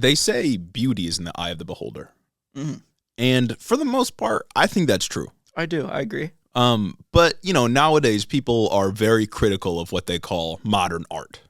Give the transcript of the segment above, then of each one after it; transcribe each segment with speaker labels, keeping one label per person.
Speaker 1: They say beauty is in the eye of the beholder.
Speaker 2: Mm-hmm.
Speaker 1: And for the most part, I think that's true.
Speaker 2: I do. I agree.
Speaker 1: But, nowadays people are very critical of what they call modern art.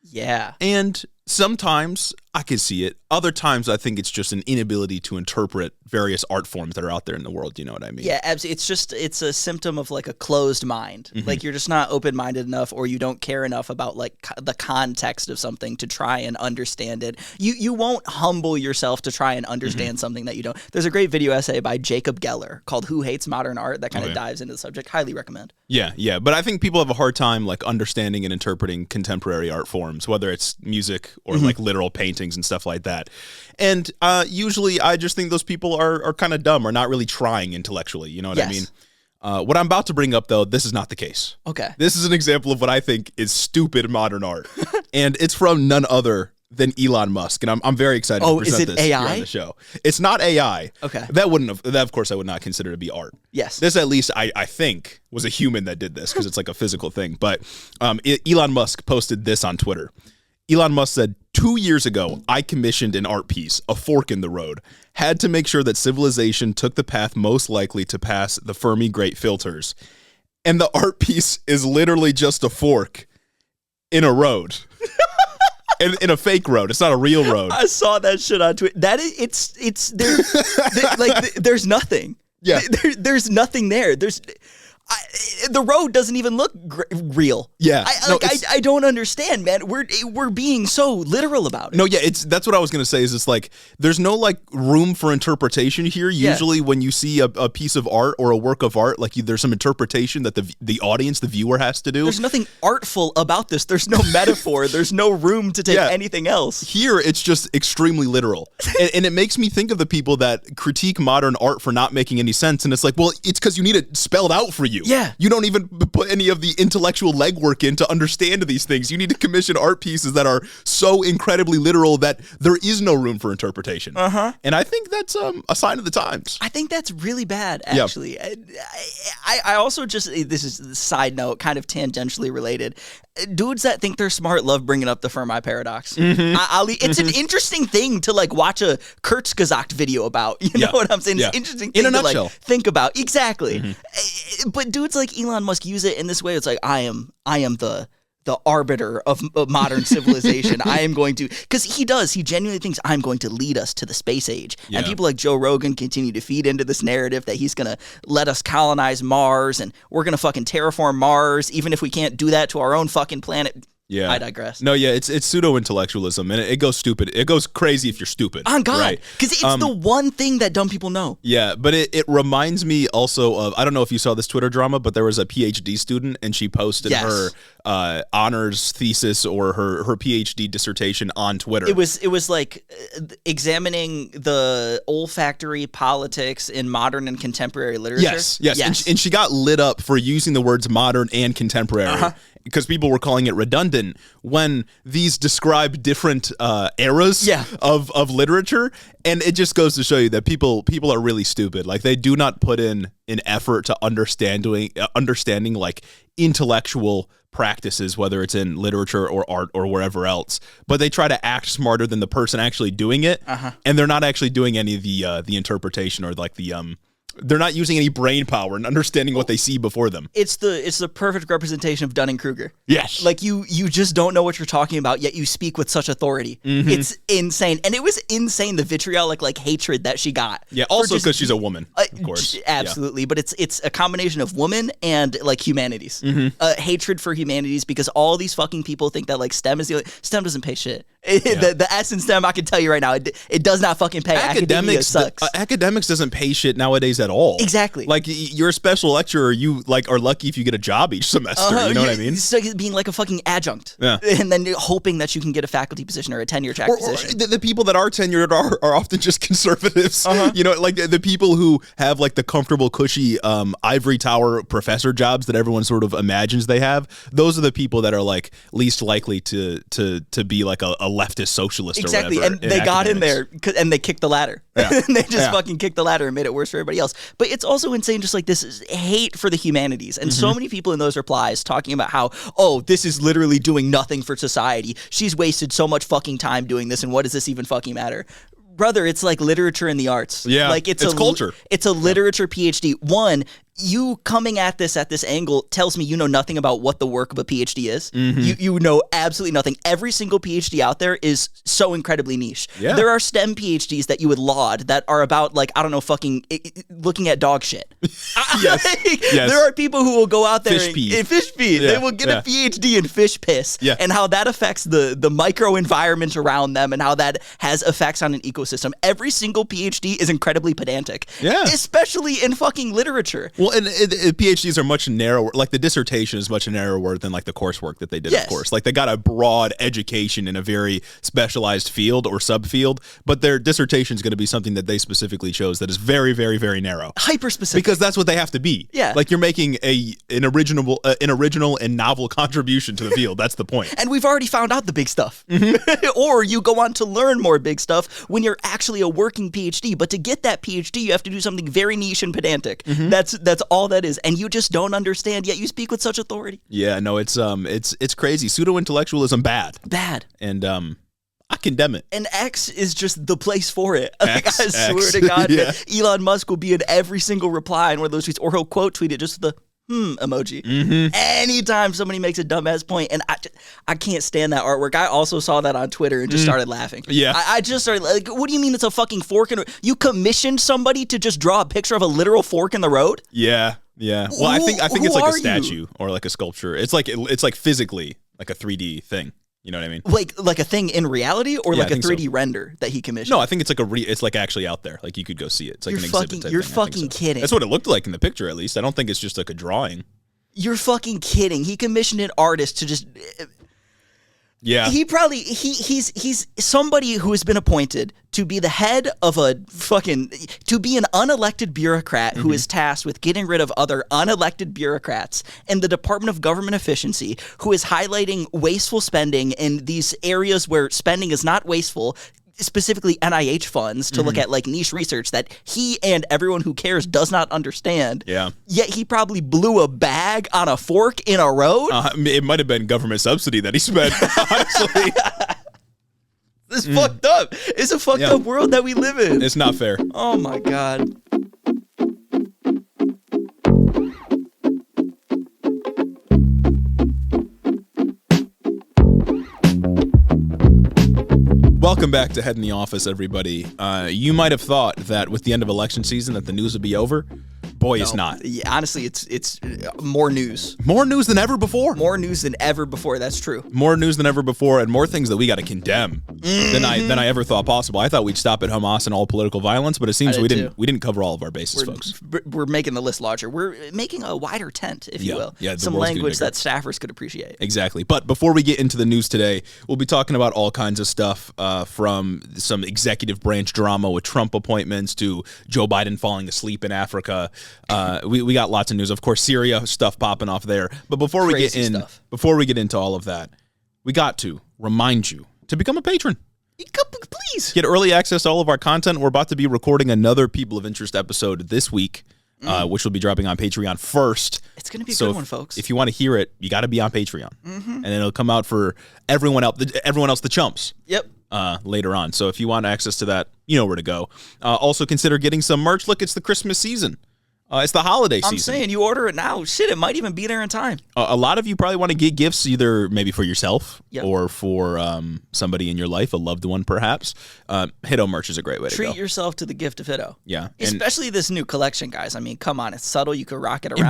Speaker 2: Yeah.
Speaker 1: And sometimes I can see it. Other times I think it's just an inability to interpret various art forms that are out there in the world. You know what I mean?
Speaker 2: Yeah, absolutely. It's a symptom of like a closed mind.
Speaker 1: Mm-hmm.
Speaker 2: Like you're just not open-minded enough, or you don't care enough about like the context of something to try and understand it. You won't humble yourself to try and understand something that you don't. There's a great video essay by Jacob Geller called "Who Hates Modern Art" that kind of dives into the subject. Highly recommend.
Speaker 1: Yeah. But I think people have a hard time like understanding and interpreting contemporary art forms, whether it's music or like literal paintings and stuff like that. And usually I just think those people are kind of dumb or not really trying intellectually. You know what I mean? What I'm about to bring up, though, this is not the case.
Speaker 2: Okay.
Speaker 1: This is an example of what I think is stupid modern art. And it's from none other than Elon Musk. And I'm very excited to present this here on the show. It's not AI.
Speaker 2: Okay.
Speaker 1: That of course I would not consider to be art.
Speaker 2: Yes.
Speaker 1: This at least I think was a human that did this because it's like a physical thing. But Elon Musk posted this on Twitter. Elon Musk said, 2 years ago, I commissioned an art piece, a fork in the road. Had to make sure that civilization took the path most likely to pass the Fermi Great filters. And the art piece is literally just a fork in a road. in a fake road. It's not a real road.
Speaker 2: I saw that shit on Twitter. That is, it's there. There's nothing.
Speaker 1: Yeah.
Speaker 2: There's nothing there. The road doesn't even look real.
Speaker 1: Yeah.
Speaker 2: I don't understand, man. We're being so literal about it.
Speaker 1: No, yeah, that's what I was going to say is it's like there's no like room for interpretation here. Usually when you see a piece of art or a work of art, like there's some interpretation that the audience, the viewer has to do.
Speaker 2: There's nothing artful about this. There's no metaphor. There's no room to take anything else.
Speaker 1: Here, it's just extremely literal. and it makes me think of the people that critique modern art for not making any sense. And it's like, well, it's because you need it spelled out for you.
Speaker 2: Yeah.
Speaker 1: You don't even put any of the intellectual legwork in to understand these things. You need to commission art pieces that are so incredibly literal that there is no room for interpretation. And I think that's a sign of the times.
Speaker 2: I think that's really bad, actually. Yeah. I also just, this is a side note, kind of tangentially related. Dudes that think they're smart love bringing up the Fermi paradox. It's an interesting thing to like watch a Kurzgesagt video about. You know what I'm saying? It's an interesting thing to like think about. Exactly. But dudes like Elon Musk use it in this way. It's like I am the arbiter of modern civilization. I am going to, because he genuinely thinks I'm going to lead us to the space age. Yeah. And people like Joe Rogan continue to feed into this narrative that he's going to let us colonize Mars and we're going to fucking terraform Mars, even if we can't do that to our own fucking planet.
Speaker 1: Yeah.
Speaker 2: I digress.
Speaker 1: No, yeah, it's pseudo-intellectualism, and it goes stupid. It goes crazy if you're stupid.
Speaker 2: On God, because it's the one thing that dumb people know.
Speaker 1: Yeah, but it reminds me also of, I don't know if you saw this Twitter drama, but there was a PhD student, and she posted her honors thesis or her PhD dissertation on Twitter.
Speaker 2: It was like examining the olfactory politics in modern and contemporary literature.
Speaker 1: Yes. And she got lit up for using the words modern and contemporary. Because people were calling it redundant when these describe different eras of literature. And it just goes to show you that people are really stupid. Like they do not put in an effort to understanding like intellectual practices, whether it's in literature or art or wherever else. But they try to act smarter than the person actually doing it. And they're not actually doing any of the interpretation or like the they're not using any brain power and understanding what they see before them. It's
Speaker 2: the perfect representation of Dunning-Kruger.
Speaker 1: Yes.
Speaker 2: Like you just don't know what you're talking about, yet you speak with such authority. It's insane. And it was insane, the vitriolic like hatred that she got.
Speaker 1: Yeah, also because she's a woman, of course.
Speaker 2: Absolutely. But it's a combination of woman and like humanities. Hatred for humanities, because all these fucking people think that like STEM STEM doesn't pay shit. The S in STEM, I can tell you right now, it does not fucking pay. Academia sucks.
Speaker 1: Academics doesn't pay shit nowadays at all.
Speaker 2: Exactly.
Speaker 1: Like you're a special lecturer, you like are lucky if you get a job each semester. You know what I mean?
Speaker 2: It's like being like a fucking adjunct. Yeah. And then hoping that you can get a faculty position or a tenure track position.
Speaker 1: The people that are tenured are often just conservatives. You know, like the people who have like the comfortable, cushy ivory tower professor jobs that everyone sort of imagines they have. Those are the people that are like least likely to be like a leftist socialist
Speaker 2: exactly.
Speaker 1: or whatever.
Speaker 2: And they got in there and they kicked the ladder.
Speaker 1: Yeah.
Speaker 2: They just fucking kicked the ladder and made it worse for everybody else. But it's also insane, just like this is hate for the humanities. And so many people in those replies talking about how, oh, this is literally doing nothing for society. She's wasted so much fucking time doing this, and what does this even fucking matter? Brother, it's like literature and the arts.
Speaker 1: Yeah,
Speaker 2: like it's
Speaker 1: culture.
Speaker 2: It's a literature PhD. One, you coming at this angle tells me you know nothing about what the work of a PhD is. You know absolutely nothing. Every single PhD out there is so incredibly niche.
Speaker 1: Yeah.
Speaker 2: There are STEM PhDs that you would laud that are about, like, I don't know, fucking looking at dog shit.
Speaker 1: Yes.
Speaker 2: There are people who will go out there
Speaker 1: Fish pee.
Speaker 2: and fish pee.
Speaker 1: Yeah.
Speaker 2: They will get a PhD in fish piss and how that affects the micro environment around them and how that has effects on an ecosystem. Every single PhD is incredibly pedantic.
Speaker 1: Yeah.
Speaker 2: Especially in fucking literature.
Speaker 1: Well, and PhDs are much narrower. Like the dissertation is much narrower than like the coursework that they did. Of course, like they got a broad education in a very specialized field or subfield, but their dissertation is going to be something that they specifically chose that is very, very, very narrow,
Speaker 2: hyper specific,
Speaker 1: because that's what they have to be.
Speaker 2: Yeah,
Speaker 1: like you're making an original and novel contribution to the field. That's the point.
Speaker 2: And we've already found out the big stuff. Or you go on to learn more big stuff when you're actually a working PhD. But to get that PhD, you have to do something very niche and pedantic. That's all that is, and you just don't understand. Yet you speak with such authority.
Speaker 1: Yeah, no, it's crazy. Pseudo-intellectualism, bad, and I condemn it.
Speaker 2: And X is just the place for it. Like, I swear to God, that Elon Musk will be in every single reply in one of those tweets, or he'll quote tweet it just with the emoji. Anytime somebody makes a dumbass point, and I can't stand that artwork. I also saw that on Twitter and just started laughing.
Speaker 1: Yeah,
Speaker 2: I just started like, what do you mean it's a fucking fork in? You commissioned somebody to just draw a picture of a literal fork in the road?
Speaker 1: Yeah. Well, I think it's like a statue or like a sculpture. It's like physically like a 3D thing. You know what I mean?
Speaker 2: Like a thing in reality, or like a 3D render that he commissioned?
Speaker 1: No, I think it's like it's like actually out there. Like you could go see it. It's like an exhibit type
Speaker 2: You're
Speaker 1: thing.
Speaker 2: fucking kidding.
Speaker 1: That's what it looked like in the picture, at least. I don't think it's just like a drawing.
Speaker 2: You're fucking kidding. He commissioned an artist to just...
Speaker 1: Yeah.
Speaker 2: He's somebody who has been appointed to be the head of to be an unelected bureaucrat who is tasked with getting rid of other unelected bureaucrats in the Department of Government Efficiency, who is highlighting wasteful spending in these areas where spending is not wasteful, specifically NIH funds, to look at like niche research that he and everyone who cares does not understand.
Speaker 1: Yeah.
Speaker 2: Yet he probably blew a bag on a fork in a road.
Speaker 1: It might have been government subsidy that he spent, honestly.
Speaker 2: This is fucked up. It's a fucked up world that we live in.
Speaker 1: It's not fair.
Speaker 2: Oh my God.
Speaker 1: Welcome back to Head in the Office, everybody. You might have thought that with the end of election season that the news would be over. Boy, it's not.
Speaker 2: Yeah, honestly, it's more news.
Speaker 1: More news than ever before.
Speaker 2: More news than ever before. That's true.
Speaker 1: More news than ever before, and more things that we got to condemn than I ever thought possible. I thought we'd stop at Hamas and all political violence, but it seems we didn't cover all of our bases, folks.
Speaker 2: We're making the list larger. We're making a wider tent, if you will.
Speaker 1: Yeah,
Speaker 2: some language that staffers could appreciate.
Speaker 1: Exactly. But before we get into the news today, we'll be talking about all kinds of stuff, from some executive branch drama with Trump appointments to Joe Biden falling asleep in Africa. We got lots of news. Of course, Syria stuff popping off there. But before we get into all of that, we got to remind you to become a patron.
Speaker 2: Please
Speaker 1: get early access to all of our content. We're about to be recording another People of Interest episode this week, which will be dropping on Patreon first.
Speaker 2: It's going to be a good one, folks.
Speaker 1: If you want to hear it, you got to be on Patreon, and then it'll come out for everyone else, the chumps.
Speaker 2: Yep.
Speaker 1: Later on. So if you want access to that, you know where to go. Also consider getting some merch. Look, it's the Christmas season. It's the holiday season.
Speaker 2: I'm saying you order it now. Shit, it might even be there in time.
Speaker 1: A lot of you probably want to get gifts, either maybe for yourself or for somebody in your life, a loved one perhaps. Hiddo merch is a great way to go.
Speaker 2: Treat yourself to the gift of Hiddo.
Speaker 1: Yeah.
Speaker 2: Especially this new collection, guys. I mean, come on. It's subtle. You could rock it around.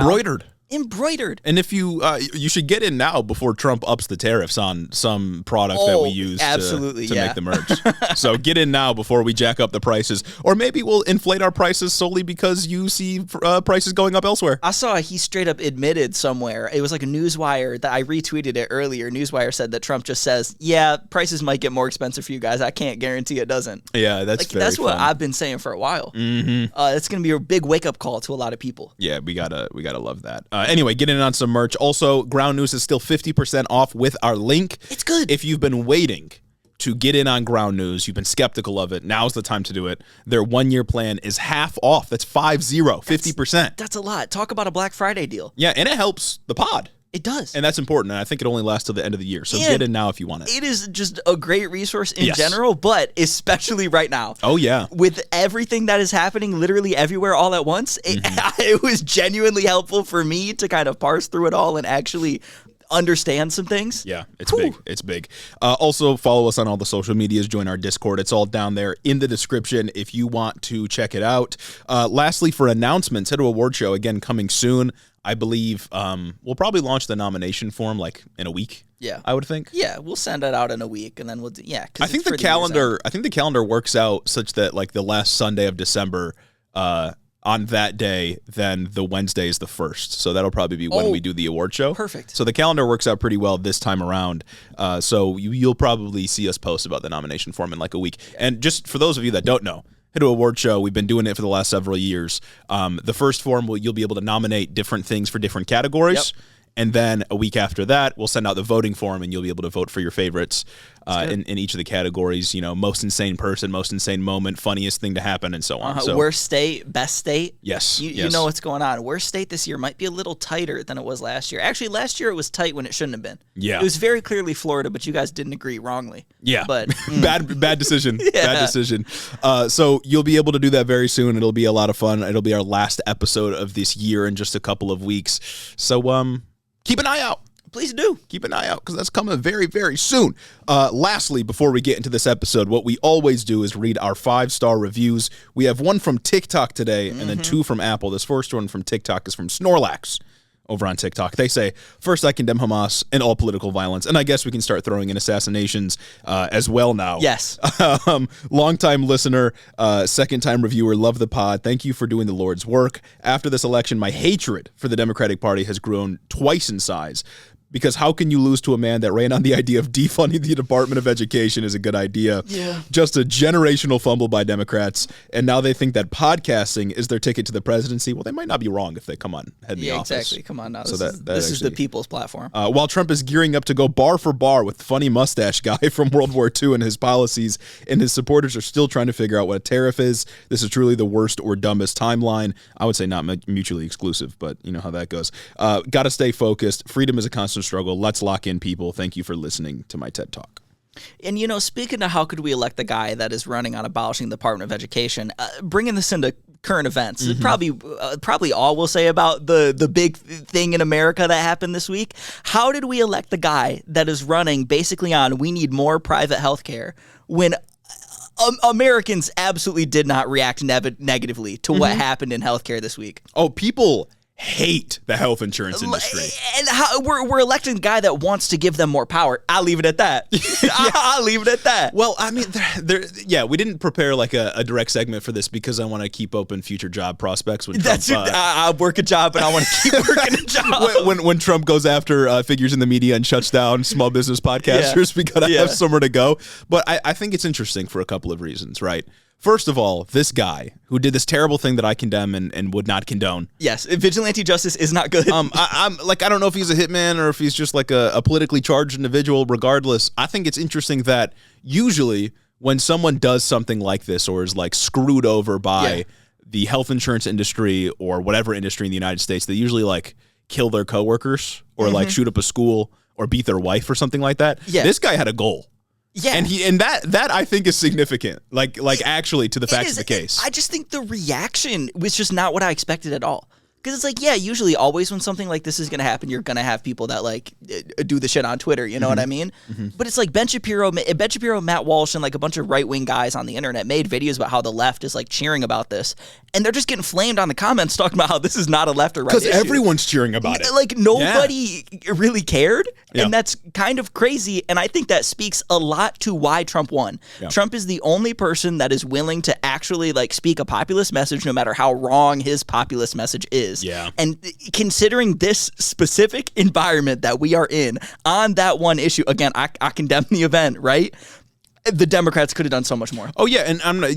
Speaker 2: Embroidered.
Speaker 1: And if you should get in now before Trump ups the tariffs on some product that we use to make the merch. So get in now before we jack up the prices. Or maybe we'll inflate our prices solely because you see prices going up elsewhere.
Speaker 2: I saw he straight up admitted somewhere. It was like a Newswire that I retweeted it earlier. Newswire said that Trump just says, yeah, prices might get more expensive for you guys. I can't guarantee it doesn't.
Speaker 1: Yeah, that's
Speaker 2: what I've been saying for a while. It's going to be a big wake-up call to a lot of people.
Speaker 1: Yeah, we gotta love that. Anyway, get in on some merch. Also, Ground News is still 50% off with our link.
Speaker 2: It's good.
Speaker 1: If you've been waiting to get in on ground news, you've been skeptical of it, now's the time to do it. Their 1-year plan is half off. That's 50%.
Speaker 2: That's a lot. Talk about a Black Friday deal.
Speaker 1: Yeah, and it helps the pod.
Speaker 2: It does.
Speaker 1: And that's important. And I think it only lasts till the end of the year. So get in now if you want it.
Speaker 2: It is just a great resource in general, but especially right now.
Speaker 1: Oh, yeah.
Speaker 2: With everything that is happening literally everywhere all at once, it was genuinely helpful for me to kind of parse through it all and actually understand some things.
Speaker 1: Yeah, it's big. It's big. Also, follow us on all the social medias. Join our Discord. It's all down there in the description if you want to check it out. Lastly, for announcements, head to award show, again, coming soon. I believe we'll probably launch the nomination form like in a week.
Speaker 2: Yeah,
Speaker 1: I would think.
Speaker 2: Yeah, we'll send it out in a week, and then we'll do. Yeah,
Speaker 1: I think the calendar. I think the calendar works out such that like the last Sunday of December, on that day, then the Wednesday is the 1st. So that'll probably be when we do the award show.
Speaker 2: Perfect.
Speaker 1: So the calendar works out pretty well this time around. So you'll probably see us post about the nomination form in like a week. And just for those of you that don't know, head to award show. We've been doing it for the last several years. The first form, you'll be able to nominate different things for different categories. Yep. And then a week after that, we'll send out the voting form, and you'll be able to vote for your favorites in each of the categories. You know, most insane person, most insane moment, funniest thing to happen, and so on. So,
Speaker 2: worst state, best state.
Speaker 1: Yes.
Speaker 2: You know what's going on. Worst state this year might be a little tighter than it was last year. Actually, last year it was tight when it shouldn't have been. Yeah. It was very clearly Florida, but you guys didn't agree wrongly.
Speaker 1: Yeah.
Speaker 2: But
Speaker 1: bad decision. Bad decision. So you'll be able to do that very soon. It'll be a lot of fun. It'll be our last episode of this year in just a couple of weeks. So keep an eye out.
Speaker 2: Please do.
Speaker 1: Keep an eye out because that's coming very, very soon. Lastly, before we get into this episode, what we always do is read our 5-star reviews. We have one from TikTok today and then 2 from Apple. This first one from TikTok is from Snorlax over on TikTok. They say, first, I condemn Hamas and all political violence. And I guess we can start throwing in assassinations as well now.
Speaker 2: Yes.
Speaker 1: Long-time listener, second-time reviewer, love the pod. Thank you for doing the Lord's work. After this election, my hatred for the Democratic Party has grown twice in size. Because how can you lose to a man that ran on the idea of defunding the Department of Education is a good idea? Yeah. Just a generational fumble by Democrats. And now they think that podcasting is their ticket to the presidency. Well, they might not be wrong if they come on, head in the office.
Speaker 2: Exactly. Come on now. This is the people's platform.
Speaker 1: While Trump is gearing up to go bar for bar with the funny mustache guy from World War II and his policies, and his supporters are still trying to figure out what a tariff is, this is truly the worst or dumbest timeline. I would say not mutually exclusive, but you know how that goes. Got to stay focused. Freedom is a constant struggle. Let's lock in, people. Thank you for listening to my TED Talk.
Speaker 2: And, you know, speaking of how could we elect the guy that is running on abolishing the Department of Education, bringing this into current events, probably all we'll say about the big thing in America that happened this week. How did we elect the guy that is running basically on we need more private health care when Americans absolutely did not react negatively to what happened in healthcare this week?
Speaker 1: Oh, people hate the health insurance industry.
Speaker 2: And how we're electing a guy that wants to give them more power. I'll leave it at that. I'll leave it at that.
Speaker 1: Well, I mean, we didn't prepare like a direct segment for this because I want to keep open future job prospects. When Trump,
Speaker 2: I work a job and I want to keep working a job.
Speaker 1: when Trump goes after figures in the media and shuts down small business podcasters, we gotta have somewhere to go. But I think it's interesting for a couple of reasons, right? First of all, this guy who did this terrible thing that I condemn and would not condone.
Speaker 2: Yes, vigilante justice is not good.
Speaker 1: I don't know if he's a hitman or if he's just like a politically charged individual. Regardless, I think it's interesting that usually when someone does something like this or is like screwed over by the health insurance industry or whatever industry in the United States, they usually like kill their coworkers or like shoot up a school or beat their wife or something like that. Yeah. This guy had a goal. Yeah, and that I think is significant. Like actually to the facts of the case.
Speaker 2: I just think the reaction was just not what I expected at all. Because it's like, yeah, usually always when something like this is going to happen, you're going to have people that like do the shit on Twitter. You know what I mean? But it's like Ben Shapiro, Matt Walsh, and like a bunch of right-wing guys on the internet made videos about how the left is like cheering about this. And they're just getting flamed on the comments talking about how this is not a left or right issue.
Speaker 1: Because everyone's cheering about it.
Speaker 2: Like nobody really cared. Yeah. And that's kind of crazy. And I think that speaks a lot to why Trump won. Yeah. Trump is the only person that is willing to actually like speak a populist message no matter how wrong his populist message is. Yeah. And considering this specific environment that we are in on that one issue, again, I condemn the event, right? the Democrats could have done so much more.
Speaker 1: Oh yeah, and I'm not,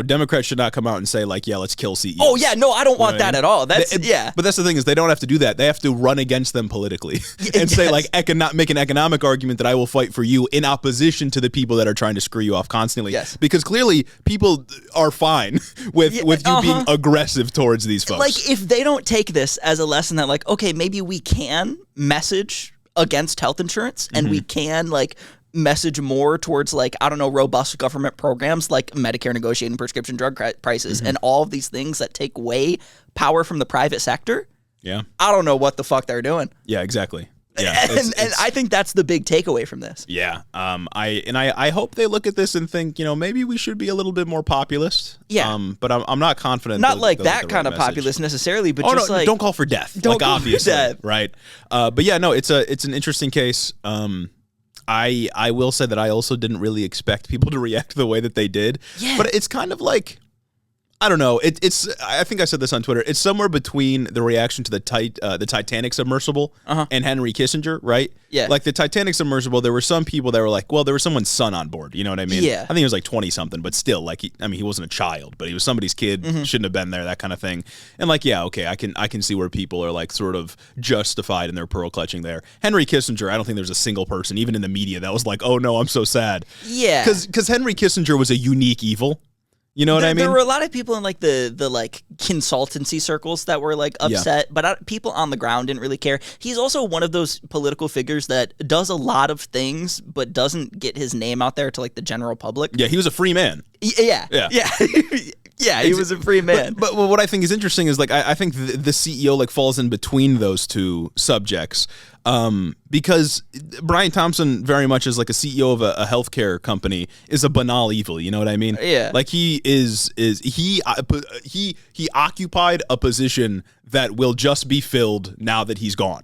Speaker 1: Democrats should not come out and say like, yeah, let's kill CEOs.
Speaker 2: Oh yeah, no, I don't want that at all. That's
Speaker 1: But that's the thing is they don't have to do that. They have to run against them politically and say like, make an economic argument that I will fight for you in opposition to the people that are trying to screw you off constantly.
Speaker 2: Yes.
Speaker 1: Because clearly people are fine with you being aggressive towards these folks.
Speaker 2: Like if they don't take this as a lesson that like, okay, maybe we can message against health insurance and we can like message more towards like, I don't know, robust government programs like Medicare negotiating prescription drug prices and all of these things that take away power from the private sector.
Speaker 1: Yeah.
Speaker 2: I don't know what the fuck they're doing.
Speaker 1: Yeah, exactly.
Speaker 2: Yeah, and I think that's the big takeaway from this.
Speaker 1: Yeah. I hope they look at this and think, maybe we should be a little bit more populist.
Speaker 2: Yeah.
Speaker 1: But I'm not confident.
Speaker 2: Not like that kind of populist necessarily, but just like
Speaker 1: don't call for death.
Speaker 2: Don't
Speaker 1: like
Speaker 2: call
Speaker 1: obviously,
Speaker 2: for death.
Speaker 1: Right. But yeah, no, it's an interesting case. I will say that I also didn't really expect people to react the way that they did.
Speaker 2: Yeah.
Speaker 1: But it's kind of like, I don't know. It's. I think I said this on Twitter. It's somewhere between the reaction to the Titanic submersible and Henry Kissinger, right?
Speaker 2: Yeah.
Speaker 1: Like the Titanic submersible, there were some people that were like, well, there was someone's son on board. You know what I mean?
Speaker 2: Yeah.
Speaker 1: I think he was like 20 something, but still, like, he wasn't a child, but he was somebody's kid. Shouldn't have been there. That kind of thing. And like, yeah, okay, I can see where people are like sort of justified in their pearl clutching there. Henry Kissinger, I don't think there's a single person, even in the media, that was like, oh no, I'm so sad.
Speaker 2: Yeah.
Speaker 1: Because Henry Kissinger was a unique evil. You know what I mean?
Speaker 2: There were a lot of people in like the like consultancy circles that were like upset, but people on the ground didn't really care. He's also one of those political figures that does a lot of things, but doesn't get his name out there to like the general public.
Speaker 1: Yeah, he was a free man.
Speaker 2: Yeah. Yeah, he was a free man.
Speaker 1: But what I think is interesting is like I think the CEO like falls in between those two subjects. Because Brian Thompson very much is like a CEO of a healthcare company is a banal evil. You know what I mean?
Speaker 2: Yeah.
Speaker 1: Like he occupied a position that will just be filled now that he's gone.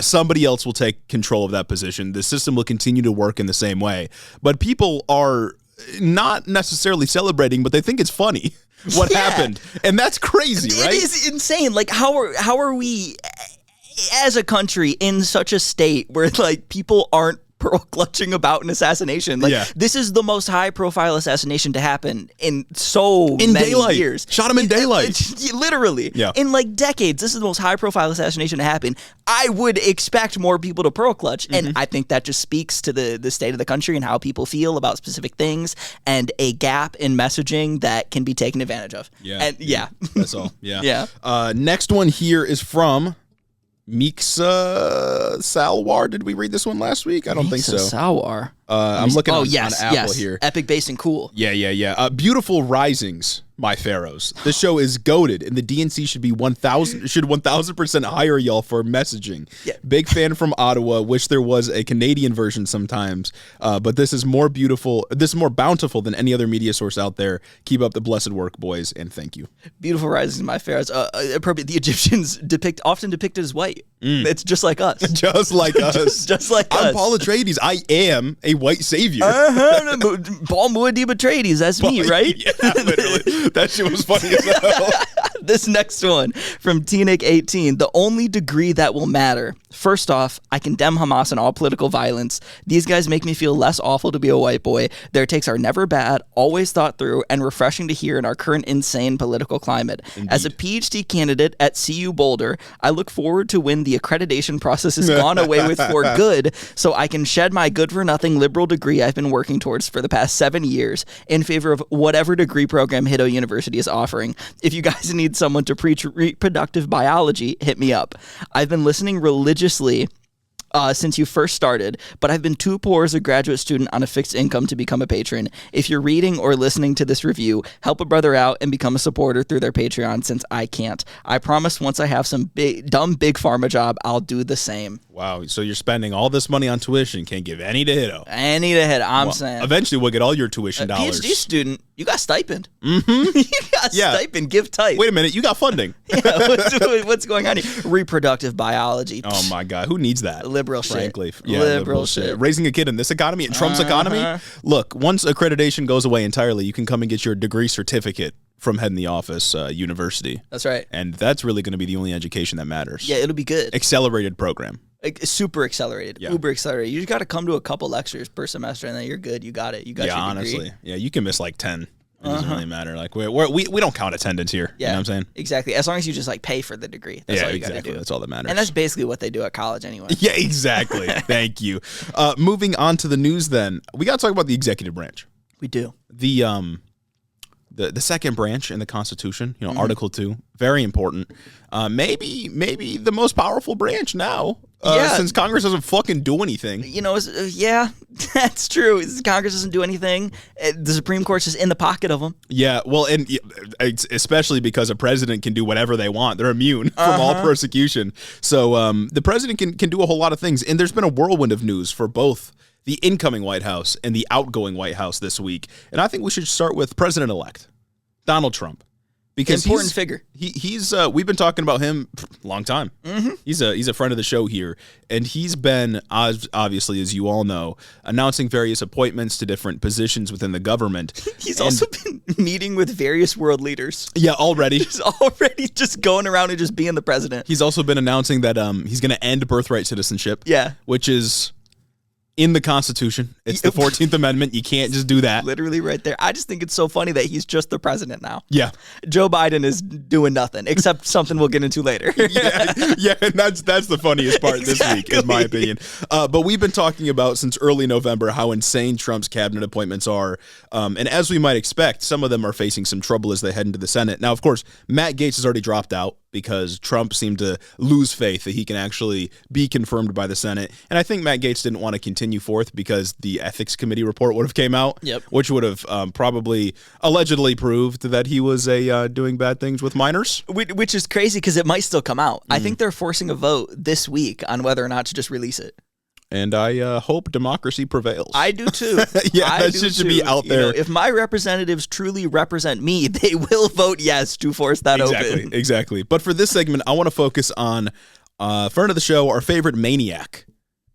Speaker 1: Somebody else will take control of that position. The system will continue to work in the same way. But people are not necessarily celebrating, but they think it's funny what happened. And that's crazy, right?
Speaker 2: It is insane. Like how are we as a country in such a state where like people aren't pearl clutching about an assassination? Like this is the most high profile assassination to happen in many
Speaker 1: daylight.
Speaker 2: years.
Speaker 1: Shot him in daylight.
Speaker 2: Literally.
Speaker 1: Yeah.
Speaker 2: In like decades, this is the most high profile assassination to happen. I would expect more people to pearl clutch. And I think that just speaks to the state of the country and how people feel about specific things and a gap in messaging that can be taken advantage of.
Speaker 1: Yeah.
Speaker 2: And
Speaker 1: That's all. Yeah.
Speaker 2: Yeah.
Speaker 1: Next one here is from Miksa Salwar. Did we read this one last week? I don't think so.
Speaker 2: Salwar.
Speaker 1: I'm looking on Apple here.
Speaker 2: Epic, based, and cool.
Speaker 1: Yeah. Beautiful Risings, my pharaohs. This show is goated, and the DNC should be 1,000% hire y'all for messaging.
Speaker 2: Yeah.
Speaker 1: Big fan from Ottawa. Wish there was a Canadian version sometimes, but this is more beautiful. This is more bountiful than any other media source out there. Keep up the blessed work, boys, and thank you.
Speaker 2: Beautiful Risings, my pharaohs. Appropriate. The Egyptians often depicted as white. It's just like us.
Speaker 1: Just like us.
Speaker 2: Just like us.
Speaker 1: I'm Paul Atreides. I am a white savior.
Speaker 2: Paul Muad'Dib Atreides. That's me, right?
Speaker 1: Yeah, literally. That shit was funny as hell.
Speaker 2: This next one from Teenage18. The only degree that will matter. First off, I condemn Hamas and all political violence. These guys make me feel less awful to be a white boy. Their takes are never bad, always thought through, and refreshing to hear in our current insane political climate. Indeed. As a PhD candidate at CU Boulder, I look forward to when the accreditation process is gone away with for good, so I can shed my good-for-nothing liberal degree I've been working towards for the past 7 years in favor of whatever degree program Hiddo University is offering. If you guys need someone to preach reproductive biology, hit me up. I've been listening religiously since you first started, but I've been too poor as a graduate student on a fixed income to become a patron. If you're reading or listening to this review, help a brother out and become a supporter through their Patreon since I can't. I promise once I have some dumb big pharma job, I'll do the same.
Speaker 1: Wow, so you're spending all this money on tuition, can't give any to Hiddo.
Speaker 2: Any to Hiddo, I'm saying.
Speaker 1: Eventually we'll get all your tuition dollars.
Speaker 2: PhD student, you got stipend. You got stipend, give type.
Speaker 1: Wait a minute, you got funding.
Speaker 2: What's going on here? Reproductive biology.
Speaker 1: Oh my God, who needs that?
Speaker 2: Liberal shit.
Speaker 1: Frankly.
Speaker 2: Yeah, liberal shit.
Speaker 1: Raising a kid in this economy, in Trump's economy? Look, once accreditation goes away entirely, you can come and get your degree certificate from Head in the Office University.
Speaker 2: That's right.
Speaker 1: And that's really going to be the only education that matters.
Speaker 2: Yeah, it'll be good.
Speaker 1: Accelerated program.
Speaker 2: Like, super accelerated, uber accelerated. You just got to come to a couple lectures per semester, and then you're good. You got it. You got your degree.
Speaker 1: Honestly. Yeah, you can miss like 10. It doesn't really matter. Like we don't count attendance here.
Speaker 2: Yeah,
Speaker 1: you know what I'm saying?
Speaker 2: Exactly. As long as you just like pay for the degree. That's all you got to do.
Speaker 1: That's all that matters.
Speaker 2: And that's basically what they do at college anyway.
Speaker 1: Yeah, exactly. Thank you. Moving on to the news then. We got to talk about the executive branch.
Speaker 2: We do.
Speaker 1: The second branch in the Constitution, Article 2, very important. Maybe the most powerful branch now, since Congress doesn't fucking do anything.
Speaker 2: That's true. Congress doesn't do anything. The Supreme Court's just in the pocket of them.
Speaker 1: Yeah, well, and especially because a president can do whatever they want. They're immune from all persecution. So the president can do a whole lot of things. And there's been a whirlwind of news for both the incoming White House and the outgoing White House this week. And I think we should start with President-elect Donald Trump. Because
Speaker 2: important figure.
Speaker 1: He's we've been talking about him for a long time. Mm-hmm. He's a friend of the show here, and he's been, obviously, as you all know, announcing various appointments to different positions within the government.
Speaker 2: He's also been meeting with various world leaders.
Speaker 1: Yeah, already.
Speaker 2: He's already just going around and just being the president.
Speaker 1: He's also been announcing that he's going to end birthright citizenship.
Speaker 2: Yeah,
Speaker 1: which is in the Constitution. It's the 14th Amendment. You can't just do that.
Speaker 2: Literally right there. I just think it's so funny that he's just the president now.
Speaker 1: Yeah.
Speaker 2: Joe Biden is doing nothing, except something we'll get into later.
Speaker 1: yeah, and that's the funniest part this week, in my opinion. But we've been talking about since early November how insane Trump's cabinet appointments are. And as we might expect, some of them are facing some trouble as they head into the Senate. Now, of course, Matt Gaetz has already dropped out because Trump seemed to lose faith that he can actually be confirmed by the Senate. And I think Matt Gaetz didn't want to continue forth because the Ethics Committee report would have came out, which would have probably allegedly proved that he was doing bad things with minors.
Speaker 2: Which is crazy because it might still come out. I think they're forcing a vote this week on whether or not to just release it.
Speaker 1: And I hope democracy prevails.
Speaker 2: I do too.
Speaker 1: That should be out there.
Speaker 2: If my representatives truly represent me, they will vote yes to force that open.
Speaker 1: Exactly. But for this segment, I want to focus on friend of the show, our favorite maniac.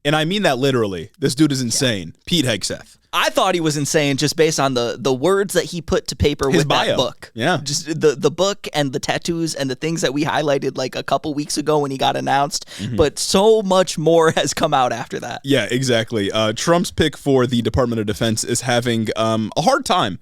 Speaker 1: And I mean that literally. This dude is insane. Pete Hegseth.
Speaker 2: I thought he was insane just based on the words that he put to paper with that book.
Speaker 1: Yeah.
Speaker 2: Just the book and the tattoos and the things that we highlighted like a couple weeks ago when he got announced. Mm-hmm. But so much more has come out after that.
Speaker 1: Yeah, exactly. Trump's pick for the Department of Defense is having a hard time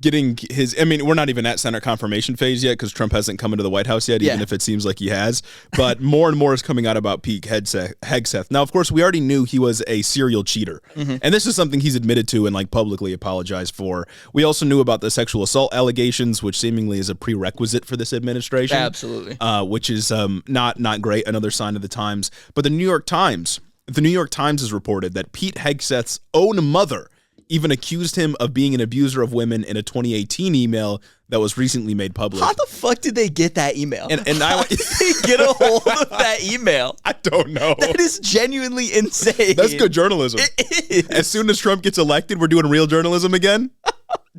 Speaker 1: getting his, we're not even at Senate confirmation phase yet because Trump hasn't come into the White House yet, even if it seems like he has. But more and more is coming out about Pete Hegseth. Now, of course, we already knew he was a serial cheater. Mm-hmm. And this is something he's admitted to and like publicly apologized for. We also knew about the sexual assault allegations, which seemingly is a prerequisite for this administration.
Speaker 2: Absolutely.
Speaker 1: Which is not great, another sign of the times. But the New York Times has reported that Pete Hegseth's own mother even accused him of being an abuser of women in a 2018 email that was recently made public.
Speaker 2: How the fuck did they get that email?
Speaker 1: And
Speaker 2: how did they get a hold of that email?
Speaker 1: I don't know.
Speaker 2: That is genuinely insane.
Speaker 1: That's good journalism.
Speaker 2: It is.
Speaker 1: As soon as Trump gets elected, we're doing real journalism again.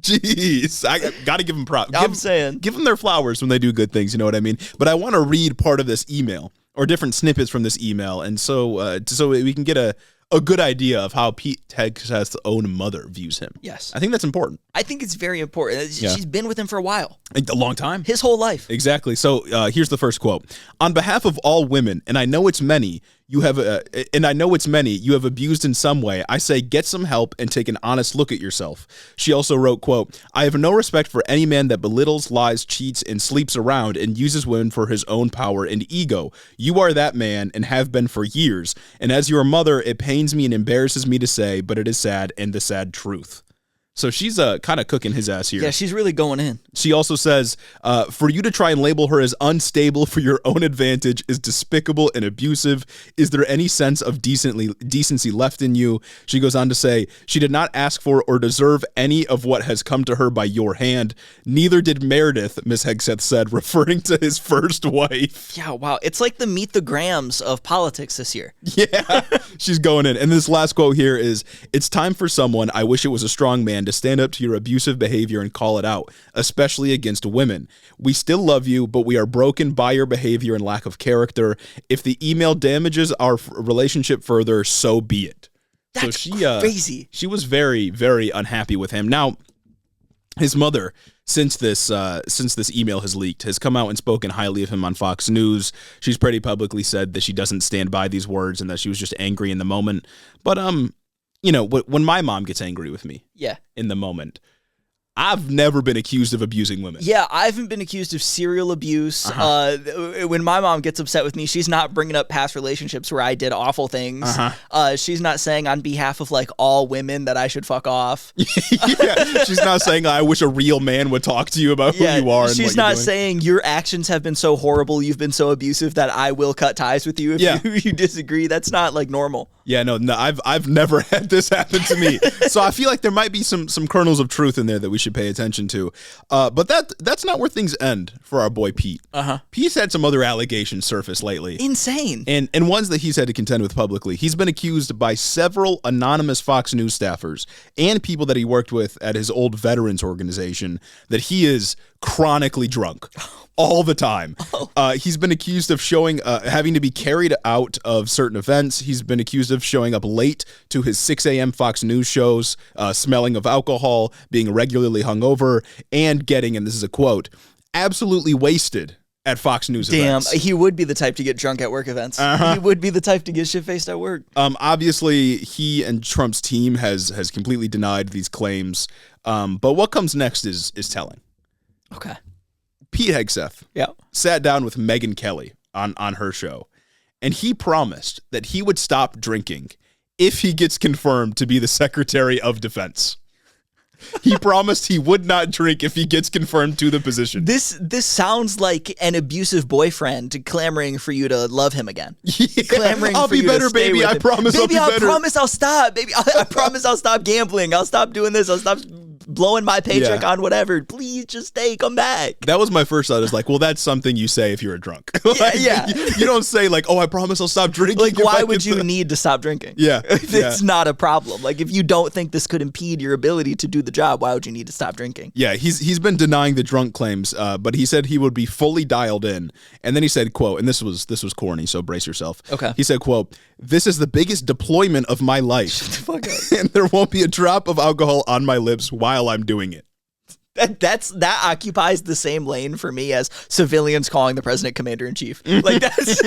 Speaker 1: Jeez, I gotta give them props. Give them their flowers when they do good things. You know what I mean? But I want to read part of this email or different snippets from this email, and so we can get a good idea of how Pete Hegseth's own mother views him.
Speaker 2: Yes.
Speaker 1: I think that's important.
Speaker 2: I think it's very important. She's been with him for a while.
Speaker 1: A long time.
Speaker 2: His whole life.
Speaker 1: Exactly. So here's the first quote. On behalf of all women, and I know it's many, you have abused in some way, I say get some help and take an honest look at yourself. She also wrote, quote, I have no respect for any man that belittles, lies, cheats, and sleeps around and uses women for his own power and ego. You are that man and have been for years. And as your mother, it pains me and embarrasses me to say, but it is sad and the sad truth. So she's kind of cooking his ass here.
Speaker 2: Yeah, she's really going in.
Speaker 1: She also says, for you to try and label her as unstable for your own advantage is despicable and abusive. Is there any sense of decency left in you? She goes on to say, she did not ask for or deserve any of what has come to her by your hand. Neither did Meredith, Ms. Hegseth said, referring to his first wife.
Speaker 2: Yeah, wow. It's like the Meet the Grahams of politics this year.
Speaker 1: Yeah, she's going in. And this last quote here is, it's time for someone, I wish it was a strong man, to stand up to your abusive behavior and call it out, especially against women. We still love you, but we are broken by your behavior and lack of character. If the email damages our relationship further, so be it.
Speaker 2: That's crazy.
Speaker 1: She was very, very unhappy with him. Now, his mother, since this email has leaked, has come out and spoken highly of him on Fox News. She's pretty publicly said that she doesn't stand by these words and that she was just angry in the moment. But when my mom gets angry with me, in the moment, I've never been accused of abusing women.
Speaker 2: Yeah, I haven't been accused of serial abuse. When my mom gets upset with me, she's not bringing up past relationships where I did awful things. She's not saying on behalf of like all women that I should fuck off.
Speaker 1: She's not saying I wish a real man would talk to you about who you are. And
Speaker 2: she's not saying your actions have been so horrible, you've been so abusive that I will cut ties with you if you disagree. That's not like normal.
Speaker 1: Yeah, no, I've never had this happen to me. So I feel like there might be some kernels of truth in there that we should pay attention to. But that's not where things end for our boy Pete. Pete's had some other allegations surface lately.
Speaker 2: Insane.
Speaker 1: And ones that he's had to contend with publicly. He's been accused by several anonymous Fox News staffers and people that he worked with at his old veterans organization that he is chronically drunk. All the time. He's been accused of having to be carried out of certain events. He's been accused of showing up late to his 6 a.m. Fox News shows, smelling of alcohol, being regularly hungover, and getting, and this is a quote, absolutely wasted at Fox News events.
Speaker 2: Damn, he would be the type to get drunk at work events. He would be the type to get shit-faced at work.
Speaker 1: Obviously, he and Trump's team has completely denied these claims. But what comes next is telling.
Speaker 2: Okay.
Speaker 1: Pete Hegseth sat down with Megyn Kelly on her show, and he promised that he would stop drinking if he gets confirmed to be the Secretary of Defense. He promised he would not drink if he gets confirmed to the position.
Speaker 2: This sounds like an abusive boyfriend clamoring for you to love him again. Clamoring
Speaker 1: I'll
Speaker 2: for
Speaker 1: be
Speaker 2: you
Speaker 1: better,
Speaker 2: to stay
Speaker 1: baby.
Speaker 2: with
Speaker 1: I
Speaker 2: him.
Speaker 1: promise I'll be better.
Speaker 2: Baby, I promise I'll stop. Baby, I promise I'll stop gambling. I'll stop doing this. I'll stop blowing my paycheck on whatever. Please just stay. Come back.
Speaker 1: That was my first thought. Is like, well, that's something you say if you're a drunk. You don't say like, oh, I promise I'll stop drinking.
Speaker 2: Like, why would you need to stop drinking? It's not a problem. Like, if you don't think this could impede your ability to do the job, why would you need to stop drinking?
Speaker 1: Yeah, he's been denying the drunk claims, but he said he would be fully dialed in. And then he said, quote, and this was corny, so brace yourself.
Speaker 2: Okay.
Speaker 1: He said, quote, "This is the biggest deployment of my life.
Speaker 2: Shut the fuck up.
Speaker 1: And there won't be a drop of alcohol on my lips while I'm doing it."
Speaker 2: That occupies the same lane for me as civilians calling the president commander-in-chief. Like, that's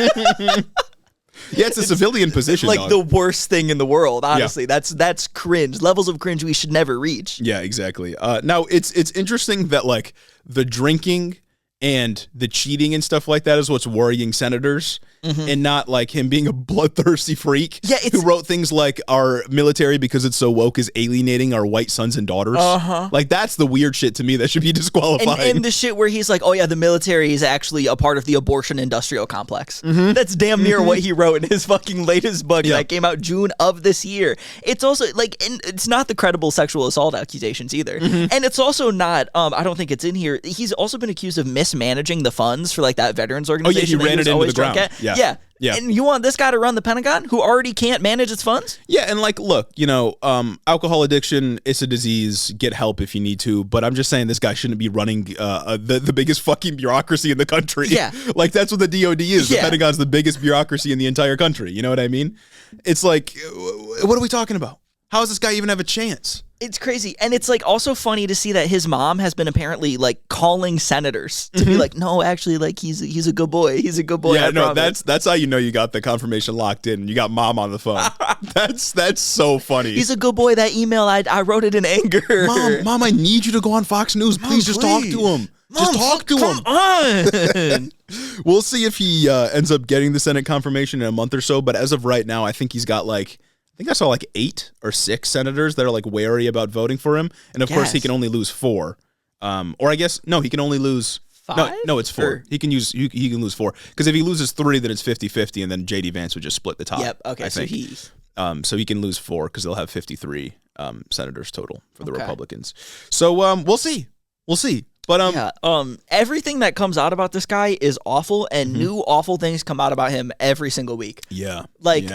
Speaker 1: yeah, it's a civilian position.
Speaker 2: Like the worst thing in the world, honestly. That's cringe. Levels of cringe we should never reach.
Speaker 1: Yeah, exactly. Now it's interesting that like the drinking and the cheating and stuff like that is what's worrying senators, and not like him being a bloodthirsty freak who wrote things like our military, because it's so woke, is alienating our white sons and daughters. Like, that's the weird shit to me that should be disqualifying.
Speaker 2: And the shit where he's like, oh yeah, the military is actually a part of the abortion industrial complex. That's damn near what he wrote in his fucking latest book that came out June of this year. It's also like, and it's not the credible sexual assault accusations either. And it's also not, I don't think it's in here, he's also been accused of mismanaging the funds for like that veterans organization.
Speaker 1: Oh yeah, he ran it into the ground.
Speaker 2: Yeah. And you want this guy to run the Pentagon who already can't manage its funds?
Speaker 1: Yeah, and like, look, alcohol addiction, it's a disease. Get help if you need to. But I'm just saying this guy shouldn't be running the biggest fucking bureaucracy in the country. Yeah. Like, that's what the DOD is. The Pentagon's the biggest bureaucracy in the entire country. You know what I mean? It's like, what are we talking about? How does this guy even have a chance?
Speaker 2: It's crazy. And it's like also funny to see that his mom has been apparently like calling senators to be like, no, actually, like he's a good boy. He's a good boy.
Speaker 1: Yeah, no, that's how you know you got the confirmation locked in. You got mom on the phone. That's so funny.
Speaker 2: He's a good boy. That email, I wrote it in anger.
Speaker 1: Mom, I need you to go on Fox News. Please, just talk to him. Just talk to him.
Speaker 2: On.
Speaker 1: We'll see if he ends up getting the Senate confirmation in a month or so. But as of right now, I think he's got like, I think I saw like 8 or 6 senators that are like wary about voting for him. And of course he can only lose 4. Or I guess, no, he can only lose
Speaker 2: 5.
Speaker 1: No, it's 4. He can lose 4. Because if he loses 3, then it's 50-50, and then JD Vance would just split the top.
Speaker 2: Yep, okay,
Speaker 1: I think. So he can lose 4 because they'll have 53 senators total for the Republicans. So we'll see. But
Speaker 2: everything that comes out about this guy is awful, and new awful things come out about him every single week.
Speaker 1: Yeah.
Speaker 2: Like,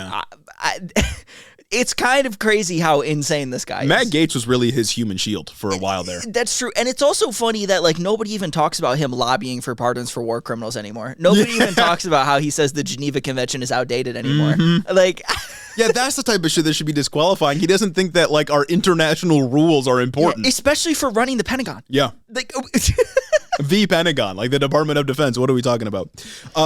Speaker 2: It's kind of crazy how insane this guy is.
Speaker 1: Matt Gaetz was really his human shield for a while there.
Speaker 2: That's true. And it's also funny that like nobody even talks about him lobbying for pardons for war criminals anymore. Nobody even talks about how he says the Geneva Convention is outdated anymore. Like
Speaker 1: yeah, that's the type of shit that should be disqualifying. He doesn't think that like our international rules are important.
Speaker 2: Especially for running the Pentagon.
Speaker 1: Yeah.
Speaker 2: Like
Speaker 1: the Pentagon, like the Department of Defense. What are we talking about?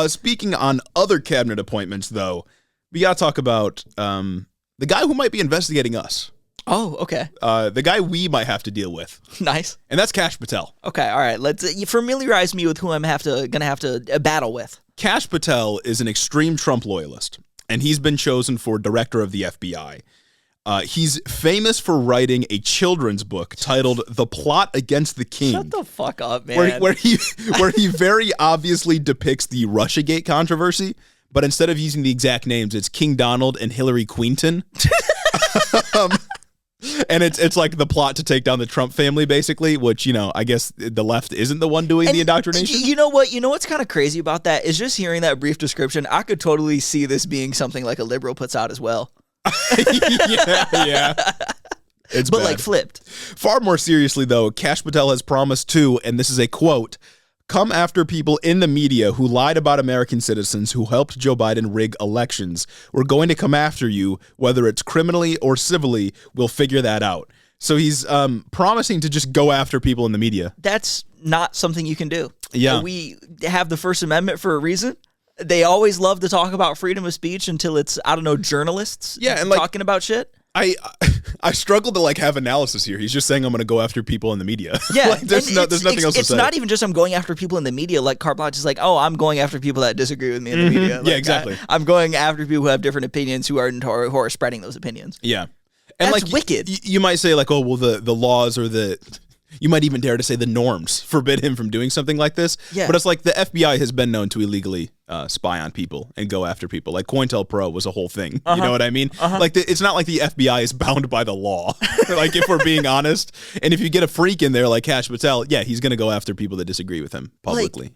Speaker 1: Speaking on other cabinet appointments, though, we got to talk about the guy who might be investigating us.
Speaker 2: Oh, okay.
Speaker 1: The guy we might have to deal with.
Speaker 2: Nice.
Speaker 1: And that's Kash Patel.
Speaker 2: Okay, all right. Let's you familiarize me with who I'm gonna have to battle with.
Speaker 1: Kash Patel is an extreme Trump loyalist, and he's been chosen for director of the FBI. He's famous for writing a children's book titled "The Plot Against the King."
Speaker 2: Shut the fuck up, man.
Speaker 1: Where he very obviously depicts the Russiagate controversy, but instead of using the exact names, it's King Donald and Hillary Queenton. And it's like the plot to take down the Trump family, basically, which, I guess the left isn't the one doing the indoctrination.
Speaker 2: You know what? You know what's kind of crazy about that is just hearing that brief description, I could totally see this being something like a liberal puts out as well.
Speaker 1: yeah. It's
Speaker 2: but
Speaker 1: bad.
Speaker 2: like flipped.
Speaker 1: Far more seriously, though, Kash Patel has promised to, and this is a quote, come after people in the media who lied about American citizens who helped Joe Biden rig elections. We're going to come after you, whether it's criminally or civilly. We'll figure that out. So he's promising to just go after people in the media.
Speaker 2: That's not something you can do.
Speaker 1: Yeah.
Speaker 2: We have the First Amendment for a reason. They always love to talk about freedom of speech until it's, I don't know, journalists
Speaker 1: and
Speaker 2: talking about shit.
Speaker 1: I struggle to like have analysis here. He's just saying I'm going to go after people in the media.
Speaker 2: Yeah,
Speaker 1: like, there's nothing else to say.
Speaker 2: It's not even just I'm going after people in the media. Like Carte Blanche is like, oh, I'm going after people that disagree with me in the media. Like,
Speaker 1: yeah, exactly.
Speaker 2: I'm going after people who have different opinions who are spreading those opinions.
Speaker 1: Yeah, and
Speaker 2: that's
Speaker 1: like
Speaker 2: wicked.
Speaker 1: You might say like, oh, well, the laws or you might even dare to say the norms forbid him from doing something like this.
Speaker 2: Yeah.
Speaker 1: But it's like the FBI has been known to illegally spy on people and go after people. Like COINTELPRO was a whole thing. You know what I mean? Like it's not like the FBI is bound by the law. Like if we're being honest. And if you get a freak in there like Kash Patel, yeah, he's going to go after people that disagree with him publicly.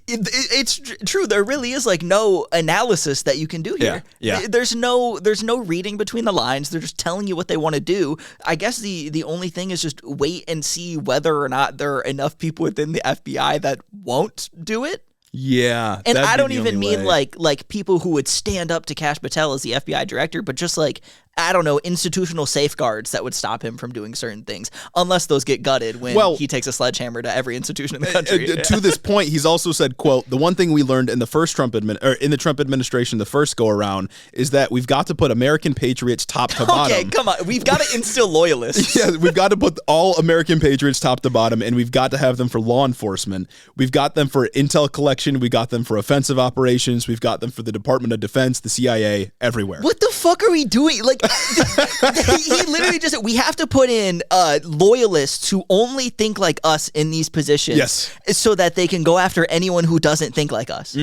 Speaker 2: It's true. There really is like no analysis that you can do here.
Speaker 1: Yeah.
Speaker 2: There's no reading between the lines. They're just telling you what they want to do. I guess the only thing is just wait and see whether or not there are enough people within the FBI that won't do it.
Speaker 1: Yeah.
Speaker 2: And I don't even mean like people who would stand up to Kash Patel as the FBI director, but just like, I don't know, institutional safeguards that would stop him from doing certain things, unless those get gutted when he takes a sledgehammer to every institution in the country.
Speaker 1: To this point, he's also said, quote, the one thing we learned in the first Trump administration, the first go around, is that we've got to put American patriots top to bottom.
Speaker 2: Okay, come on. We've got to instill loyalists.
Speaker 1: Yeah, we've got to put all American patriots top to bottom, and we've got to have them for law enforcement. We've got them for intel collection. We got them for offensive operations. We've got them for the Department of Defense, the CIA, everywhere.
Speaker 2: What the fuck are we doing? Like, he literally just said, we have to put in loyalists who only think like us in these positions so that they can go after anyone who doesn't think like us.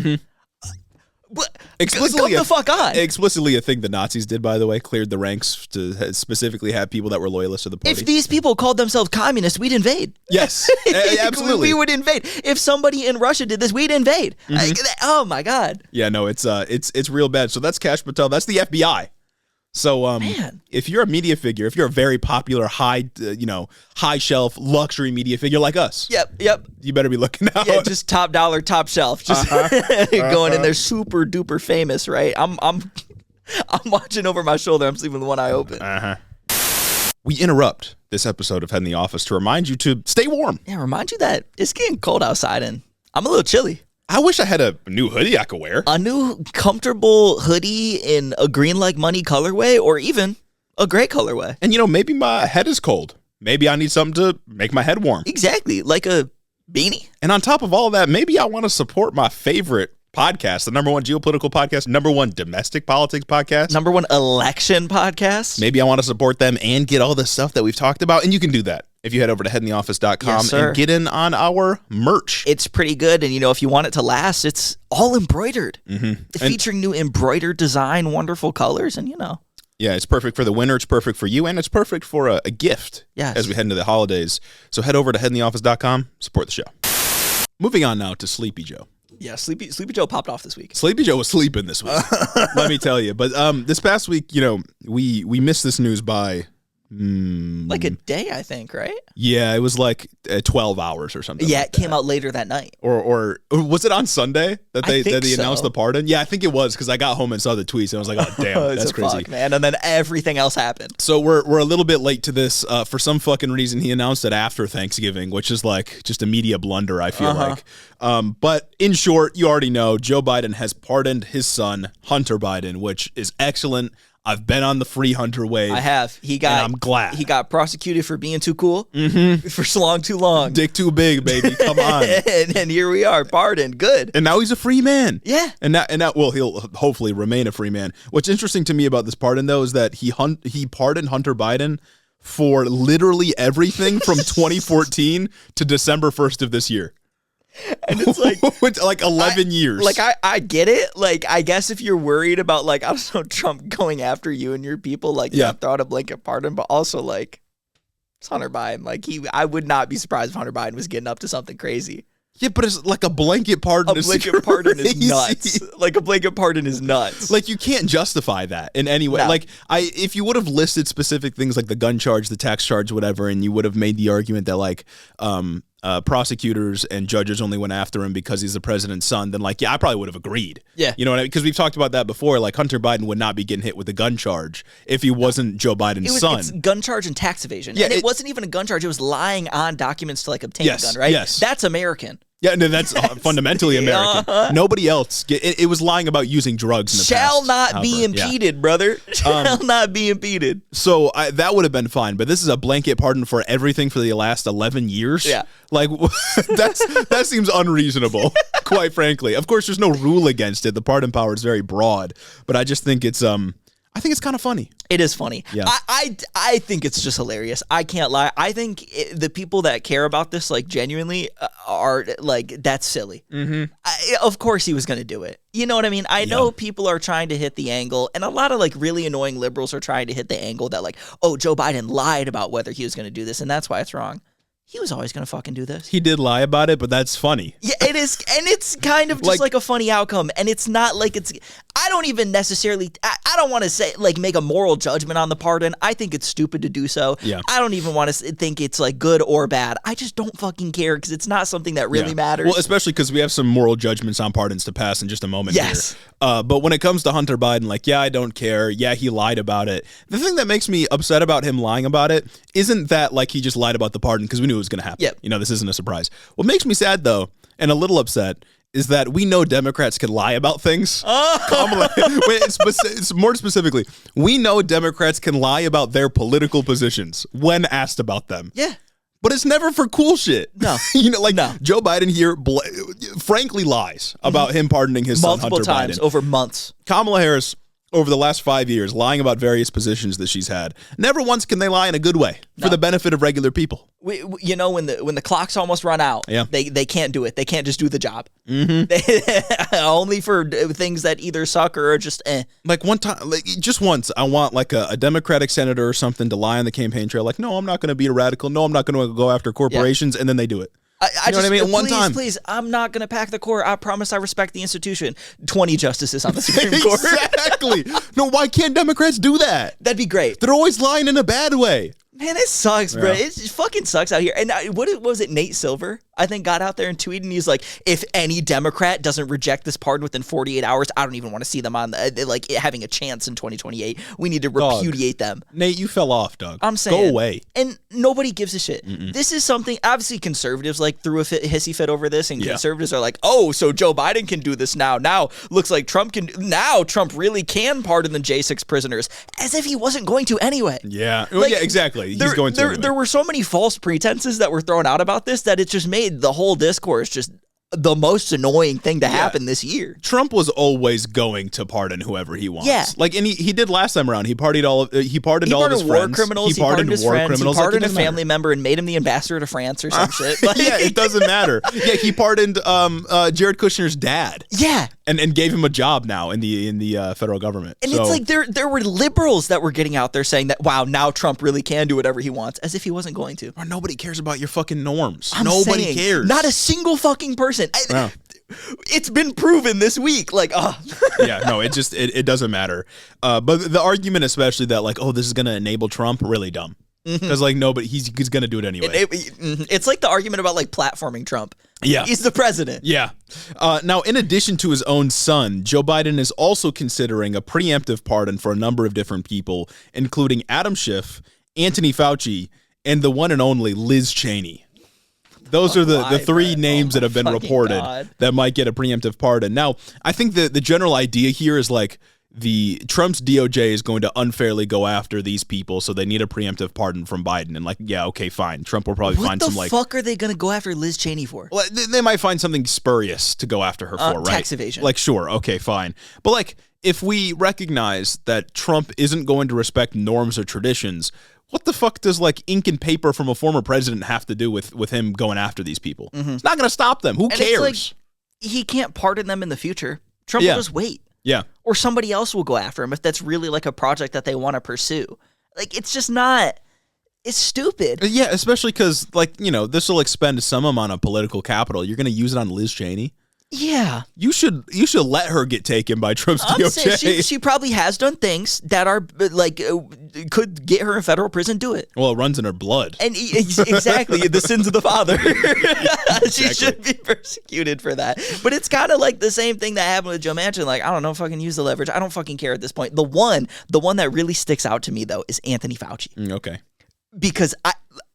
Speaker 1: Explicitly,
Speaker 2: come the fuck on.
Speaker 1: Explicitly a thing the Nazis did, by the way, cleared the ranks to specifically have people that were loyalists to the party.
Speaker 2: If these people called themselves communists, we'd invade.
Speaker 1: Yes, absolutely.
Speaker 2: We would invade. If somebody in Russia did this, we'd invade. Oh my God.
Speaker 1: Yeah, no, it's real bad. So that's Kash Patel. That's the FBI. So if you're a media figure, if you're a very popular high shelf luxury media figure like us,
Speaker 2: yep,
Speaker 1: you better be looking out.
Speaker 2: Yeah, just top dollar, top shelf, just going in there, super duper famous, right? I'm watching over my shoulder. I'm sleeping with one eye open.
Speaker 1: We interrupt this episode of Head in the Office to remind you to stay warm.
Speaker 2: Yeah, remind you that it's getting cold outside and I'm a little chilly.
Speaker 1: I wish I had a new hoodie I could wear.
Speaker 2: A new comfortable hoodie in a green like money colorway or even a gray colorway.
Speaker 1: And, maybe my head is cold. Maybe I need something to make my head warm.
Speaker 2: Exactly, like a beanie.
Speaker 1: And on top of all of that, maybe I want to support my favorite podcast, the #1 geopolitical podcast, #1 domestic politics podcast,
Speaker 2: #1 election podcast.
Speaker 1: Maybe I want to support them and get all the stuff that we've talked about. And you can do that if you head over to headintheoffice.com and get in on our merch.
Speaker 2: It's pretty good. And, if you want it to last, it's all embroidered. Featuring new embroidered design, wonderful colors, and,
Speaker 1: Yeah, it's perfect for the winter. It's perfect for you. And it's perfect for a gift as we head into the holidays. So head over to headintheoffice.com, support the show. Moving on now to Sleepy Joe.
Speaker 2: Yeah, Sleepy Joe popped off this week.
Speaker 1: Sleepy Joe was sleeping this week. Let me tell you. But this past week, we missed this news by
Speaker 2: like a day, I think, right?
Speaker 1: Yeah, it was like 12 hours or something.
Speaker 2: Yeah,
Speaker 1: like
Speaker 2: it came out later that night.
Speaker 1: Or was it on Sunday that they announced
Speaker 2: so.
Speaker 1: the pardon? Yeah, I think it was because I got home and saw the tweets and I was like, oh damn, that's crazy,
Speaker 2: fuck, man. And then everything else happened.
Speaker 1: So we're a little bit late to this. For some fucking reason, he announced it after Thanksgiving, which is like just a media blunder, I feel like. But in short, you already know Joe Biden has pardoned his son, Hunter Biden, which is excellent. I've been on the free Hunter wave.
Speaker 2: I have.
Speaker 1: And I'm glad.
Speaker 2: He got prosecuted for being too cool. For so long, too long.
Speaker 1: Dick too big, baby. Come on.
Speaker 2: and here we are, pardoned. Good.
Speaker 1: And now he's a free man.
Speaker 2: Yeah.
Speaker 1: And now, well, he'll hopefully remain a free man. What's interesting to me about this pardon, though, is that he pardoned Hunter Biden for literally everything from 2014 to December 1st of this year.
Speaker 2: And it's like
Speaker 1: 11 years.
Speaker 2: Like I get it. Like I guess if you're worried about like I don't know Trump going after you and your people, like throw out a blanket pardon, but also like it's Hunter Biden. Like I would not be surprised if Hunter Biden was getting up to something crazy.
Speaker 1: Yeah, but it's like a blanket pardon.
Speaker 2: A blanket pardon is nuts. Like a blanket pardon is nuts.
Speaker 1: Like you can't justify that in any way.
Speaker 2: No.
Speaker 1: Like if you would have listed specific things like the gun charge, the tax charge, whatever, and you would have made the argument that like prosecutors and judges only went after him because he's the president's son, then like, yeah, I probably would have agreed.
Speaker 2: Yeah.
Speaker 1: You know what I mean? Because we've talked about that before. Like Hunter Biden would not be getting hit with a gun charge if he wasn't Joe Biden's son.
Speaker 2: It's gun charge and tax evasion.
Speaker 1: Yeah,
Speaker 2: and it wasn't even a gun charge. It was lying on documents to like obtain a gun, right?
Speaker 1: Yes.
Speaker 2: That's American.
Speaker 1: Yeah, no, that's fundamentally American. Nobody else. It was lying about using drugs in the past.
Speaker 2: Shall not be impeded, brother. Shall not be impeded.
Speaker 1: So that would have been fine, but this is a blanket pardon for everything for the last 11 years.
Speaker 2: Yeah.
Speaker 1: Like, that seems unreasonable, quite frankly. Of course, there's no rule against it. The pardon power is very broad, but I just think it's kind of funny.
Speaker 2: It is funny.
Speaker 1: Yeah.
Speaker 2: I think it's just hilarious. I can't lie. I think the people that care about this, like, genuinely are, like, that's silly. Of course he was going to do it. You know what I mean? I know people are trying to hit the angle, and a lot of, like, really annoying liberals are trying to hit the angle that, like, oh, Joe Biden lied about whether he was going to do this, and that's why it's wrong. He was always going to fucking do this.
Speaker 1: He did lie about it, but that's funny.
Speaker 2: Yeah, it is. And it's kind of just like a funny outcome. And it's not like I don't even necessarily, I don't want to say, like, make a moral judgment on the pardon. I think it's stupid to do so.
Speaker 1: Yeah.
Speaker 2: I don't even want to think it's, like, good or bad. I just don't fucking care because it's not something that really matters.
Speaker 1: Well, especially because we have some moral judgments on pardons to pass in just a moment here. But when it comes to Hunter Biden, like, yeah, I don't care. Yeah, he lied about it. The thing that makes me upset about him lying about it isn't that, like, he just lied about the pardon because we knew it was going to happen.
Speaker 2: Yep.
Speaker 1: You know, this isn't a surprise. What makes me sad, though, and a little upset, is that we know Democrats can lie about things. It's more specifically, we know Democrats can lie about their political positions when asked about them.
Speaker 2: Yeah.
Speaker 1: But it's never for cool shit.
Speaker 2: No.
Speaker 1: You know, like Joe Biden here frankly lies about him pardoning his son, Hunter Biden.
Speaker 2: Multiple times, over months.
Speaker 1: Kamala Harris, over the last 5 years, lying about various positions that she's had. Never once can they lie in a good way for the benefit of regular people.
Speaker 2: You know, when the clock's almost run out, they can't do it. They can't just do the job. Only for things that either suck or are just eh.
Speaker 1: Like one time, like just once, I want like a Democratic senator or something to lie on the campaign trail. Like, no, I'm not going to be a radical. No, I'm not going to go after corporations. And then they do it.
Speaker 2: You know what I mean? One time. Please, I'm not going to pack the court. I promise I respect the institution. 20 justices on the Supreme Court.
Speaker 1: Exactly. No, why can't Democrats do that?
Speaker 2: That'd be great.
Speaker 1: They're always lying in a bad way.
Speaker 2: Man, it sucks, bro. It just fucking sucks out here. And what was it, Nate Silver, I think, got out there and tweeted, and he's like, if any Democrat doesn't reject this pardon within 48 hours, I don't even want to see them on, like, having a chance in 2028. We need to repudiate them.
Speaker 1: Nate, you fell off, dog.
Speaker 2: I'm saying.
Speaker 1: Go away.
Speaker 2: And nobody gives a shit. This is something, obviously, conservatives, like, threw a hissy fit over this, and conservatives are like, oh, so Joe Biden can do this now. Now, looks like Trump really can pardon the J6 prisoners, as if he wasn't going to anyway.
Speaker 1: Yeah. Like, yeah, exactly. He's going to anyway.
Speaker 2: There were so many false pretenses that were thrown out about this that it just made the whole discourse just the most annoying thing to happen this year.
Speaker 1: Trump was always going to pardon whoever he wants.
Speaker 2: Yeah.
Speaker 1: Like, and he did last time around. He pardoned all of his friends.
Speaker 2: Criminals, he pardoned his friends. He pardoned a family member and made him the ambassador to France or some shit. Like,
Speaker 1: yeah, it doesn't matter. Yeah, he pardoned Jared Kushner's dad.
Speaker 2: Yeah.
Speaker 1: And gave him a job now in the federal government.
Speaker 2: And it's like there were liberals that were getting out there saying that, wow, now Trump really can do whatever he wants, as if he wasn't going to.
Speaker 1: Or nobody cares about your fucking norms. Nobody cares.
Speaker 2: Not a single fucking person. It's been proven this week. Like,
Speaker 1: Yeah, no, it doesn't matter. But the argument, especially that like, oh, this is gonna enable Trump, really dumb. Because like nobody, he's gonna do it anyway.
Speaker 2: It's like the argument about like platforming Trump.
Speaker 1: Yeah,
Speaker 2: he's the president.
Speaker 1: Yeah. Now, in addition to his own son, Joe Biden is also considering a preemptive pardon for a number of different people, including Adam Schiff, Anthony Fauci, and the one and only Liz Cheney. Those are the three names that have been reported that might get a preemptive pardon. Now, I think the general idea here is like Trump's DOJ is going to unfairly go after these people, so they need a preemptive pardon from Biden. And like, yeah, okay, fine. Trump will probably find some like.
Speaker 2: What the fuck are they going to go after Liz Cheney for?
Speaker 1: Well, they might find something spurious to go after her for, right?
Speaker 2: Tax evasion.
Speaker 1: Like, sure, okay, fine. But like, if we recognize that Trump isn't going to respect norms or traditions, what the fuck does like ink and paper from a former president have to do with him going after these people? It's not going to stop them. Who cares?
Speaker 2: It's like, he can't pardon them in the future. Trump will just wait.
Speaker 1: Yeah.
Speaker 2: Or somebody else will go after him if that's really like a project that they want to pursue. Like, it's just not. It's stupid.
Speaker 1: Yeah, especially because like, you know, this will expend some amount of political capital. You're going to use it on Liz Cheney.
Speaker 2: Yeah.
Speaker 1: You should let her get taken by Trump's DOJ.
Speaker 2: She probably has done things that are like could get her in federal prison. Do it.
Speaker 1: Well, it runs in her blood.
Speaker 2: And exactly, the sins of the father. She should be persecuted for that. But it's kind of like the same thing that happened with Joe Manchin. Like, I don't know, fucking use the leverage. I don't fucking care at this point. The one that really sticks out to me though is Anthony Fauci.
Speaker 1: Okay.
Speaker 2: Because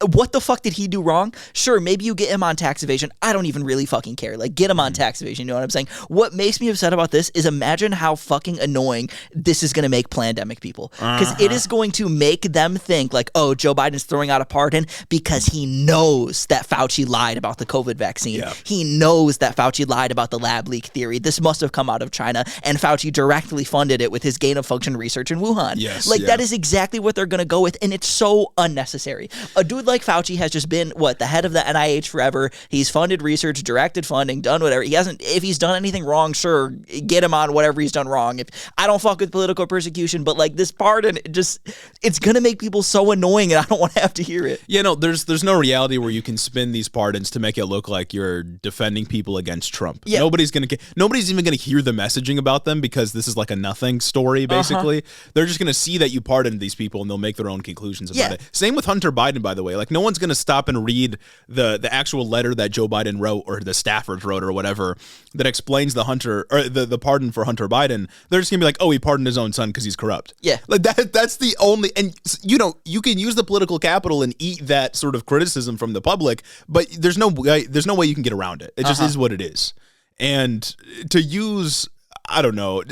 Speaker 2: what the fuck did he do wrong? Sure, maybe you get him on tax evasion. I don't even really fucking care. Like, get him on tax evasion. You know what I'm saying? What makes me upset about this is imagine how fucking annoying this is going to make pandemic people. Because it is going to make them think like, oh, Joe Biden's throwing out a pardon because he knows that Fauci lied about the COVID vaccine. Yeah. He knows that Fauci lied about the lab leak theory. This must have come out of China, and Fauci directly funded it with his gain-of-function research in Wuhan.
Speaker 1: Yes,
Speaker 2: that is exactly what they're going to go with, and it's so unnecessary. A dude like Fauci has just been the head of the NIH forever. He's funded research, directed funding, done whatever. He hasn't. If he's done anything wrong, sure, get him on whatever he's done wrong. If I don't fuck with political persecution, but like this pardon, it's gonna make people so annoying, and I don't want to have to hear it.
Speaker 1: Yeah, no, there's no reality where you can spin these pardons to make it look like you're defending people against Trump. Yeah. Nobody's even gonna hear the messaging about them because this is like a nothing story. Basically, they're just gonna see that you pardoned these people and they'll make their own conclusions about it. Same with Hunter Biden, by the way. Like, no one's going to stop and read the actual letter that Joe Biden wrote or the staffers wrote or whatever that explains the pardon for Hunter Biden. They're just going to be like, oh, he pardoned his own son because he's corrupt.
Speaker 2: Yeah.
Speaker 1: Like that's the only, and you can use the political capital and eat that sort of criticism from the public, but there's no way you can get around it. It just is what it is. And to use, I don't know,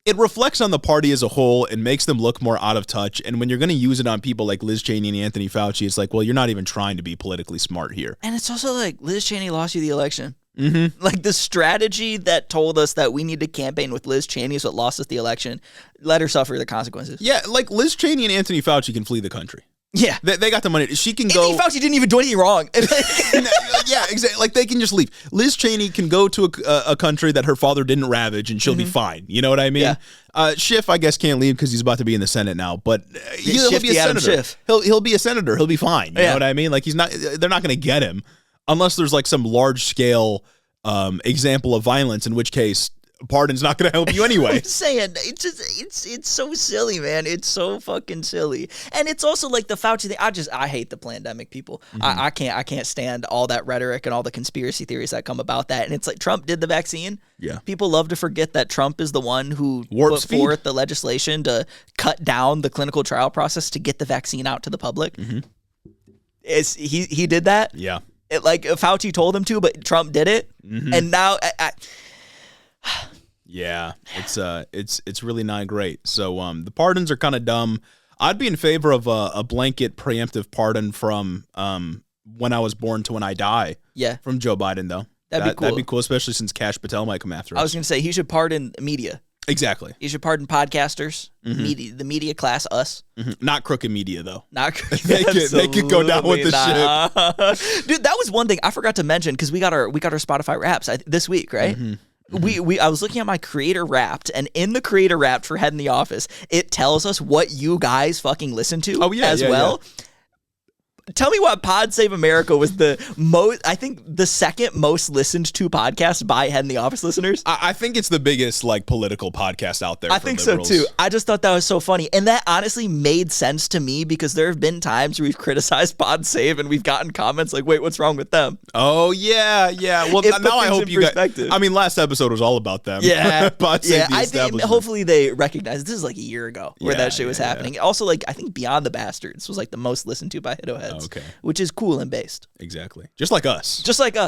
Speaker 1: it reflects on the party as a whole and makes them look more out of touch. And when you're going to use it on people like Liz Cheney and Anthony Fauci, it's like, well, you're not even trying to be politically smart here.
Speaker 2: And it's also like Liz Cheney lost you the election. Mm-hmm. Like the strategy that told us that we need to campaign with Liz Cheney is what lost us the election. Let her suffer the consequences.
Speaker 1: Yeah, like Liz Cheney and Anthony Fauci can flee the country.
Speaker 2: Yeah.
Speaker 1: They got the money. She can go.
Speaker 2: Anthony Fauci didn't even do anything wrong.
Speaker 1: Yeah, exactly. Like, they can just leave. Liz Cheney can go to a country that her father didn't ravage, and she'll be fine. You know what I mean? Yeah. Schiff, I guess, can't leave because he's about to be in the Senate now, but he'll be a senator. He'll be a senator. He'll be fine. You know what I mean? Like, they're not going to get him unless there's like some large-scale example of violence, in which case pardon's not going to help you anyway.
Speaker 2: I'm saying it's so silly, man. It's so fucking silly, and it's also like the Fauci thing. I hate the pandemic people. I can't stand all that rhetoric and all the conspiracy theories that come about that. And it's like Trump did the vaccine.
Speaker 1: Yeah, people
Speaker 2: love to forget that Trump is the one who put forth the legislation to cut down the clinical trial process to get the vaccine out to the public. He did that.
Speaker 1: Yeah,
Speaker 2: Fauci told him to, but Trump did it, and now.
Speaker 1: Yeah, it's really not great. So the pardons are kind of dumb. I'd be in favor of a blanket preemptive pardon from when I was born to when I die.
Speaker 2: Yeah,
Speaker 1: from Joe Biden though.
Speaker 2: That'd be cool.
Speaker 1: That'd be cool, especially since Kash Patel might come after us.
Speaker 2: I was going to say he should pardon media.
Speaker 1: Exactly.
Speaker 2: He should pardon podcasters, the media class, us.
Speaker 1: Not crooked media though.
Speaker 2: Not crooked.
Speaker 1: They could go down with the
Speaker 2: shit. Dude, that was one thing I forgot to mention because we got our Spotify Wraps this week, right? I was looking at my Creator Wrapped, and in the Creator Wrapped for Head in the Office, it tells us what you guys fucking listen to as well. Tell me why Pod Save America was the second most listened to podcast by Head in the Office listeners.
Speaker 1: I think it's the biggest like political podcast out there.
Speaker 2: I think liberals. So too. I just thought that was so funny. And that honestly made sense to me because there have been times where we've criticized Pod Save and we've gotten comments like, wait, what's wrong with them?
Speaker 1: Oh, yeah. Well, now I hope you guys... I mean, last episode was all about them.
Speaker 2: Yeah.
Speaker 1: Pod Save the
Speaker 2: I think hopefully they recognize this is like a year ago where that shit was happening. Also, like, I think Beyond the Bastards was like the most listened to by Hito Heads, which is cool and based.
Speaker 1: Exactly. Just like us.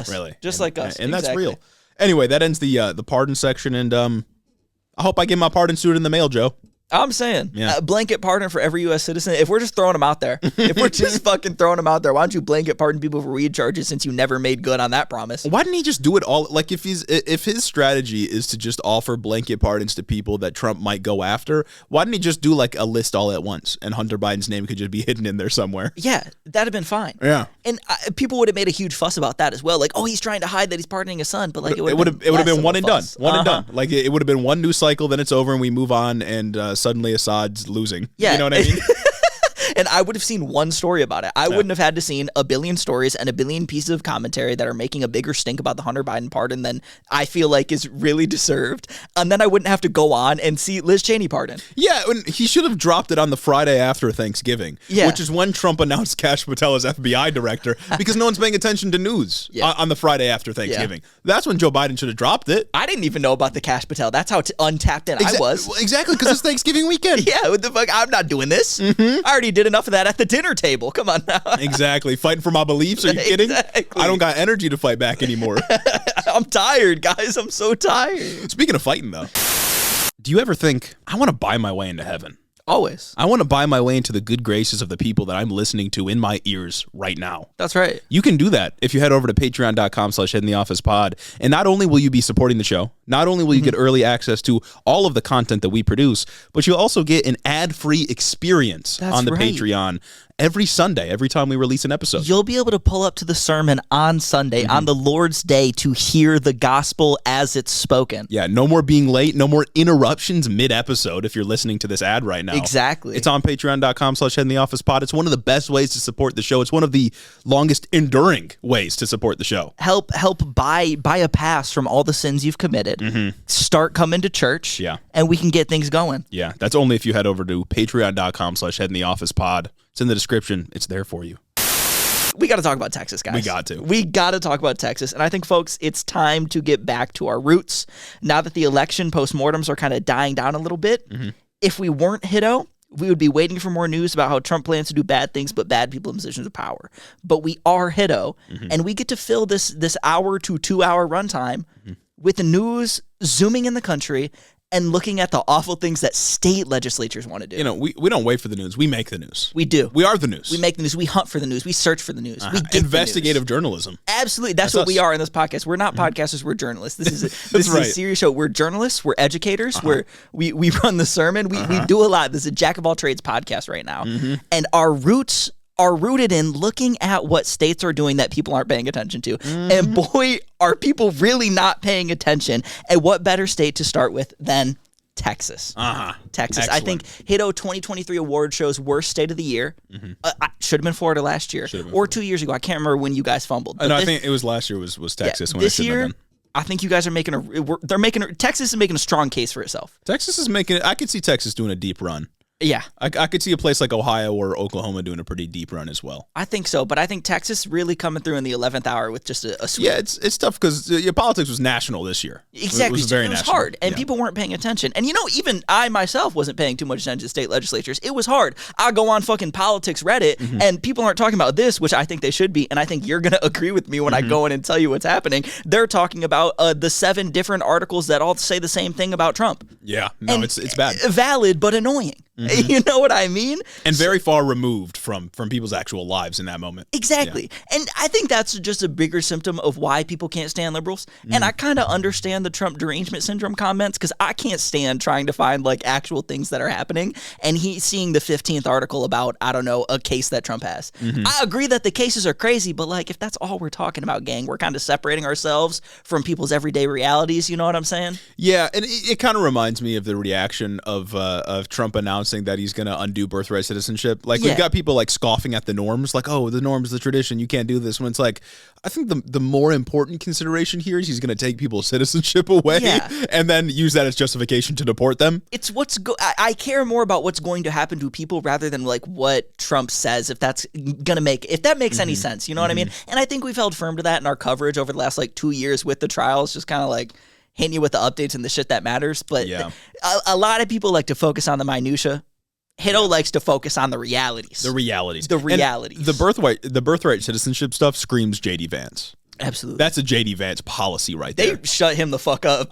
Speaker 2: Really. Just like us.
Speaker 1: And that's real. Anyway, that ends the pardon section, and I hope I get my pardon suit in the mail, Joe.
Speaker 2: I'm saying, blanket pardon for every U.S. citizen. If we're just throwing them out there, if we're just fucking throwing them out there, why don't you blanket pardon people for weed charges since you never made good on that promise?
Speaker 1: Why didn't he just do it all? Like, if his strategy is to just offer blanket pardons to people that Trump might go after, why didn't he just do like a list all at once and Hunter Biden's name could just be hidden in there somewhere?
Speaker 2: Yeah, that'd have been fine.
Speaker 1: Yeah,
Speaker 2: and people would have made a huge fuss about that as well. Like, oh, he's trying to hide that he's pardoning his son, but like it would have been
Speaker 1: one and done. And done. Like it would have been one news cycle, then it's over and we move on, and suddenly Assad's losing.
Speaker 2: Yeah.
Speaker 1: You know what I mean?
Speaker 2: And I would have seen one story about it. I wouldn't have had to seen a billion stories and a billion pieces of commentary that are making a bigger stink about the Hunter Biden pardon than I feel like is really deserved. And then I wouldn't have to go on and see Liz Cheney pardon.
Speaker 1: Yeah, and he should have dropped it on the Friday after Thanksgiving, which is when Trump announced Kash Patel as FBI director, because no one's paying attention to news on the Friday after Thanksgiving. That's when Joe Biden should have dropped it.
Speaker 2: I didn't even know about the Kash Patel. That's how untapped in I was.
Speaker 1: Exactly, because it's Thanksgiving weekend.
Speaker 2: Yeah, what the fuck? I'm not doing this. I already did enough of that at the dinner table. Come on now.
Speaker 1: Exactly. Fighting for my beliefs. Are you kidding? I don't got energy to fight back anymore.
Speaker 2: I'm tired, guys. I'm so tired.
Speaker 1: Speaking of fighting, though, do you ever think, I want to buy my way into heaven?
Speaker 2: Always.
Speaker 1: I want to buy my way into the good graces of the people that I'm listening to in my ears right now.
Speaker 2: That's right.
Speaker 1: You can do that if you head over to patreon.com/headintheofficepod. And not only will you be supporting the show, not only will you get early access to all of the content that we produce, but you'll also get an ad-free experience on the Patreon every Sunday, every time we release an episode.
Speaker 2: You'll be able to pull up to the sermon on Sunday, on the Lord's Day, to hear the gospel as it's spoken.
Speaker 1: Yeah, no more being late, no more interruptions mid-episode if you're listening to this ad right now.
Speaker 2: Exactly.
Speaker 1: It's on patreon.com/headintheofficepod. It's one of the best ways to support the show. It's one of the longest enduring ways to support the show.
Speaker 2: Help buy a pass from all the sins you've committed. Start coming to church.
Speaker 1: Yeah.
Speaker 2: And we can get things going.
Speaker 1: Yeah, that's only if you head over to patreon.com/headintheofficepod. It's in the description. It's there for you.
Speaker 2: We got to talk about Texas, guys.
Speaker 1: We got to.
Speaker 2: We got to talk about Texas. And I think, folks, it's time to get back to our roots. Now that the election postmortems are kind of dying down a little bit, if we weren't Hito, we would be waiting for more news about how Trump plans to do bad things, but bad people in positions of power. But we are Hito, and we get to fill this hour to 2 hour runtime with the news zooming in the country and looking at the awful things that state legislatures want to do.
Speaker 1: You know, we don't wait for the news. We make the news.
Speaker 2: We do.
Speaker 1: We are the news.
Speaker 2: We make the news. We hunt for the news. We search for the news. We get
Speaker 1: investigative journalism.
Speaker 2: Absolutely. That's what we are in this podcast. We're not podcasters. We're journalists. This is a serious show. We're journalists. We're educators. We run the sermon. We do a lot. This is a Jack of all trades podcast right now. And our roots are rooted in looking at what states are doing that people aren't paying attention to. And boy, are people really not paying attention. And what better state to start with than Texas? Texas.
Speaker 1: Excellent.
Speaker 2: I think Hito 2023 award shows worst state of the year. Should have been Florida last year or 2 years ago. I can't remember when you guys fumbled.
Speaker 1: No, I think it was last year was Texas. When
Speaker 2: this year, I think you guys are Texas is making a strong case for itself.
Speaker 1: Texas is making, I could see Texas doing a deep run.
Speaker 2: Yeah.
Speaker 1: I could see a place like Ohio or Oklahoma doing a pretty deep run as well.
Speaker 2: I think so, but I think Texas really coming through in the 11th hour with just a sweep.
Speaker 1: Yeah, it's tough because politics was national this year.
Speaker 2: Exactly.
Speaker 1: It was very national.
Speaker 2: Hard, and people weren't paying attention. And, even I myself wasn't paying too much attention to state legislatures. It was hard. I go on fucking politics Reddit, and people aren't talking about this, which I think they should be, and I think you're going to agree with me when I go in and tell you what's happening. They're talking about the 7 different articles that all say the same thing about Trump.
Speaker 1: Yeah. No, and it's bad.
Speaker 2: Valid, but annoying. You know what I mean?
Speaker 1: And very far removed from people's actual lives in that moment.
Speaker 2: Exactly. Yeah. And I think that's just a bigger symptom of why people can't stand liberals. And I kind of understand the Trump derangement syndrome comments because I can't stand trying to find actual things that are happening. And he's seeing the 15th article about, I don't know, a case that Trump has. I agree that the cases are crazy, but if that's all we're talking about, gang, we're kind of separating ourselves from people's everyday realities. You know what I'm saying?
Speaker 1: Yeah. And it kind of reminds me of the reaction of Trump announcing announcing that he's going to undo birthright citizenship. Like, we've got people like scoffing at the norms, like, oh, the norms, the tradition, you can't do this. When it's like, I think the more important consideration here is he's going to take people's citizenship away and then use that as justification to deport them.
Speaker 2: It's I care more about what's going to happen to people rather than like what Trump says, if that makes any sense. You know what I mean? And I think we've held firm to that in our coverage over the last like 2 years with the trials, just kind of like hitting you with the updates and the shit that matters. But a lot of people like to focus on the minutia. Hito likes to focus on the realities.
Speaker 1: The realities.
Speaker 2: And
Speaker 1: the birthright citizenship stuff screams J.D. Vance.
Speaker 2: Absolutely.
Speaker 1: That's a J.D. Vance policy right there.
Speaker 2: They shut him the fuck up.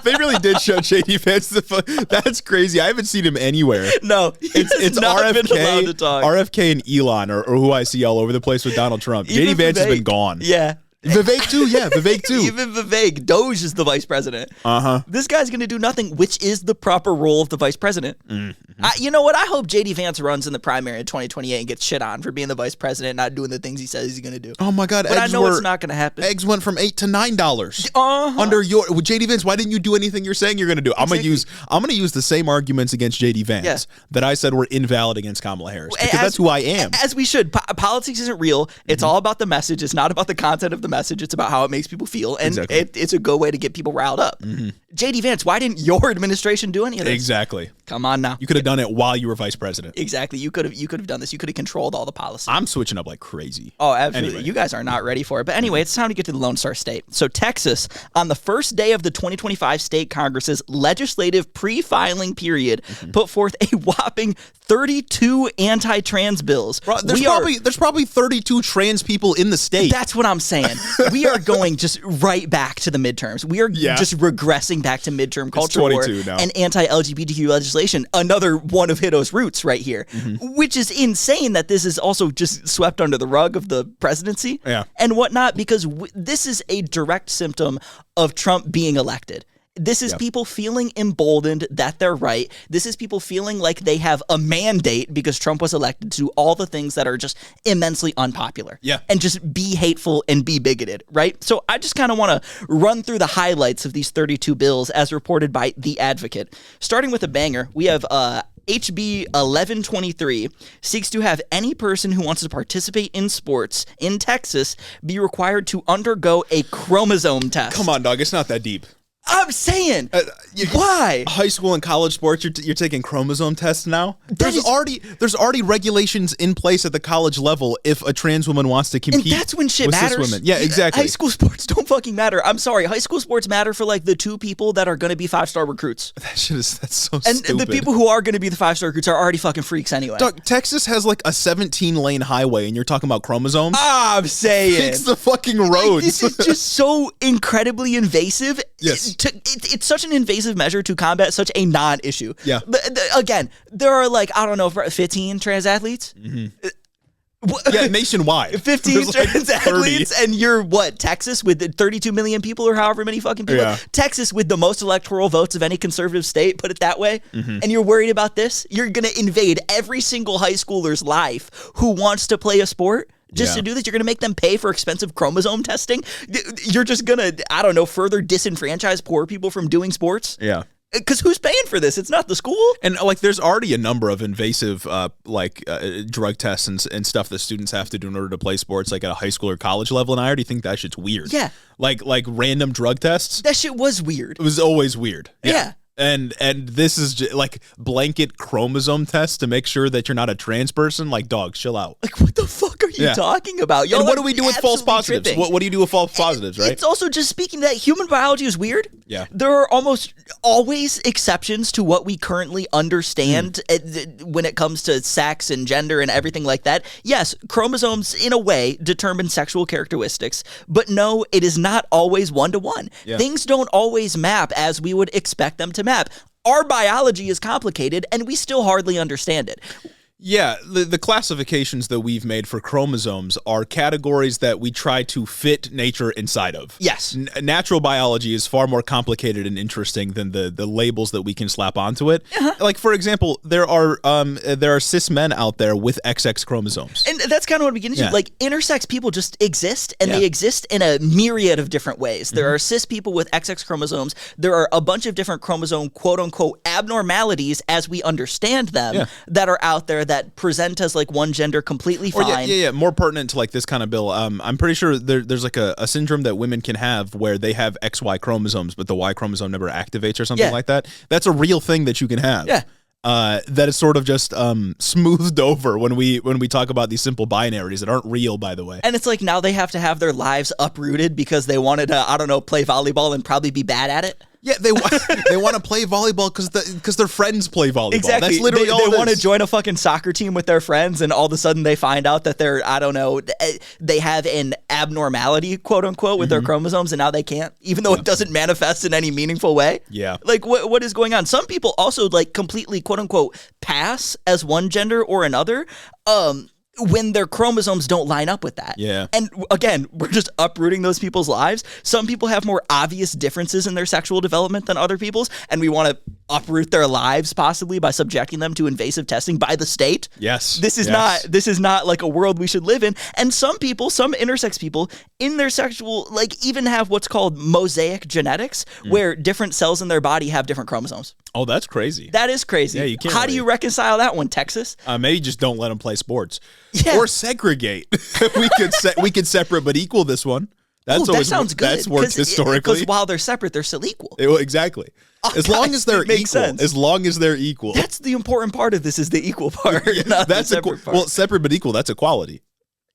Speaker 1: they really did shut J.D. Vance the fuck. That's crazy. I haven't seen him anywhere.
Speaker 2: No,
Speaker 1: it's
Speaker 2: not
Speaker 1: RFK,
Speaker 2: been allowed to talk.
Speaker 1: RFK and Elon or who I see all over the place with Donald Trump. J.D. Vance has been gone.
Speaker 2: Yeah.
Speaker 1: Vivek too, Vivek too.
Speaker 2: Even Vivek, Doge is the vice president. This guy's going to do nothing, which is the proper role of the vice president. You know what? I hope J.D. Vance runs in the primary in 2028 and gets shit on for being the vice president and not doing the things he says he's going to do.
Speaker 1: Oh my God.
Speaker 2: But I know it's not going to happen.
Speaker 1: Eggs went from $8 to $9 under your J.D. Vance. Why didn't you do anything you're saying you're going to do? Exactly. I'm going to use the same arguments against J.D. Vance that I said were invalid against Kamala Harris because that's who I am.
Speaker 2: As we should. Politics isn't real. It's all about the message. It's not about the content of the message. It's about how it makes people feel, and it's a good way to get people riled up. J.D. Vance, why didn't your administration do any of this?
Speaker 1: Exactly.
Speaker 2: Come on now.
Speaker 1: You could have done it while you were vice president.
Speaker 2: Exactly. You could have done this. You could have controlled all the policy.
Speaker 1: I'm switching up like crazy.
Speaker 2: Oh, absolutely. Anyway. You guys are not ready for it. But anyway, it's time to get to the Lone Star State. So Texas, on the first day of the 2025 state Congress's legislative pre-filing period, put forth a whopping 32 anti-trans bills.
Speaker 1: Bro, there's probably 32 trans people in the state.
Speaker 2: That's what I'm saying. We are going just right back to the midterms. We are just regressing back to midterm culture war and anti-LGBTQ legislation. Another one of Hito's roots right here, which is insane that this is also just swept under the rug of the presidency and whatnot, because this is a direct symptom of Trump being elected. This is people feeling emboldened that they're right. This is people feeling like they have a mandate because Trump was elected to do all the things that are just immensely unpopular. And just be hateful and be bigoted, right? So I just kind of want to run through the highlights of these 32 bills as reported by The Advocate. Starting with a banger, we have HB 1123 seeks to have any person who wants to participate in sports in Texas be required to undergo a chromosome test.
Speaker 1: Come on, dog. It's not that deep.
Speaker 2: I'm saying, why?
Speaker 1: High school and college sports, you're taking chromosome tests now? There's already regulations in place at the college level if a trans woman wants to compete.
Speaker 2: And that's when shit
Speaker 1: with
Speaker 2: matters.
Speaker 1: Cis women. Yeah, exactly.
Speaker 2: High school sports don't fucking matter. I'm sorry. High school sports matter for like the 2 people that are going to be 5-star recruits.
Speaker 1: That's so
Speaker 2: and
Speaker 1: stupid.
Speaker 2: The people who are going to be the 5-star recruits are already fucking freaks anyway.
Speaker 1: Dog, Texas has like a 17-lane highway and you're talking about chromosomes?
Speaker 2: I'm saying.
Speaker 1: Fix the fucking roads.
Speaker 2: This is just so incredibly invasive.
Speaker 1: Yes.
Speaker 2: It's such an invasive measure to combat such a non-issue.
Speaker 1: Yeah.
Speaker 2: Again, there are like, I don't know, 15 trans athletes?
Speaker 1: Yeah, nationwide.
Speaker 2: 15 trans athletes, and you're what, Texas with 32 million people or however many fucking people?
Speaker 1: Yeah.
Speaker 2: Texas with the most electoral votes of any conservative state, put it that way, and you're worried about this? You're going to invade every single high schooler's life who wants to play a sport? Just to do this, you're going to make them pay for expensive chromosome testing? You're just going to, I don't know, further disenfranchise poor people from doing sports?
Speaker 1: Yeah.
Speaker 2: Because who's paying for this? It's not the school.
Speaker 1: And like, there's already a number of invasive, drug tests and stuff that students have to do in order to play sports, like at a high school or college level. And I already think that shit's weird.
Speaker 2: Yeah.
Speaker 1: Like random drug tests.
Speaker 2: That shit was weird.
Speaker 1: It was always weird.
Speaker 2: Yeah.
Speaker 1: And this is just like blanket chromosome tests to make sure that you're not a trans person. Like, dog, chill out.
Speaker 2: Like, what the fuck are you talking about?
Speaker 1: And what do we do with false positives? What do you do with false positives, right?
Speaker 2: It's also just speaking that human biology is weird.
Speaker 1: Yeah.
Speaker 2: There are almost always exceptions to what we currently understand when it comes to sex and gender and everything like that. Yes, chromosomes, in a way, determine sexual characteristics. But no, it is not always one-to-one.
Speaker 1: Yeah.
Speaker 2: Things don't always map as we would expect them to map. Our biology is complicated, and we still hardly understand it.
Speaker 1: Yeah, the classifications that we've made for chromosomes are categories that we try to fit nature inside of.
Speaker 2: Yes.
Speaker 1: Natural biology is far more complicated and interesting than the labels that we can slap onto it. Like, for example, there are cis men out there with XX chromosomes.
Speaker 2: And that's kind of what we get into. Like, intersex people just exist, and they exist in a myriad of different ways. There are cis people with XX chromosomes. There are a bunch of different chromosome, quote-unquote, abnormalities, as we understand them, that are out there that present as like one gender completely fine.
Speaker 1: More pertinent to like this kind of bill. I'm pretty sure there's like a syndrome that women can have where they have XY chromosomes, but the Y chromosome never activates or something like that. That's a real thing that you can have.
Speaker 2: Yeah.
Speaker 1: That is sort of just smoothed over when we talk about these simple binaries that aren't real, by the way.
Speaker 2: And it's like now they have to have their lives uprooted because they wanted to, I don't know, play volleyball and probably be bad at it.
Speaker 1: Yeah, they want to play volleyball because their friends play volleyball.
Speaker 2: Exactly.
Speaker 1: That's literally all it is.
Speaker 2: They want to join a fucking soccer team with their friends, and all of a sudden they find out that they're, I don't know, they have an abnormality, quote unquote, with their chromosomes, and now they can't, even though it doesn't manifest in any meaningful way.
Speaker 1: Yeah.
Speaker 2: Like, what is going on? Some people also, like, completely, quote unquote, pass as one gender or another. When their chromosomes don't line up with that.
Speaker 1: Yeah.
Speaker 2: And again, we're just uprooting those people's lives. Some people have more obvious differences in their sexual development than other people's, and we want to uproot their lives possibly by subjecting them to invasive testing by the state.
Speaker 1: Yes.
Speaker 2: This is not like a world we should live in. And some people, some intersex people in their sexual, like, even have what's called mosaic genetics, where different cells in their body have different chromosomes.
Speaker 1: Oh, that's crazy.
Speaker 2: That is crazy.
Speaker 1: Yeah, you can't.
Speaker 2: How do you reconcile that one, Texas?
Speaker 1: Maybe just don't let them play sports,
Speaker 2: or
Speaker 1: segregate. we could separate but equal this one. That
Speaker 2: sounds good.
Speaker 1: That's worked historically.
Speaker 2: Because while they're separate, they're still equal.
Speaker 1: Exactly. As long as they're equal.
Speaker 2: Sense.
Speaker 1: As long as they're equal.
Speaker 2: That's the important part of this, is the equal part. Not
Speaker 1: that's
Speaker 2: the separate part.
Speaker 1: Well, separate but equal. That's equality.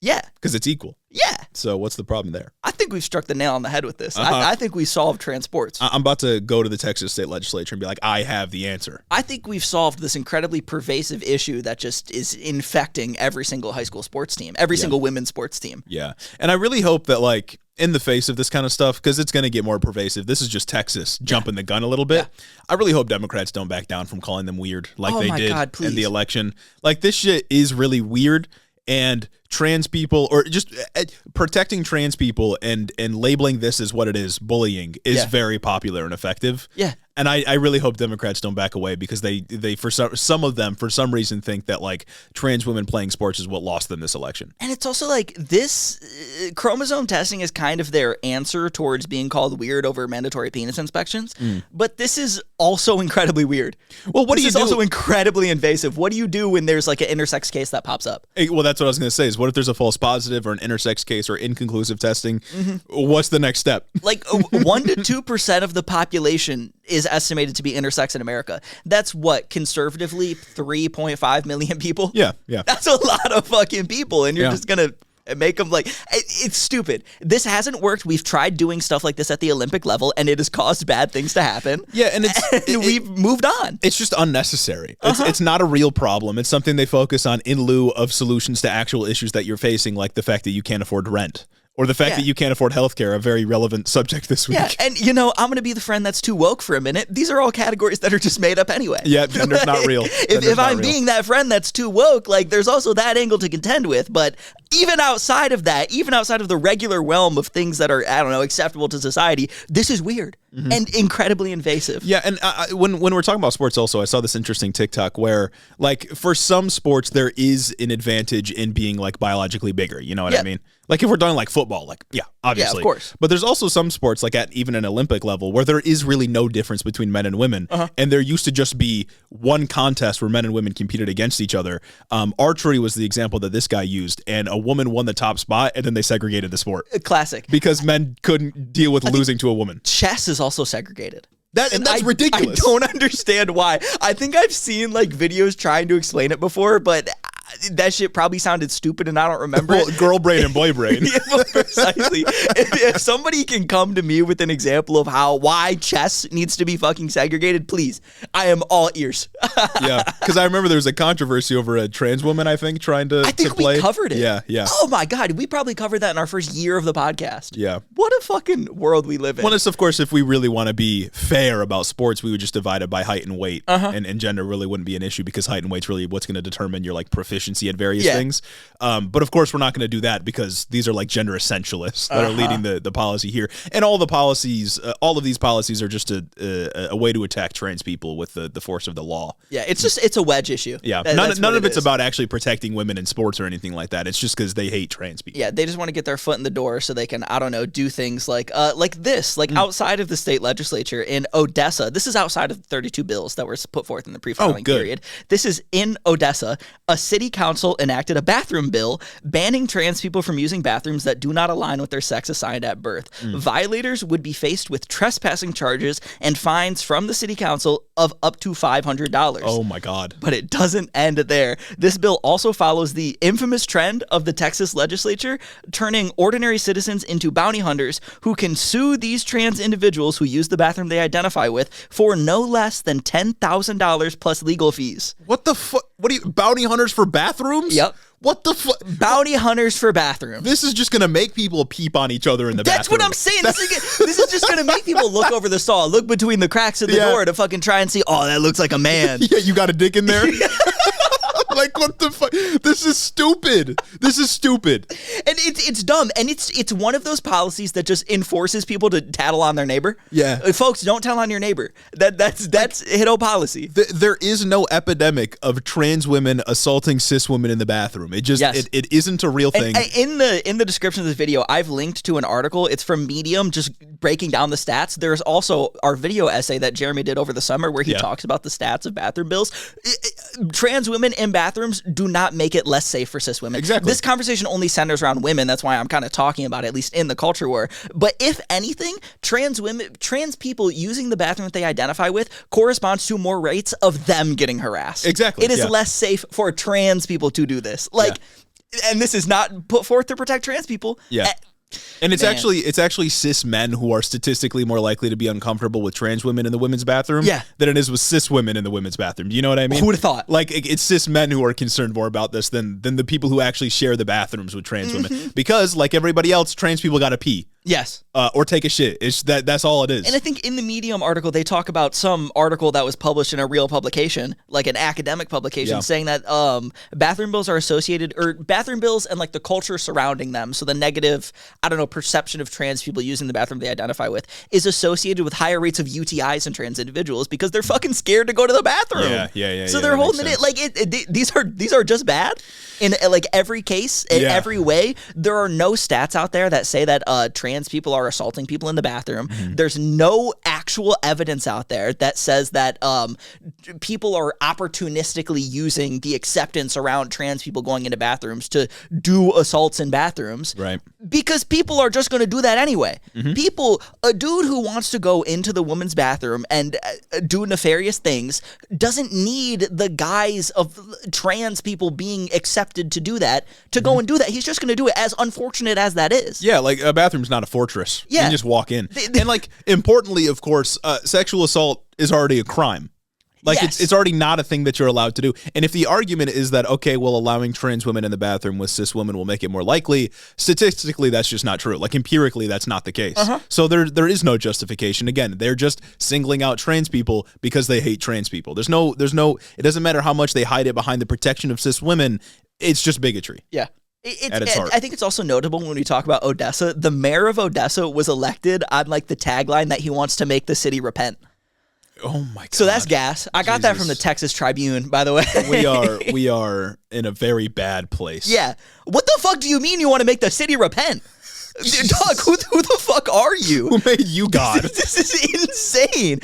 Speaker 2: Yeah.
Speaker 1: Because it's equal.
Speaker 2: Yeah.
Speaker 1: So what's the problem there?
Speaker 2: I think we've struck the nail on the head with this. I think we solved transports.
Speaker 1: I'm about to go to the Texas state legislature and be like, I have the answer.
Speaker 2: I think we've solved this incredibly pervasive issue that just is infecting every single high school sports team, every single women's sports team.
Speaker 1: Yeah. And I really hope that, like, in the face of this kind of stuff, because it's going to get more pervasive, this is just Texas jumping the gun a little bit. Yeah. I really hope Democrats don't back down from calling them weird like they did in the election. Like, this shit is really weird. And trans people, or just protecting trans people and labeling this as what it is, bullying, is very popular and effective.
Speaker 2: Yeah.
Speaker 1: And I really hope Democrats don't back away, because they for some of them, for some reason, think that, like, trans women playing sports is what lost them this election.
Speaker 2: And it's also like this chromosome testing is kind of their answer towards being called weird over mandatory penis inspections. But this is also incredibly weird. Well, this is also incredibly invasive. What do you do when there's like an intersex case that pops up?
Speaker 1: Well, that's what I was going to say, is what if there's a false positive or an intersex case or inconclusive testing? What's the next step?
Speaker 2: Like 1 to 2% of the population is estimated to be intersex in America. That's what, conservatively 3.5 million people?
Speaker 1: Yeah.
Speaker 2: That's a lot of fucking people, and you're just going to make them, like, it's stupid. This hasn't worked. We've tried doing stuff like this at the Olympic level, and it has caused bad things to happen.
Speaker 1: Yeah, and
Speaker 2: we've moved on.
Speaker 1: It's just unnecessary. It's not a real problem. It's something they focus on in lieu of solutions to actual issues that you're facing, like the fact that you can't afford rent. Or the fact that you can't afford healthcare, a very relevant subject this week.
Speaker 2: Yeah, and I'm going to be the friend that's too woke for a minute. These are all categories that are just made up anyway.
Speaker 1: Yeah, gender's not real.
Speaker 2: If I'm being that friend that's too woke, like, there's also that angle to contend with. But even outside of that, even outside of the regular realm of things that are, I don't know, acceptable to society, this is weird and incredibly invasive.
Speaker 1: Yeah, and when we're talking about sports also, I saw this interesting TikTok where, like, for some sports, there is an advantage in being, like, biologically bigger. You know what I mean? Like, if we're talking, like, football, like, obviously.
Speaker 2: Yeah, of course.
Speaker 1: But there's also some sports, like at even an Olympic level, where there is really no difference between men and women. And there used to just be one contest where men and women competed against each other. Archery was the example that this guy used, and a woman won the top spot, and then they segregated the sport.
Speaker 2: Classic.
Speaker 1: Because men couldn't deal with losing to a woman.
Speaker 2: Chess is also segregated.
Speaker 1: That's ridiculous.
Speaker 2: I don't understand why. I think I've seen, like, videos trying to explain it before, but that shit probably sounded stupid and I don't remember it.
Speaker 1: Girl brain and boy brain.
Speaker 2: Yeah, well, precisely. If somebody can come to me with an example of why chess needs to be fucking segregated, please, I am all ears.
Speaker 1: Yeah, because I remember there was a controversy over a trans woman, I think, trying to play.
Speaker 2: We covered it.
Speaker 1: Yeah.
Speaker 2: Oh my God, we probably covered that in our first year of the podcast.
Speaker 1: Yeah.
Speaker 2: What a fucking world we live in.
Speaker 1: Well, of course, if we really want to be fair about sports, we would just divide it by height and weight, and gender really wouldn't be an issue because height and weight's really what's going to determine your like proficiency at various things. But of course, we're not going to do that because these are like gender essentialists that are leading the policy here, and all of these policies are just a way to attack trans people with the force of the law.
Speaker 2: Yeah, it's a wedge issue.
Speaker 1: Yeah, none of it's about actually protecting women in sports or anything like that. It's just because they hate trans people.
Speaker 2: Yeah, they just want to get their foot in the door so they can, I don't know, do things like this, outside of the state legislature in Odessa. This is outside of the 32 bills that were put forth in the pre-filing period. This is in Odessa. A city council enacted a bathroom bill banning trans people from using bathrooms that do not align with their sex assigned at birth. Violators would be faced with trespassing charges and fines from the city council of up to $500.
Speaker 1: Oh my God.
Speaker 2: But it doesn't end there. This bill also follows the infamous trend of the Texas legislature turning ordinary citizens into bounty hunters who can sue these trans individuals who use the bathroom they identify with for no less than $10,000 plus legal fees.
Speaker 1: What the fuck? What are you, bounty hunters for bathrooms?
Speaker 2: Yep.
Speaker 1: What the fuck?
Speaker 2: Bounty hunters for bathrooms.
Speaker 1: This is just going to make people peep on each other in the bathroom.
Speaker 2: That's what I'm saying. This is just going to make people look over the stall, look between the cracks of the door to fucking try and see, oh, that looks like a man.
Speaker 1: Yeah, you got a dick in there? Like, what the fuck? This is stupid. This is stupid.
Speaker 2: And it's dumb. And it's one of those policies that just enforces people to tattle on their neighbor.
Speaker 1: Yeah.
Speaker 2: Folks, don't tell on your neighbor. That's Hiddo policy.
Speaker 1: There is no epidemic of trans women assaulting cis women in the bathroom. It just it isn't a real thing.
Speaker 2: And in the description of this video, I've linked to an article. It's from Medium, just breaking down the stats. There's also our video essay that Jeremy did over the summer where he talks about the stats of bathroom bills. Trans women in bathrooms do not make it less safe for cis women.
Speaker 1: Exactly.
Speaker 2: This conversation only centers around women. That's why I'm kind of talking about it, at least in the culture war. But if anything, trans people using the bathroom that they identify with corresponds to more rates of them getting harassed.
Speaker 1: Exactly.
Speaker 2: It is less safe for trans people to do this. And this is not put forth to protect trans people.
Speaker 1: Yeah. And it's actually cis men who are statistically more likely to be uncomfortable with trans women in the women's bathroom than it is with cis women in the women's bathroom. Do you know what I mean?
Speaker 2: Who would have thought?
Speaker 1: Like, it's cis men who are concerned more about this than the people who actually share the bathrooms with trans women. Because, like everybody else, trans people got to pee.
Speaker 2: Yes.
Speaker 1: Or take a shit. That's all it is.
Speaker 2: And I think in the Medium article, they talk about some article that was published in a real publication, like an academic publication, saying that bathroom bills are associated, or bathroom bills and like the culture surrounding them, so the negative, perception of trans people using the bathroom they identify with, is associated with higher rates of UTIs in trans individuals because they're fucking scared to go to the bathroom.
Speaker 1: Yeah.
Speaker 2: So they're holding it like these are just bad in like every case, in every way. There are no stats out there that say that trans people are assaulting people in the bathroom. There's no actual evidence out there that says that people are opportunistically using the acceptance around trans people going into bathrooms to do assaults in bathrooms.
Speaker 1: Right.
Speaker 2: Because people are just going to do that anyway. A dude who wants to go into the woman's bathroom and do nefarious things doesn't need the guise of trans people being accepted to do that, to go and do that. He's just going to do it, as unfortunate as that is.
Speaker 1: Yeah, like a bathroom's not a fortress.
Speaker 2: Yeah.
Speaker 1: You can just walk in. And like, importantly, of course, sexual assault is already a crime. Like, it's already not a thing that you're allowed to do. And if the argument is that, okay, well, allowing trans women in the bathroom with cis women will make it more likely, statistically, that's just not true. Like, empirically, that's not the case. So there is no justification. Again, they're just singling out trans people because they hate trans people. There's no, it doesn't matter how much they hide it behind the protection of cis women. It's just bigotry.
Speaker 2: Yeah.
Speaker 1: At its heart.
Speaker 2: I think it's also notable when we talk about Odessa, the mayor of Odessa was elected on like the tagline that he wants to make the city repent.
Speaker 1: Oh my God.
Speaker 2: So that's gas. I got that from the Texas Tribune, by the way.
Speaker 1: we are in a very bad place.
Speaker 2: Yeah. What the fuck do you mean you want to make the city repent? Dog, who the fuck are you?
Speaker 1: Who made you God?
Speaker 2: This is insane.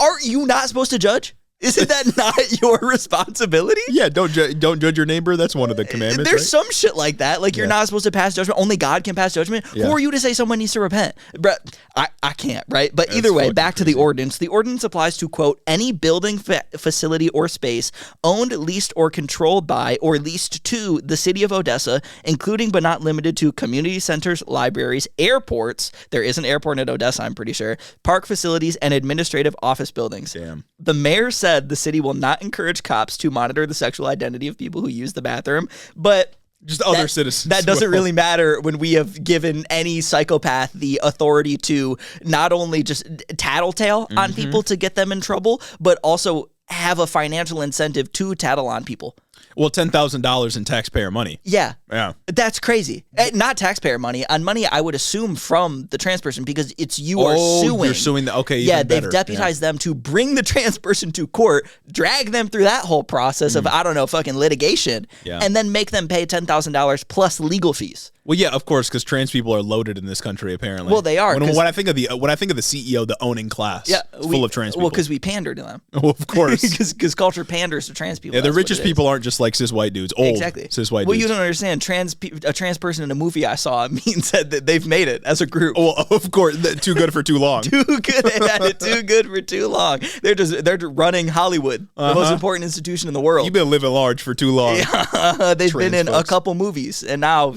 Speaker 2: Are you not supposed to judge? Isn't that not your responsibility?
Speaker 1: Yeah, don't judge your neighbor. That's one of the commandments.
Speaker 2: There's
Speaker 1: right?
Speaker 2: some shit like that. Like, you're not supposed to pass judgment. Only God can pass judgment.
Speaker 1: Yeah.
Speaker 2: Who are you to say someone needs to repent? Bro, I can't, right? But either way, back to the ordinance. The ordinance applies to, quote, any building, facility, or space owned, leased, or controlled by, or leased to the city of Odessa, including but not limited to community centers, libraries, airports. There is an airport at Odessa, I'm pretty sure. Park facilities and administrative office buildings.
Speaker 1: Damn.
Speaker 2: The mayor said the city will not encourage cops to monitor the sexual identity of people who use the bathroom, but
Speaker 1: just other citizens.
Speaker 2: That doesn't really matter when we have given any psychopath the authority to not only just tattletale on people to get them in trouble, but also have a financial incentive to tattle on people.
Speaker 1: Well, $10,000 in taxpayer money.
Speaker 2: Yeah.
Speaker 1: Yeah.
Speaker 2: That's crazy. Not taxpayer money. On money, I would assume from the trans person, because it's you are suing.
Speaker 1: You're suing okay,
Speaker 2: yeah,
Speaker 1: even
Speaker 2: they've
Speaker 1: better.
Speaker 2: deputized them to bring the trans person to court, drag them through that whole process of, I don't know, fucking litigation, and then make them pay $10,000 plus legal fees.
Speaker 1: Well, yeah, of course, because trans people are loaded in this country. Apparently,
Speaker 2: well, they are.
Speaker 1: When I think of the CEO, the owning class, full of trans people.
Speaker 2: Well, because we pander to them.
Speaker 1: Well, of course,
Speaker 2: because culture panders to trans people.
Speaker 1: Yeah, the richest people aren't just like cis white dudes. Old cis white dudes.
Speaker 2: Well, you don't understand. A trans person in a movie I saw means that they've made it as a group.
Speaker 1: Well, of course, too good for too long.
Speaker 2: Too good at it. Too good for too long. They're running Hollywood, the most important institution in the world.
Speaker 1: You've been living large for too long.
Speaker 2: Yeah, they've been in a couple movies, and now.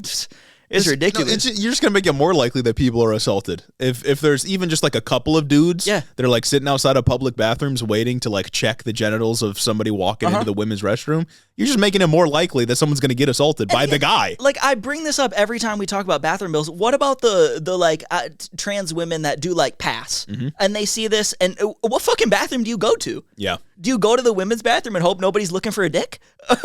Speaker 2: It's ridiculous.
Speaker 1: You're just gonna make it more likely that people are assaulted if there's even just like a couple of dudes that are like sitting outside of public bathrooms waiting to like check the genitals of somebody walking into the women's restroom. You're just making it more likely that someone's gonna get assaulted by the guy.
Speaker 2: Like, I bring this up every time we talk about bathroom bills. What about the like trans women that do like pass and they see this, and what fucking bathroom do you go to?
Speaker 1: Yeah.
Speaker 2: Do you go to the women's bathroom and hope nobody's looking for a dick?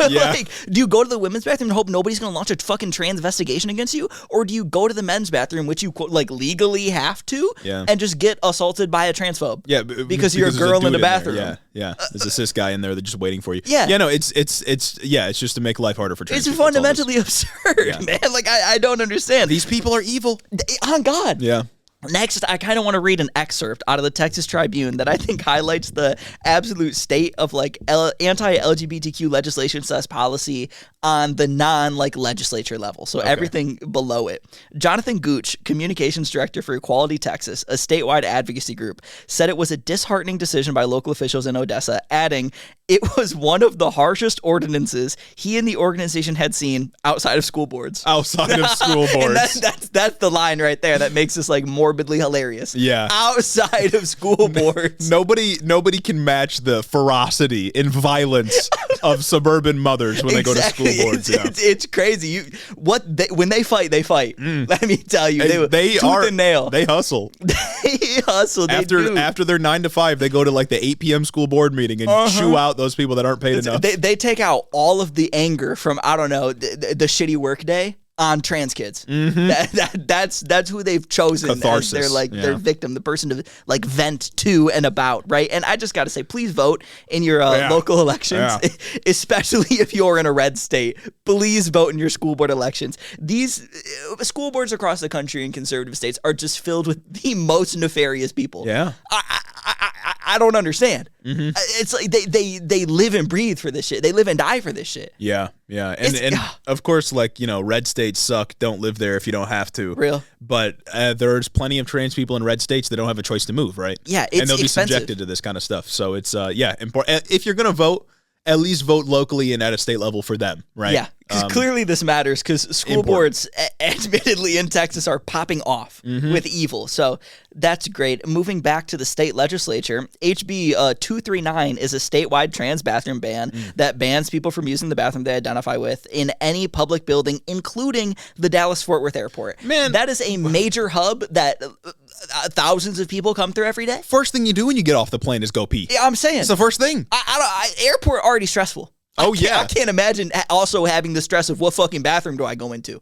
Speaker 1: Yeah.
Speaker 2: Like, do you go to the women's bathroom and hope nobody's going to launch a fucking trans investigation against you? Or do you go to the men's bathroom, which you like legally have to, and just get assaulted by a transphobe?
Speaker 1: Yeah,
Speaker 2: because you're a girl in the bathroom.
Speaker 1: Yeah. There's a cis guy in there that's just waiting for you.
Speaker 2: Yeah.
Speaker 1: Yeah, no, it's just to make life harder for trans
Speaker 2: people. It's fundamentally absurd, man. Like, I don't understand.
Speaker 1: These people are evil.
Speaker 2: On God.
Speaker 1: Yeah.
Speaker 2: Next, I kind of want to read an excerpt out of the Texas Tribune that I think highlights the absolute state of like anti-LGBTQ legislation / policy on the legislature level. So everything below it. Jonathan Gooch, communications director for Equality Texas, a statewide advocacy group, said it was a disheartening decision by local officials in Odessa, adding, it was one of the harshest ordinances he and the organization had seen outside of school boards.
Speaker 1: Outside of school boards.
Speaker 2: And that's the line right there that makes this like morbidly hilarious.
Speaker 1: Yeah.
Speaker 2: Outside of school boards.
Speaker 1: Nobody can match the ferocity and violence of suburban mothers when they go to school boards.
Speaker 2: It's crazy. When they fight, they fight. Let me tell you. They tooth and nail.
Speaker 1: They hustle.
Speaker 2: They hustle.
Speaker 1: After their 9 to 5, they go to like the 8 p.m. school board meting and chew out those people that aren't paid enough.
Speaker 2: They take out all of the anger from, I don't know, the shitty work day on trans kids. That's who they've chosen
Speaker 1: Catharsis.
Speaker 2: as their victim, the person to like vent to and about, right? And I just got to say, please vote in your local elections, especially if you're in a red state. Please vote in your school board elections. These school boards across the country in conservative states are just filled with the most nefarious people.
Speaker 1: Yeah.
Speaker 2: I don't understand. It's like they live and breathe for this shit. They live and die for this shit.
Speaker 1: Yeah. And of course, like, red states suck. Don't live there if you don't have to.
Speaker 2: Real.
Speaker 1: But there's plenty of trans people in red states that don't have a choice to move, right?
Speaker 2: Yeah, it's
Speaker 1: and they'll be
Speaker 2: expensive.
Speaker 1: subjected to this kind of stuff. So it's important. If you're gonna vote, at least vote locally and at a state level for them, right?
Speaker 2: Yeah, because clearly this matters, because school boards, admittedly in Texas, are popping off with evil. So that's great. Moving back to the state legislature, HB 239 is a statewide trans bathroom ban that bans people from using the bathroom they identify with in any public building, including the Dallas-Fort Worth Airport. Man, that is a major hub that thousands of people come through every day.
Speaker 1: First thing you do when you get off the plane is go pee.
Speaker 2: Yeah, I'm saying.
Speaker 1: It's the first thing.
Speaker 2: Airport already stressful.
Speaker 1: Oh, yeah.
Speaker 2: I can't imagine also having the stress of what fucking bathroom do I go into.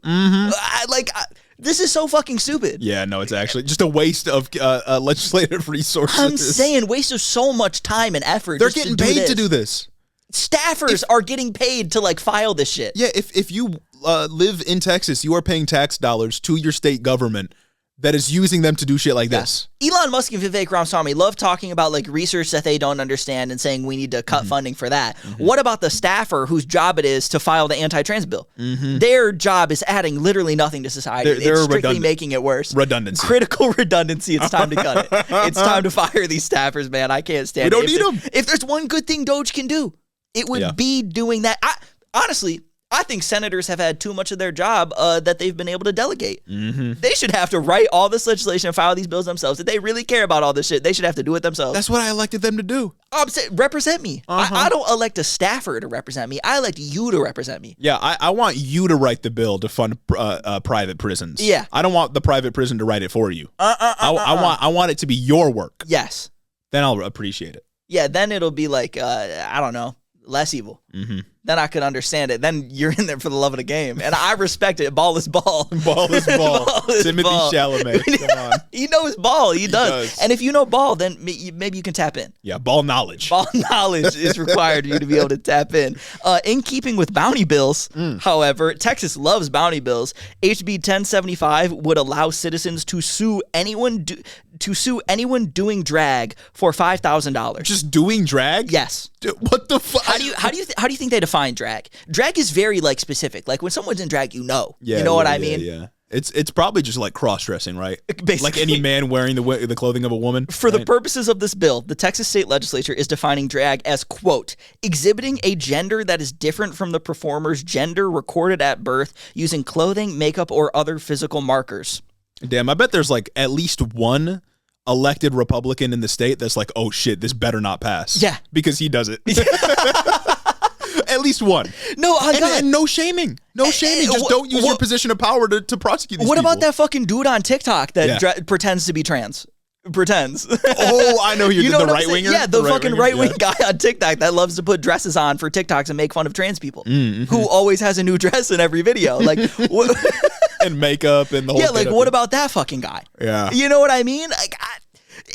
Speaker 2: This is so fucking stupid.
Speaker 1: Yeah, no, it's actually just a waste of legislative resources.
Speaker 2: I'm saying waste of so much time and effort.
Speaker 1: They're getting paid to do this.
Speaker 2: Staffers are getting paid to like file this shit.
Speaker 1: Yeah, if you live in Texas, you are paying tax dollars to your state government that is using them to do shit like this.
Speaker 2: Elon Musk and Vivek Ramaswamy love talking about like research that they don't understand and saying we need to cut funding for that. What about the staffer whose job it is to file the anti-trans bill? Their job is adding literally nothing to society. It's strictly making it worse.
Speaker 1: Redundancy.
Speaker 2: Critical redundancy. It's time to cut it. It's time to fire these staffers, man. I can't stand it.
Speaker 1: We don't need them.
Speaker 2: If there's one good thing Doge can do, it would be doing that. Honestly, I think senators have had too much of their job that they've been able to delegate. They should have to write all this legislation and file these bills themselves. If they really care about all this shit, they should have to do it themselves.
Speaker 1: That's what I elected them to do.
Speaker 2: Represent me. I don't elect a staffer to represent me. I elect you to represent me.
Speaker 1: Yeah, I want you to write the bill to fund private prisons.
Speaker 2: Yeah.
Speaker 1: I don't want the private prison to write it for you. I want it to be your work.
Speaker 2: Yes.
Speaker 1: Then I'll appreciate it.
Speaker 2: Yeah, then it'll be like, I don't know, less evil. Then I could understand it. Then you're in there for the love of the game. And I respect it. Ball is ball.
Speaker 1: Ball is ball. Timothy Chalamet. Come on.
Speaker 2: He knows ball. He does. And if you know ball, then maybe you can tap in.
Speaker 1: Yeah, ball knowledge.
Speaker 2: Ball knowledge is required for you to be able to tap in. In keeping with bounty bills, however, Texas loves bounty bills. HB 1075 would allow citizens to sue anyone doing drag for $5,000.
Speaker 1: Just doing drag?
Speaker 2: Yes.
Speaker 1: What the fuck?
Speaker 2: How do you think they define drag? Drag is very like specific. Like when someone's in drag, you know what I mean?
Speaker 1: Yeah. It's probably just like cross-dressing, right?
Speaker 2: Basically.
Speaker 1: Like any man wearing the clothing of a woman.
Speaker 2: For the purposes of this bill, the Texas state legislature is defining drag as, quote, exhibiting a gender that is different from the performer's gender recorded at birth using clothing, makeup, or other physical markers.
Speaker 1: Damn, I bet there's like at least one elected Republican in the state that's like, oh shit, this better not pass.
Speaker 2: Yeah.
Speaker 1: Because he does it. At least one.
Speaker 2: No,
Speaker 1: and no shaming. No shaming. Just don't use your position of power to prosecute these
Speaker 2: people.
Speaker 1: What
Speaker 2: about that fucking dude on TikTok that pretends to be trans? Pretends.
Speaker 1: Oh, I know you know the right-winger?
Speaker 2: Yeah, the fucking right-wing guy on TikTok that loves to put dresses on for TikToks and make fun of trans people. Who always has a new dress in every video. Like
Speaker 1: and makeup and the whole
Speaker 2: like what about that fucking guy?
Speaker 1: Yeah.
Speaker 2: You know what I mean? Like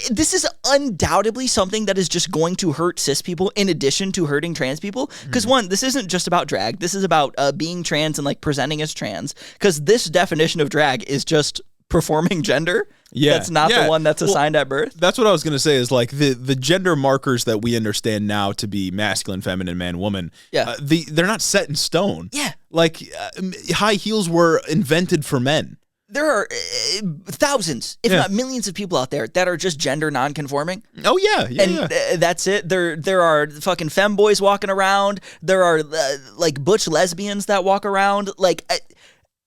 Speaker 2: this is undoubtedly something that is just going to hurt cis people in addition to hurting trans people. Because one, this isn't just about drag. This is about being trans and like presenting as trans. Because this definition of drag is just performing gender. Yeah. That's not the one that's assigned at birth.
Speaker 1: That's what I was going to say is like the gender markers that we understand now to be masculine, feminine, man, woman. Yeah. They're not set in stone.
Speaker 2: Yeah.
Speaker 1: Like high heels were invented for men.
Speaker 2: There are thousands, if not millions of people out there that are just gender non-conforming.
Speaker 1: Oh, yeah.
Speaker 2: That's it. There are fucking femboys walking around. There are like butch lesbians that walk around. Like,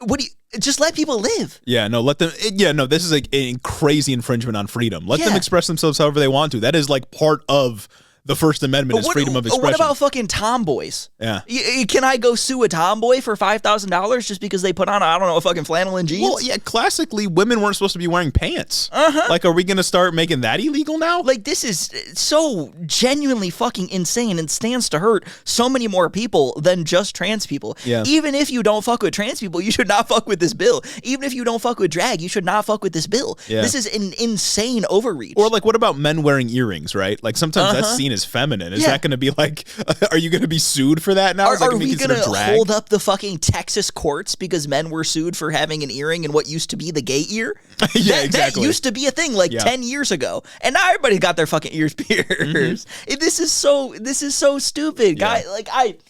Speaker 2: what do you... Just let people live.
Speaker 1: Yeah, no, let them... Yeah, no, this is like a crazy infringement on freedom. Let them express themselves however they want to. That is like part of... The First Amendment is freedom of expression.
Speaker 2: What about fucking tomboys?
Speaker 1: Yeah.
Speaker 2: Can I go sue a tomboy for $5,000 just because they put on, I don't know, a fucking flannel and jeans?
Speaker 1: Well, yeah, classically, women weren't supposed to be wearing pants. Like, are we going to start making that illegal now?
Speaker 2: Like, this is so genuinely fucking insane and stands to hurt so many more people than just trans people.
Speaker 1: Yeah.
Speaker 2: Even if you don't fuck with trans people, you should not fuck with this bill. Even if you don't fuck with drag, you should not fuck with this bill. Yeah. This is an insane overreach.
Speaker 1: Or, like, what about men wearing earrings, right? Like, sometimes that's seen as feminine. Is that going to be like, are you going to be sued for that now?
Speaker 2: Are we going to hold up the fucking Texas courts because men were sued for having an earring in what used to be the gay ear?
Speaker 1: Yeah, exactly.
Speaker 2: That used to be a thing like 10 years ago. And now everybody's got their fucking ears pierced. This is so stupid, guy. Like,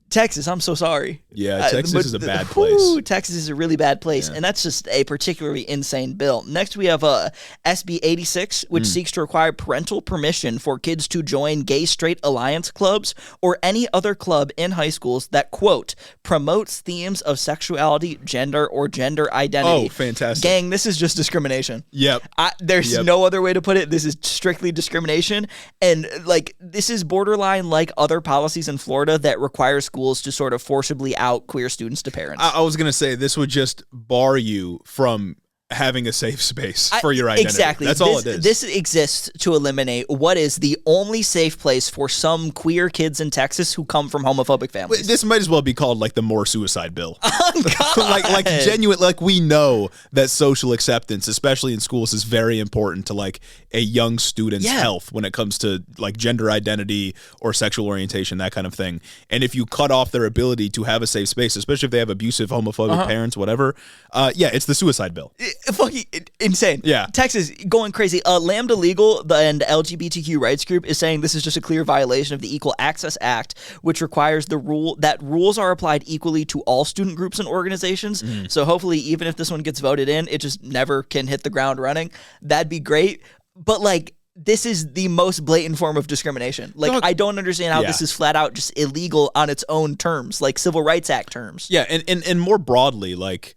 Speaker 2: Texas, I'm so sorry.
Speaker 1: Yeah, Texas is a bad place.
Speaker 2: Texas is a really bad place, and that's just a particularly insane bill. Next, we have SB 86, which seeks to require parental permission for kids to join gay straight alliance clubs or any other club in high schools that, quote, promotes themes of sexuality, gender, or gender identity.
Speaker 1: Oh, fantastic.
Speaker 2: Gang, this is just discrimination.
Speaker 1: Yep.
Speaker 2: There's no other way to put it. This is strictly discrimination, and like this is borderline like other policies in Florida that require schools to sort of forcibly out queer students to parents.
Speaker 1: I was going to say this would just bar you from having a safe space for your identity.
Speaker 2: Exactly.
Speaker 1: That's all it is.
Speaker 2: This exists to eliminate what is the only safe place for some queer kids in Texas who come from homophobic families.
Speaker 1: This might as well be called like the more suicide bill.
Speaker 2: Oh, God.
Speaker 1: like genuine, like we know that social acceptance, especially in schools, is very important to like a young student's health when it comes to like gender identity or sexual orientation, that kind of thing. And if you cut off their ability to have a safe space, especially if they have abusive, homophobic parents, whatever, it's the suicide bill.
Speaker 2: fucking insane.
Speaker 1: Yeah.
Speaker 2: Texas going crazy. Lambda Legal and the LGBTQ rights group is saying this is just a clear violation of the Equal Access Act, which requires the rule that rules are applied equally to all student groups and organizations. So hopefully, even if this one gets voted in, it just never can hit the ground running. That'd be great. But like, this is the most blatant form of discrimination. Like, I don't understand how this is flat out just illegal on its own terms, like Civil Rights Act terms.
Speaker 1: Yeah, and more broadly, like,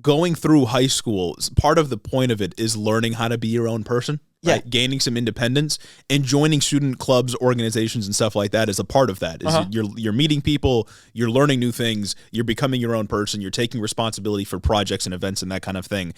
Speaker 1: going through high school, part of the point of it is learning how to be your own person. Right? Yeah. Gaining some independence and joining student clubs, organizations, and stuff like that is a part of that. You're meeting people, you're learning new things, you're becoming your own person, you're taking responsibility for projects and events and that kind of thing.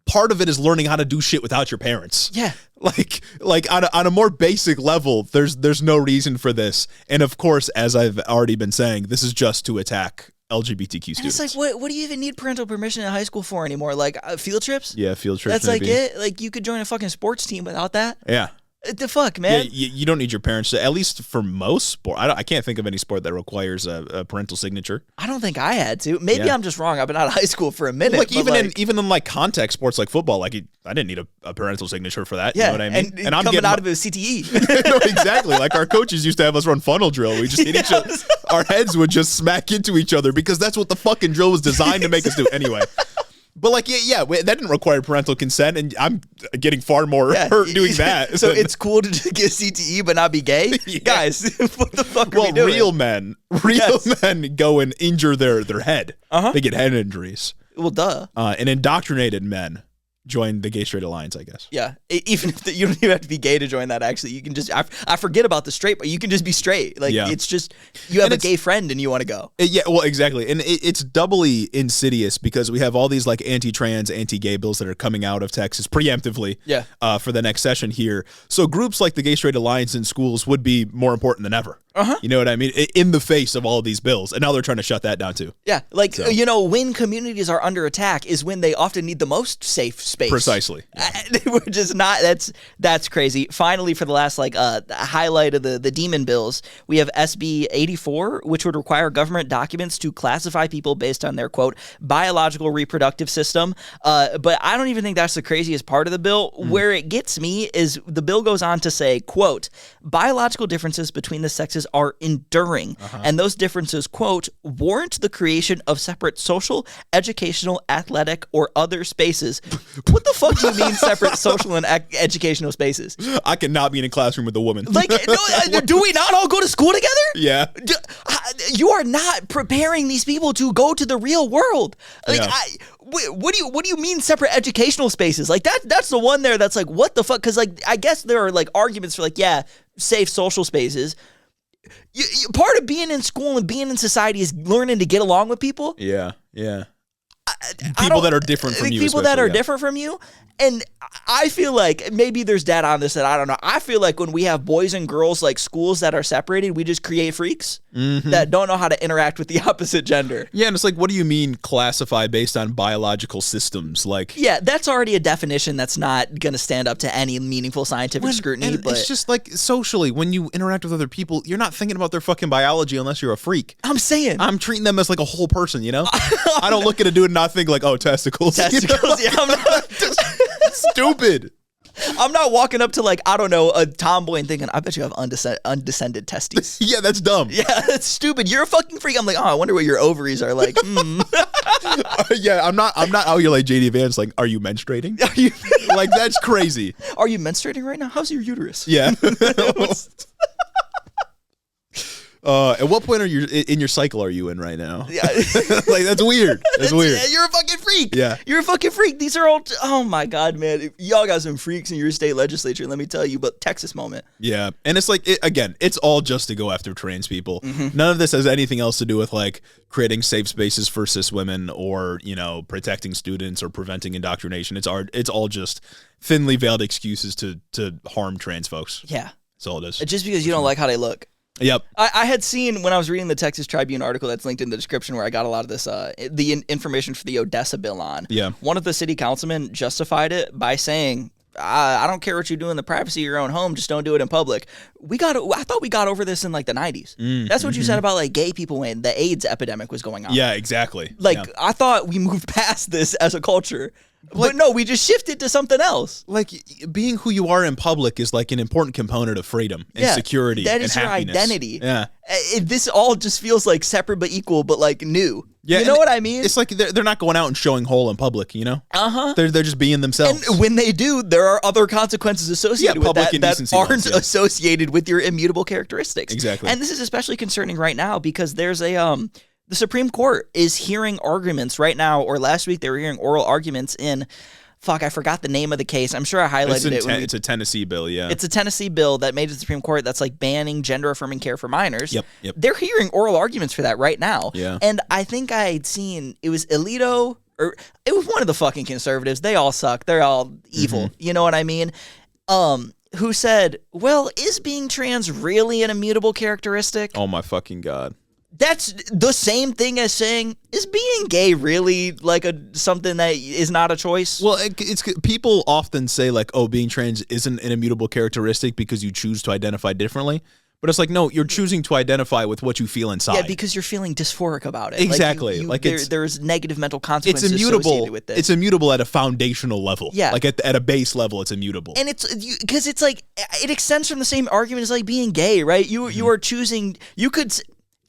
Speaker 1: Part of it is learning how to do shit without your parents.
Speaker 2: Yeah.
Speaker 1: Like on a more basic level, there's no reason for this. And of course, as I've already been saying, this is just to attack LGBTQ students.
Speaker 2: It's like, what do you even need parental permission in high school for anymore? Like field trips?
Speaker 1: Yeah, field trips.
Speaker 2: That's maybe. Like it. Like you could join a fucking sports team without that.
Speaker 1: Yeah.
Speaker 2: The fuck, man?
Speaker 1: Yeah, you don't need your parents to, at least for most sport. I can't think of any sport that requires a parental signature.
Speaker 2: I don't think I had to. Maybe I'm just wrong. I've been out of high school for a minute.
Speaker 1: Like even in like contact sports like football, like I didn't need a parental signature for that.
Speaker 2: Yeah,
Speaker 1: you know what I mean?
Speaker 2: And I'm coming out of a CTE.
Speaker 1: No, exactly. Like our coaches used to have us run funnel drill. We just hit each other. Our heads would just smack into each other because that's what the fucking drill was designed to make us do. Anyway. But like, yeah, that didn't require parental consent, and I'm getting far more hurt doing that.
Speaker 2: So it's cool to get CTE but not be gay? Yeah. Guys, what the fuck are we doing?
Speaker 1: Real men go and injure their head. They get head injuries.
Speaker 2: Well, duh.
Speaker 1: And indoctrinated men join the Gay Straight Alliance, I guess.
Speaker 2: Yeah, even if you don't even have to be gay to join that. Actually, you can just I forget about the straight, but you can just be straight. Like it's just you have a gay friend and you want to go.
Speaker 1: Yeah, well, exactly, and it's doubly insidious because we have all these like anti-trans, anti-gay bills that are coming out of Texas preemptively.
Speaker 2: Yeah.
Speaker 1: For the next session here, so groups like the Gay Straight Alliance in schools would be more important than ever. You know what I mean? In the face of all of these bills, and now they're trying to shut that down too.
Speaker 2: Yeah, like when communities are under attack is when they often need the most safe space.
Speaker 1: Precisely.
Speaker 2: We're just not. That's crazy. Finally, for the last highlight of the demon bills, we have SB 84, which would require government documents to classify people based on their quote biological reproductive system. But I don't even think that's the craziest part of the bill. Where it gets me is the bill goes on to say quote biological differences between the sexes are enduring, and those differences, quote, warrant the creation of separate social, educational, athletic, or other spaces. What the fuck do you mean separate social and educational spaces?
Speaker 1: I cannot be in a classroom with a woman.
Speaker 2: Like, do we not all go to school together?
Speaker 1: Yeah.
Speaker 2: You are not preparing these people to go to the real world. Like, what do you mean separate educational spaces? Like that's the one there that's like, what the fuck? Because like I guess there are like arguments for like, yeah, safe social spaces. Part of being in school and being in society is learning to get along with people.
Speaker 1: Yeah. People that are different from you.
Speaker 2: People that are different from you. And I feel like maybe there's data on this that I don't know. I feel like when we have boys and girls, like schools that are separated, we just create freaks that don't know how to interact with the opposite gender.
Speaker 1: Yeah, and it's like, what do you mean classify based on biological systems? Like,
Speaker 2: yeah, that's already a definition that's not going to stand up to any meaningful scientific scrutiny. But
Speaker 1: it's just like socially, when you interact with other people, you're not thinking about their fucking biology unless you're a freak.
Speaker 2: I'm saying.
Speaker 1: I'm treating them as like a whole person, you know? I don't look at a dude and not think like, oh, testicles.
Speaker 2: Testicles,
Speaker 1: you know?
Speaker 2: yeah. I'm not.
Speaker 1: Stupid.
Speaker 2: I'm not walking up to like, I don't know, a tomboy and thinking, I bet you have undescended testes.
Speaker 1: Yeah, that's dumb.
Speaker 2: Yeah, that's stupid. You're a fucking freak. I'm like, oh, I wonder what your ovaries are like.
Speaker 1: Yeah, I'm not out here like JD Vance, like, are you menstruating? Are you like, that's crazy.
Speaker 2: Are you menstruating right now? How's your uterus?
Speaker 1: Yeah. At what point are you in your cycle are you in right now? Yeah. Like, that's weird. That's weird.
Speaker 2: You're a fucking freak.
Speaker 1: Yeah.
Speaker 2: You're a fucking freak. These are all, oh my God, man. Y'all got some freaks in your state legislature, let me tell you, but Texas moment.
Speaker 1: Yeah. And it's like, again, it's all just to go after trans people. None of this has anything else to do with like creating safe spaces for cis women or, you know, protecting students or preventing indoctrination. It's all just thinly veiled excuses to harm trans folks.
Speaker 2: Yeah.
Speaker 1: That's all it is.
Speaker 2: Just because you don't like how they look.
Speaker 1: Yep.
Speaker 2: I had seen when I was reading the Texas Tribune article that's linked in the description where I got a lot of this, information for the Odessa bill on.
Speaker 1: Yeah.
Speaker 2: One of the city councilmen justified it by saying, I don't care what you do in the privacy of your own home, just don't do it in public. I thought we got over this in like the 90s. That's what you said about like gay people when the AIDS epidemic was going on.
Speaker 1: Yeah, exactly.
Speaker 2: Like I thought we moved past this as a culture. But no, we just shifted to something else.
Speaker 1: Like being who you are in public is like an important component of freedom and security and happiness.
Speaker 2: That is your identity.
Speaker 1: Yeah.
Speaker 2: This all just feels like separate but equal, but like new.
Speaker 1: Yeah,
Speaker 2: you know what I mean?
Speaker 1: It's like they're not going out and showing hole in public, you know?
Speaker 2: Uh-huh.
Speaker 1: They're just being themselves.
Speaker 2: And when they do, there are other consequences associated with that aren't associated with your immutable characteristics.
Speaker 1: Exactly.
Speaker 2: And this is especially concerning right now because there's the Supreme Court is hearing arguments right now, or last week they were hearing oral arguments in, I forgot the name of the case. I'm sure I highlighted it.
Speaker 1: It's a Tennessee bill, yeah.
Speaker 2: It's a Tennessee bill that made it to the Supreme Court that's like banning gender-affirming care for minors.
Speaker 1: Yep.
Speaker 2: They're hearing oral arguments for that right now.
Speaker 1: Yeah.
Speaker 2: And I think I had seen, it was Alito, or it was one of the fucking conservatives. They all suck. They're all evil. You know what I mean? Who said, well, is being trans really an immutable characteristic?
Speaker 1: Oh my fucking God.
Speaker 2: That's the same thing as saying, is being gay really like something that is not a choice?
Speaker 1: Well, it's people often say like, oh, being trans isn't an immutable characteristic because you choose to identify differently. But it's like, no, you're choosing to identify with what you feel inside.
Speaker 2: Yeah, because you're feeling dysphoric about it.
Speaker 1: Exactly.
Speaker 2: There's negative mental consequences
Speaker 1: it's immutable,
Speaker 2: associated with this.
Speaker 1: It's immutable at a foundational level.
Speaker 2: Yeah.
Speaker 1: Like at a base level, it's immutable.
Speaker 2: And it's because it's like, it extends from the same argument as like being gay, right? You are choosing, you could...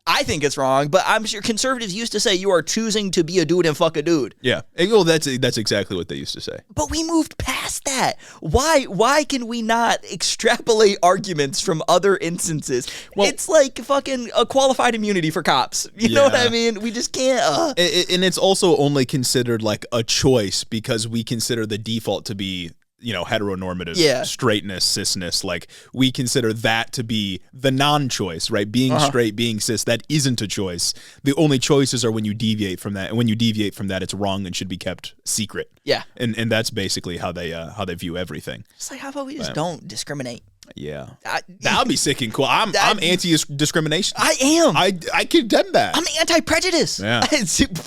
Speaker 2: I think it's wrong, but I'm sure conservatives used to say you are choosing to be a dude and fuck a dude.
Speaker 1: Yeah. Well, that's exactly what they used to say.
Speaker 2: But we moved past that. Why can we not extrapolate arguments from other instances? Well, it's like fucking a qualified immunity for cops. You know what I mean? We just can't.
Speaker 1: And it's also only considered like a choice because we consider the default to be, you know, heteronormative straightness, cisness. Like we consider that to be the non-choice, right? Being straight, being cis, that isn't a choice. The only choices are when you deviate from that, and when you deviate from that, it's wrong and should be kept secret.
Speaker 2: Yeah,
Speaker 1: and that's basically how they view everything.
Speaker 2: It's like, how about we just don't discriminate?
Speaker 1: Yeah, that'd be sick and cool. I'm anti-discrimination.
Speaker 2: I am.
Speaker 1: I condemn that.
Speaker 2: I'm anti-prejudice.
Speaker 1: Yeah.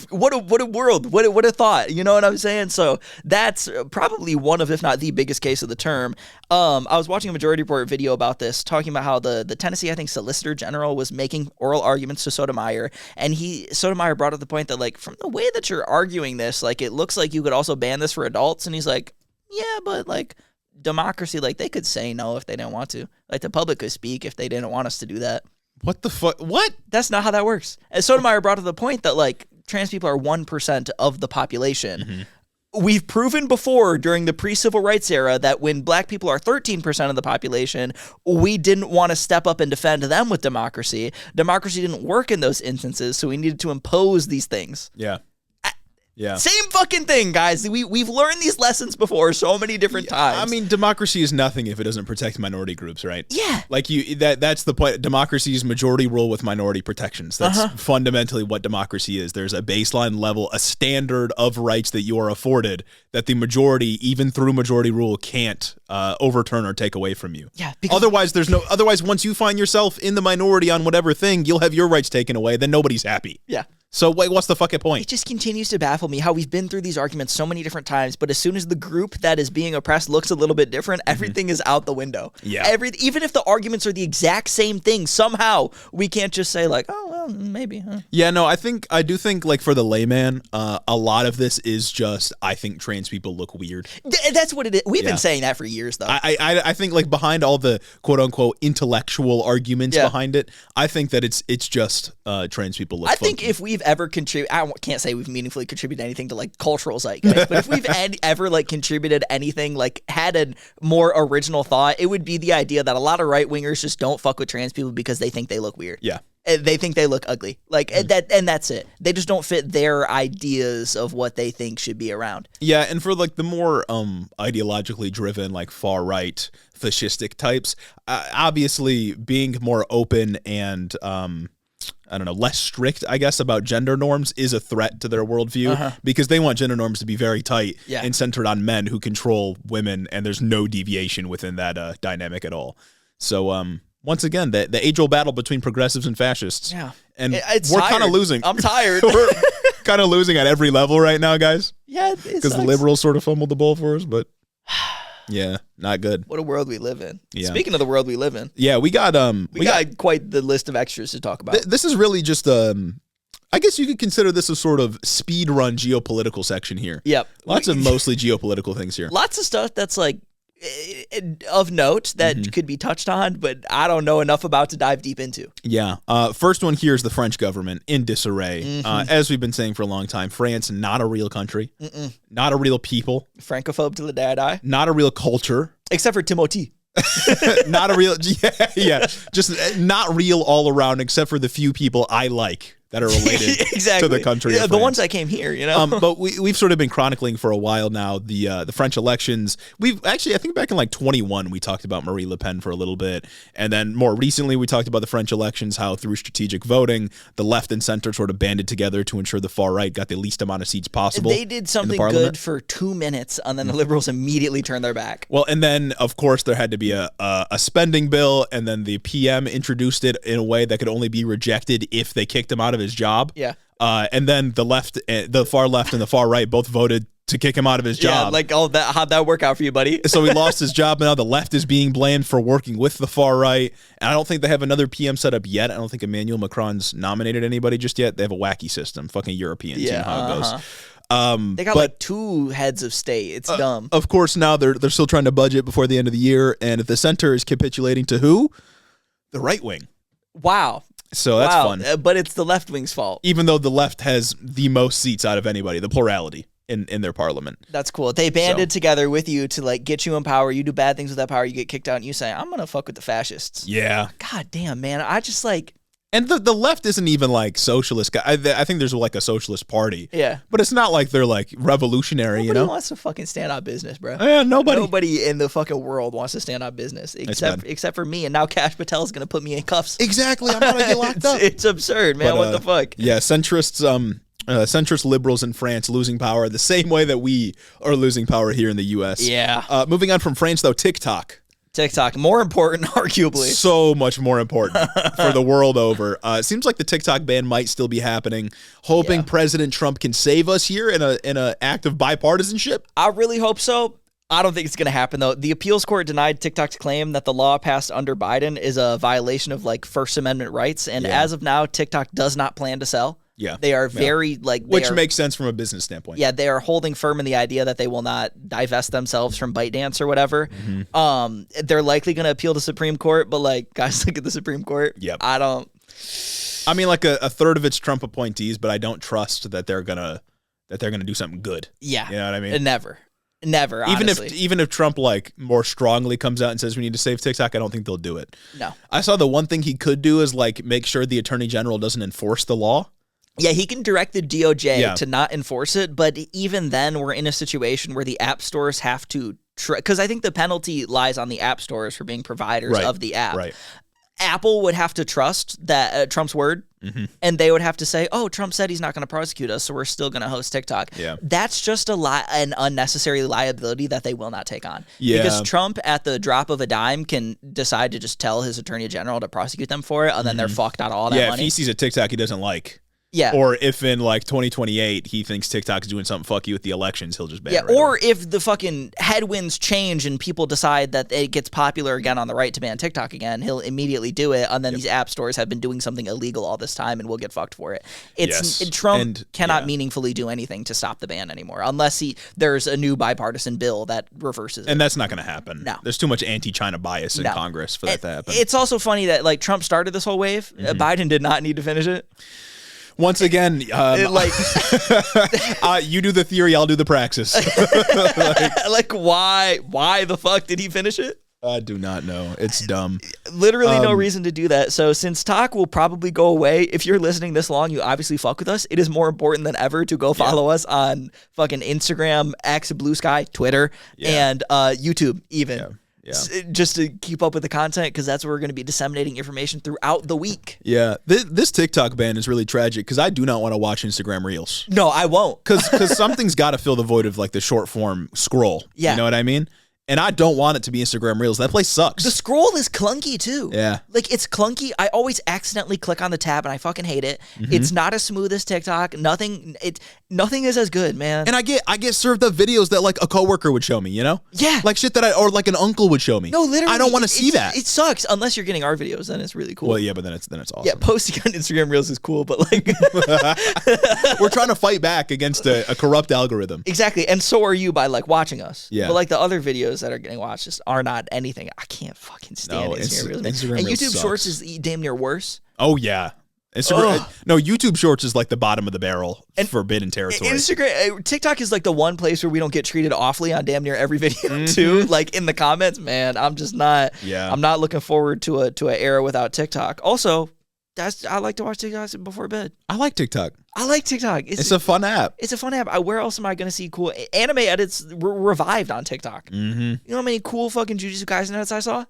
Speaker 2: What a world. What a thought. You know what I'm saying? So that's probably one of, if not the biggest case of the term. I was watching a Majority Report video about this, talking about how the Tennessee, I think, Solicitor General was making oral arguments to Sotomayor, and Sotomayor brought up the point that, like, from the way that you're arguing this, like, it looks like you could also ban this for adults, and he's like, yeah, but, like, democracy, like, they could say no if they didn't want to. Like, the public could speak if they didn't want us to do that.
Speaker 1: What the fuck? What?
Speaker 2: That's not how that works. And Sotomayor brought up the point that, like, trans people are 1% of the population. We've proven before during the pre-civil rights era that when black people are 13% of the population, we didn't want to step up and defend them with democracy. Democracy didn't work in those instances, so we needed to impose these things.
Speaker 1: Yeah. Yeah.
Speaker 2: Same fucking thing, guys. We've learned these lessons before so many different times.
Speaker 1: I mean, democracy is nothing if it doesn't protect minority groups, right?
Speaker 2: Yeah.
Speaker 1: Like that's the point. Democracy is majority rule with minority protections. That's fundamentally what democracy is. There's a baseline level, a standard of rights that you are afforded that the majority, even through majority rule, can't overturn or take away from you.
Speaker 2: Yeah.
Speaker 1: Otherwise, once you find yourself in the minority on whatever thing, you'll have your rights taken away. Then nobody's happy.
Speaker 2: Yeah.
Speaker 1: So what's the fucking point?
Speaker 2: It just continues to baffle me how we've been through these arguments so many different times, but as soon as the group that is being oppressed looks a little bit different, everything is out the window.
Speaker 1: Yeah.
Speaker 2: Even if the arguments are the exact same thing, somehow we can't just say like, oh, well, maybe. Huh?
Speaker 1: Yeah, no, I do think like for the layman, a lot of this is just, I think trans people look weird.
Speaker 2: That's what it is. We've been saying that for years, though.
Speaker 1: I think like behind all the quote unquote intellectual arguments behind it, I think that it's just trans people look funky.
Speaker 2: I think if we've ever contributed, I can't say we've meaningfully contributed anything to like cultural zeitgeist, but if we've ever like contributed anything, like had a more original thought, it would be the idea that a lot of right wingers just don't fuck with trans people because they think they look weird.
Speaker 1: Yeah.
Speaker 2: They think they look ugly. Like and that's it. They just don't fit their ideas of what they think should be around.
Speaker 1: Yeah, and for like the more ideologically driven, like far right fascistic types, obviously being more open and I don't know, less strict, I guess, about gender norms is a threat to their worldview because they want gender norms to be very tight and centered on men who control women, and there's no deviation within that dynamic at all. So, once again, the age-old battle between progressives and fascists.
Speaker 2: Yeah.
Speaker 1: And we're kind of losing.
Speaker 2: I'm tired.
Speaker 1: We're kind of losing at every level right now, guys.
Speaker 2: Yeah,
Speaker 1: because the liberals sort of fumbled the ball for us, but... Yeah, not good.
Speaker 2: What a world we live in.
Speaker 1: Yeah.
Speaker 2: Speaking of the world we live in.
Speaker 1: Yeah, we got
Speaker 2: quite the list of extras to talk about.
Speaker 1: This is really just I guess you could consider this a sort of speed run geopolitical section here.
Speaker 2: Yep.
Speaker 1: Lots of mostly geopolitical things here.
Speaker 2: Lots of stuff that's like of note that could be touched on, but I don't know enough about to dive deep into.
Speaker 1: Yeah. First one here is the French government in disarray. As we've been saying for a long time, France, not a real country, not a real people.
Speaker 2: Francophobe till the day I die.
Speaker 1: Not a real culture.
Speaker 2: Except for Timothy.
Speaker 1: Not a real, yeah. Just not real all around, except for the few people I like that are related to the country.
Speaker 2: Yeah, the ones that came here, you know.
Speaker 1: But we've sort of been chronicling for a while now the French elections. We've actually, I think back in like 21, we talked about Marie Le Pen for a little bit, and then more recently we talked about the French elections, how through strategic voting, the left and center sort of banded together to ensure the far right got the least amount of seats possible.
Speaker 2: They did something good for 2 minutes, and then the liberals immediately turned their back.
Speaker 1: Well, and then of course there had to be a spending bill, and then the PM introduced it in a way that could only be rejected if they kicked him out of his job.
Speaker 2: Yeah.
Speaker 1: And then the far left and the far right both voted to kick him out of his job.
Speaker 2: Yeah, like all that. How'd that work out for you, buddy?
Speaker 1: So he lost his job. Now the left is being blamed for working with the far right. And I don't think they have another PM set up yet. I don't think Emmanuel Macron's nominated anybody just yet. They have a wacky system. Fucking Europeans. Yeah, you know how it goes.
Speaker 2: They got like 2 heads of state. It's dumb.
Speaker 1: Of course, now they're still trying to budget before the end of the year. And if the center is capitulating to who? The right wing.
Speaker 2: Wow.
Speaker 1: So that's fun.
Speaker 2: But it's the left wing's fault.
Speaker 1: Even though the left has the most seats out of anybody, the plurality in their parliament.
Speaker 2: That's cool. They banded together with you to like get you in power. You do bad things with that power, you get kicked out, and you say, I'm going to fuck with the fascists.
Speaker 1: Yeah.
Speaker 2: God damn, man. I just like...
Speaker 1: And the left isn't even like socialist. I think there's like a socialist party.
Speaker 2: Yeah.
Speaker 1: But it's not like they're like revolutionary,
Speaker 2: Nobody
Speaker 1: you know?
Speaker 2: wants to fucking stand on business, bro.
Speaker 1: Yeah, nobody.
Speaker 2: Nobody in the fucking world wants to stand on business except for me. And now Kash Patel is going to put me in cuffs.
Speaker 1: Exactly. I'm going to get locked up.
Speaker 2: It's absurd, man. What the fuck?
Speaker 1: Yeah, centrist liberals in France losing power the same way that we are losing power here in the U.S.
Speaker 2: Yeah.
Speaker 1: Moving on from France, though, TikTok,
Speaker 2: more important, arguably.
Speaker 1: So much more important for the world over. It seems like the TikTok ban might still be happening. Hoping President Trump can save us here in a act of bipartisanship.
Speaker 2: I really hope so. I don't think it's going to happen, though. The appeals court denied TikTok's claim that the law passed under Biden is a violation of like First Amendment rights. And as of now, TikTok does not plan to sell.
Speaker 1: Yeah.
Speaker 2: They are very
Speaker 1: which makes sense from a business standpoint.
Speaker 2: Yeah, they are holding firm in the idea that they will not divest themselves from ByteDance or whatever. They're likely going to appeal to Supreme Court, but like, guys, look at the Supreme Court.
Speaker 1: Yep.
Speaker 2: I
Speaker 1: mean, like a third of it's Trump appointees, but I don't trust that they're gonna do something good.
Speaker 2: Yeah.
Speaker 1: You know what I mean?
Speaker 2: Never. Honestly.
Speaker 1: Even if Trump like more strongly comes out and says we need to save TikTok, I don't think they'll do it.
Speaker 2: No.
Speaker 1: I saw the one thing he could do is like make sure the Attorney General doesn't enforce the law.
Speaker 2: Yeah, he can direct the DOJ to not enforce it, but even then we're in a situation where the app stores have to, because I think the penalty lies on the app stores for being providers of the app.
Speaker 1: Right.
Speaker 2: Apple would have to trust that Trump's word, and they would have to say, oh, Trump said he's not going to prosecute us, so we're still going to host TikTok.
Speaker 1: Yeah.
Speaker 2: That's just an unnecessary liability that they will not take on.
Speaker 1: Yeah.
Speaker 2: Because Trump, at the drop of a dime, can decide to just tell his attorney general to prosecute them for it, and then they're fucked out all that money.
Speaker 1: Yeah, if he sees a TikTok he doesn't like.
Speaker 2: Yeah.
Speaker 1: Or if in like 2028 he thinks TikTok's doing something fucky with the elections, he'll just ban it.
Speaker 2: Or if the fucking headwinds change and people decide that it gets popular again on the right to ban TikTok again, he'll immediately do it. And then these app stores have been doing something illegal all this time and we'll get fucked for it. Trump cannot meaningfully do anything to stop the ban anymore unless there's a new bipartisan bill that reverses it.
Speaker 1: And that's not going to happen.
Speaker 2: No.
Speaker 1: There's too much anti-China bias in Congress for that to happen.
Speaker 2: It's also funny that like Trump started this whole wave. Biden did not need to finish it.
Speaker 1: Once again, you do the theory, I'll do the praxis.
Speaker 2: Why the fuck did he finish it?
Speaker 1: I do not know. It's dumb.
Speaker 2: Literally no reason to do that. So since talk will probably go away, if you're listening this long, you obviously fuck with us. It is more important than ever to go follow us on fucking Instagram, X, Blue Sky, Twitter, and YouTube even.
Speaker 1: Yeah.
Speaker 2: Just to keep up with the content, because that's where we're going to be disseminating information throughout the week.
Speaker 1: Yeah, this TikTok ban is really tragic because I do not want to watch Instagram Reels.
Speaker 2: No, I won't.
Speaker 1: Because something's got to fill the void of like the short form scroll.
Speaker 2: Yeah.
Speaker 1: You know what I mean? And I don't want it to be Instagram Reels. That place sucks.
Speaker 2: The scroll is clunky too.
Speaker 1: Yeah.
Speaker 2: Like it's clunky. I always accidentally click on the tab and I fucking hate it. It's not as smooth as TikTok. Nothing is as good, man.
Speaker 1: And I get served up videos that like a coworker would show me, you know?
Speaker 2: Yeah.
Speaker 1: Like shit that or like an uncle would show me.
Speaker 2: No, literally.
Speaker 1: I don't want to see that.
Speaker 2: It sucks unless you're getting our videos, then it's really cool.
Speaker 1: Well, yeah, but then it's awesome.
Speaker 2: Yeah, posting on Instagram Reels is cool, but like
Speaker 1: we're trying to fight back against a corrupt algorithm.
Speaker 2: Exactly. And so are you by like watching us.
Speaker 1: Yeah.
Speaker 2: But like the other videos that are getting watched just are not anything. I can't fucking stand Instagram Reels.
Speaker 1: Instagram
Speaker 2: and
Speaker 1: Reels
Speaker 2: YouTube
Speaker 1: sucks.
Speaker 2: Shorts is damn near worse.
Speaker 1: Oh yeah. No, YouTube Shorts is like the bottom of the barrel, and forbidden territory.
Speaker 2: TikTok is like the one place where we don't get treated awfully on damn near every video too. Like in the comments, man, I'm just not.
Speaker 1: Yeah.
Speaker 2: I'm not looking forward to an era without TikTok. Also, I like to watch TikToks before bed.
Speaker 1: I like TikTok.
Speaker 2: It's
Speaker 1: a fun app.
Speaker 2: It's a fun app. Where else am I going to see cool anime edits revived on TikTok? You know how many cool fucking Jujutsu Kaisen edits I saw?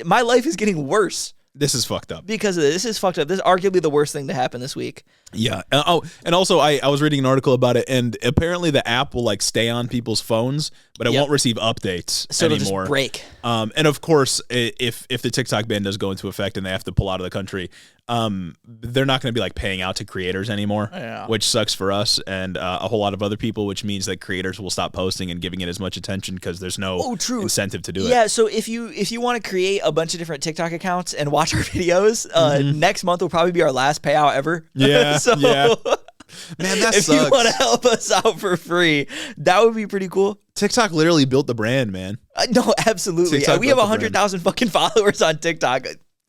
Speaker 2: My life is getting worse.
Speaker 1: This is fucked up.
Speaker 2: Because of this. This is fucked up. This is arguably the worst thing to happen this week.
Speaker 1: Yeah. And also I was reading an article about it, and apparently the app will like stay on people's phones, but it won't receive updates
Speaker 2: so
Speaker 1: anymore.
Speaker 2: It'll just break.
Speaker 1: And of course, if the TikTok ban does go into effect and they have to pull out of the country, they're not going to be like paying out to creators anymore, which sucks for us and a whole lot of other people, which means that creators will stop posting and giving it as much attention because there's no incentive to do it.
Speaker 2: Yeah, so if you want to create a bunch of different TikTok accounts and watch our videos, next month will probably be our last payout ever.
Speaker 1: Yeah,
Speaker 2: so
Speaker 1: yeah. Man, that
Speaker 2: if
Speaker 1: sucks.
Speaker 2: you want to help us out for free, that would be pretty cool.
Speaker 1: TikTok literally built the brand, man.
Speaker 2: No, absolutely. We have 100,000 fucking followers on TikTok.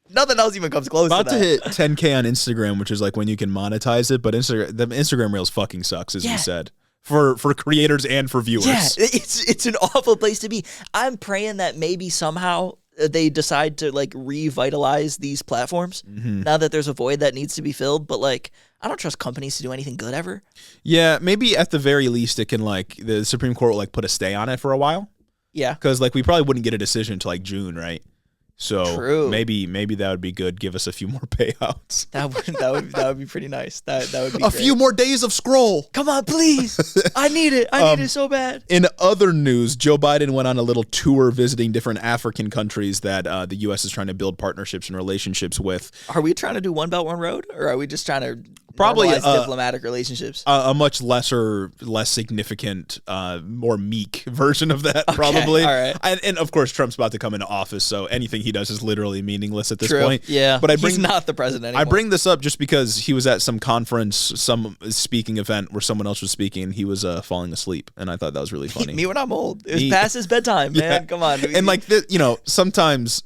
Speaker 2: Nothing else even comes close
Speaker 1: About
Speaker 2: to that.
Speaker 1: to hit 10K on Instagram, which is like when you can monetize it, but the Instagram Reels fucking sucks, as you said. For creators and for viewers.
Speaker 2: Yeah, it's an awful place to be. I'm praying that maybe somehow they decide to like revitalize these platforms now that there's a void that needs to be filled. But like, I don't trust companies to do anything good ever. Yeah,
Speaker 1: maybe at the very least it can like the Supreme Court will like put a stay on it for a while.
Speaker 2: Yeah,
Speaker 1: because like we probably wouldn't get a decision until like June, right? So
Speaker 2: true.
Speaker 1: maybe that would be good. Give us a few more payouts.
Speaker 2: That would be pretty nice. That would be
Speaker 1: a few more days of scroll.
Speaker 2: Come on, please. I need it. I need it so bad.
Speaker 1: In other news, Joe Biden went on a little tour visiting different African countries that the U.S. is trying to build partnerships and relationships with.
Speaker 2: Are we trying to do One Belt, One Road, or are we just trying to
Speaker 1: probably
Speaker 2: diplomatic relationships?
Speaker 1: A much less significant, more meek version of that, probably.
Speaker 2: All right.
Speaker 1: And of course, Trump's about to come into office, so anything he does is literally meaningless at this point.
Speaker 2: Yeah, but he's not the president anymore.
Speaker 1: I bring this up just because he was at some conference, some speaking event where someone else was speaking, and he was falling asleep, and I thought that was really funny.
Speaker 2: Me when I'm old. It was past his bedtime, man. Yeah. Come on.
Speaker 1: And like, sometimes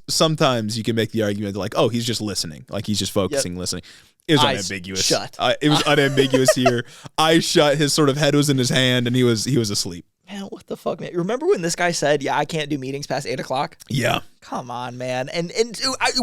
Speaker 1: you can make the argument like, oh, he's just listening. Like, he's just focusing, listening. It was unambiguous.
Speaker 2: Shut.
Speaker 1: It was unambiguous here. Eyes shut. His sort of head was in his hand, and he was asleep.
Speaker 2: Man, what the fuck, man? Remember when this guy said, "Yeah, I can't do meetings past 8:00"?
Speaker 1: Yeah.
Speaker 2: Come on, man. And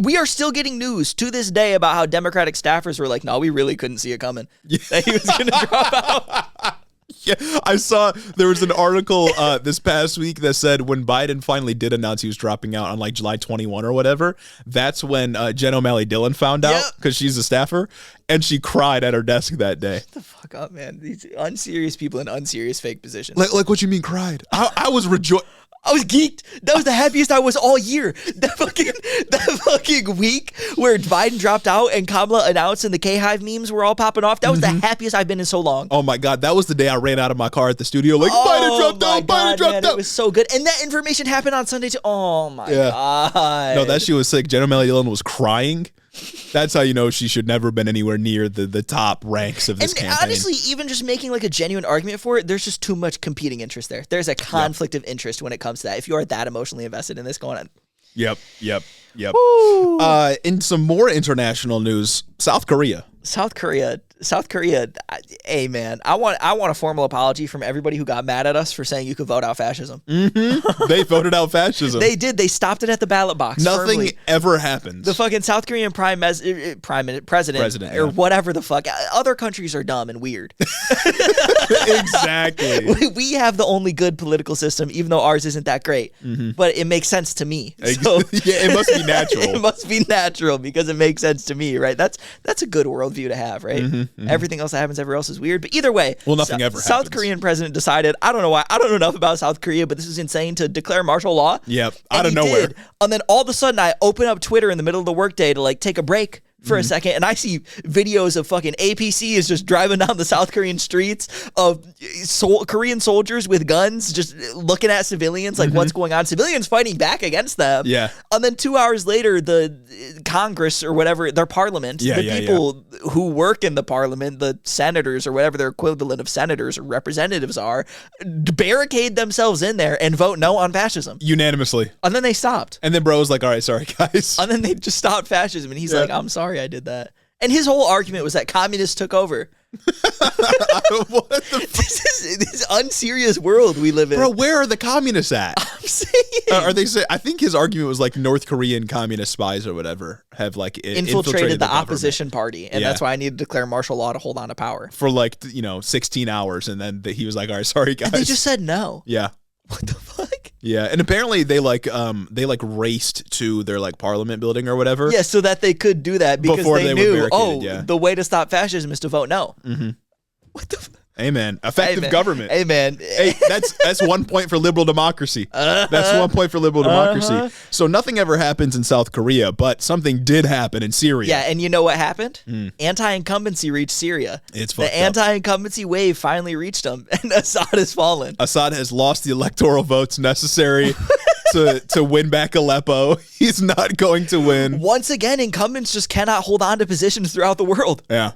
Speaker 2: we are still getting news to this day about how Democratic staffers were like, "No, we really couldn't see it coming. That he was going to drop out."
Speaker 1: Yeah, I saw there was an article this past week that said when Biden finally did announce he was dropping out on like July 21 or whatever, that's when Jen O'Malley Dillon found out because she's a staffer, and she cried at her desk that day.
Speaker 2: Shut the fuck up, man. These unserious people in unserious fake positions.
Speaker 1: Like what you mean cried? I was rejoiced.
Speaker 2: I was geeked. That was the happiest I was all year. That fucking week where Biden dropped out and Kamala announced and the K-Hive memes were all popping off. That was the happiest I've been in so long.
Speaker 1: Oh my God. That was the day I ran out of my car at the studio like, Biden dropped out.
Speaker 2: It was so good. And that information happened on Sunday too. Oh my God.
Speaker 1: No, that shit was sick. Jen O'Malley Dillon was crying. That's how you know she should never been anywhere near the top ranks of this campaign.
Speaker 2: Honestly, even just making like a genuine argument for it, there's just too much competing interest there. There's a conflict of interest when it comes to that. If you are that emotionally invested in this going on.
Speaker 1: Yep. In some more international news, South Korea.
Speaker 2: Hey man, I want a formal apology from everybody who got mad at us for saying you could vote out fascism.
Speaker 1: They voted out fascism.
Speaker 2: They did. They stopped it at the ballot box.
Speaker 1: Nothing
Speaker 2: firmly.
Speaker 1: ever happened.
Speaker 2: The fucking South Korean president or whatever the fuck. Other countries are dumb and weird.
Speaker 1: Exactly.
Speaker 2: We have the only good political system, even though ours isn't that great. But it makes sense to me. So,
Speaker 1: yeah, it must be natural.
Speaker 2: It must be natural because it makes sense to me, right? That's a good worldview to have, right? Everything else that happens everywhere else is weird. But either way,
Speaker 1: well, nothing ever happens.
Speaker 2: South Korean president decided, I don't know why, I don't know enough about South Korea, but this is insane, to declare martial law.
Speaker 1: Yep, out of nowhere.
Speaker 2: And then all of a sudden, I open up Twitter in the middle of the workday to like take a break for a second, and I see videos of fucking APC is just driving down the South Korean streets of Korean soldiers with guns just looking at civilians like what's going on, civilians fighting back against them.
Speaker 1: Yeah.
Speaker 2: And then 2 hours later, the Congress or whatever, their parliament, the people who work in the parliament, the senators or whatever their equivalent of senators or representatives are, barricade themselves in there and vote no on fascism.
Speaker 1: Unanimously.
Speaker 2: And then they stopped.
Speaker 1: And then bro was like, all right, sorry, guys.
Speaker 2: And then they just stopped fascism, and he's like, I'm sorry I did that. And his whole argument was that communists took over.
Speaker 1: What the
Speaker 2: this unserious world we live in.
Speaker 1: Bro, where are the communists at?
Speaker 2: I'm saying.
Speaker 1: Are they I think his argument was like North Korean communist spies or whatever have like infiltrated
Speaker 2: the opposition party, and that's why I need to declare martial law to hold on to power.
Speaker 1: For like, 16 hours, and then he was like, all right, sorry, guys.
Speaker 2: And they just said no.
Speaker 1: Yeah.
Speaker 2: What the fuck?
Speaker 1: Yeah, and apparently they raced to their like parliament building or whatever.
Speaker 2: Yeah, so that they could do that because they knew, the way to stop fascism is to vote no. What the fuck?
Speaker 1: Amen. Effective government.
Speaker 2: Amen.
Speaker 1: Hey, that's 1 point for liberal democracy. That's 1 point for liberal democracy. So nothing ever happens in South Korea, but something did happen in Syria.
Speaker 2: Yeah, and you know what happened? Anti-incumbency reached Syria.
Speaker 1: It's fucked up.
Speaker 2: The anti-incumbency wave finally reached them, and Assad has fallen.
Speaker 1: Assad has lost the electoral votes necessary to win back Aleppo. He's not going to win.
Speaker 2: Once again, incumbents just cannot hold on to positions throughout the world.
Speaker 1: Yeah.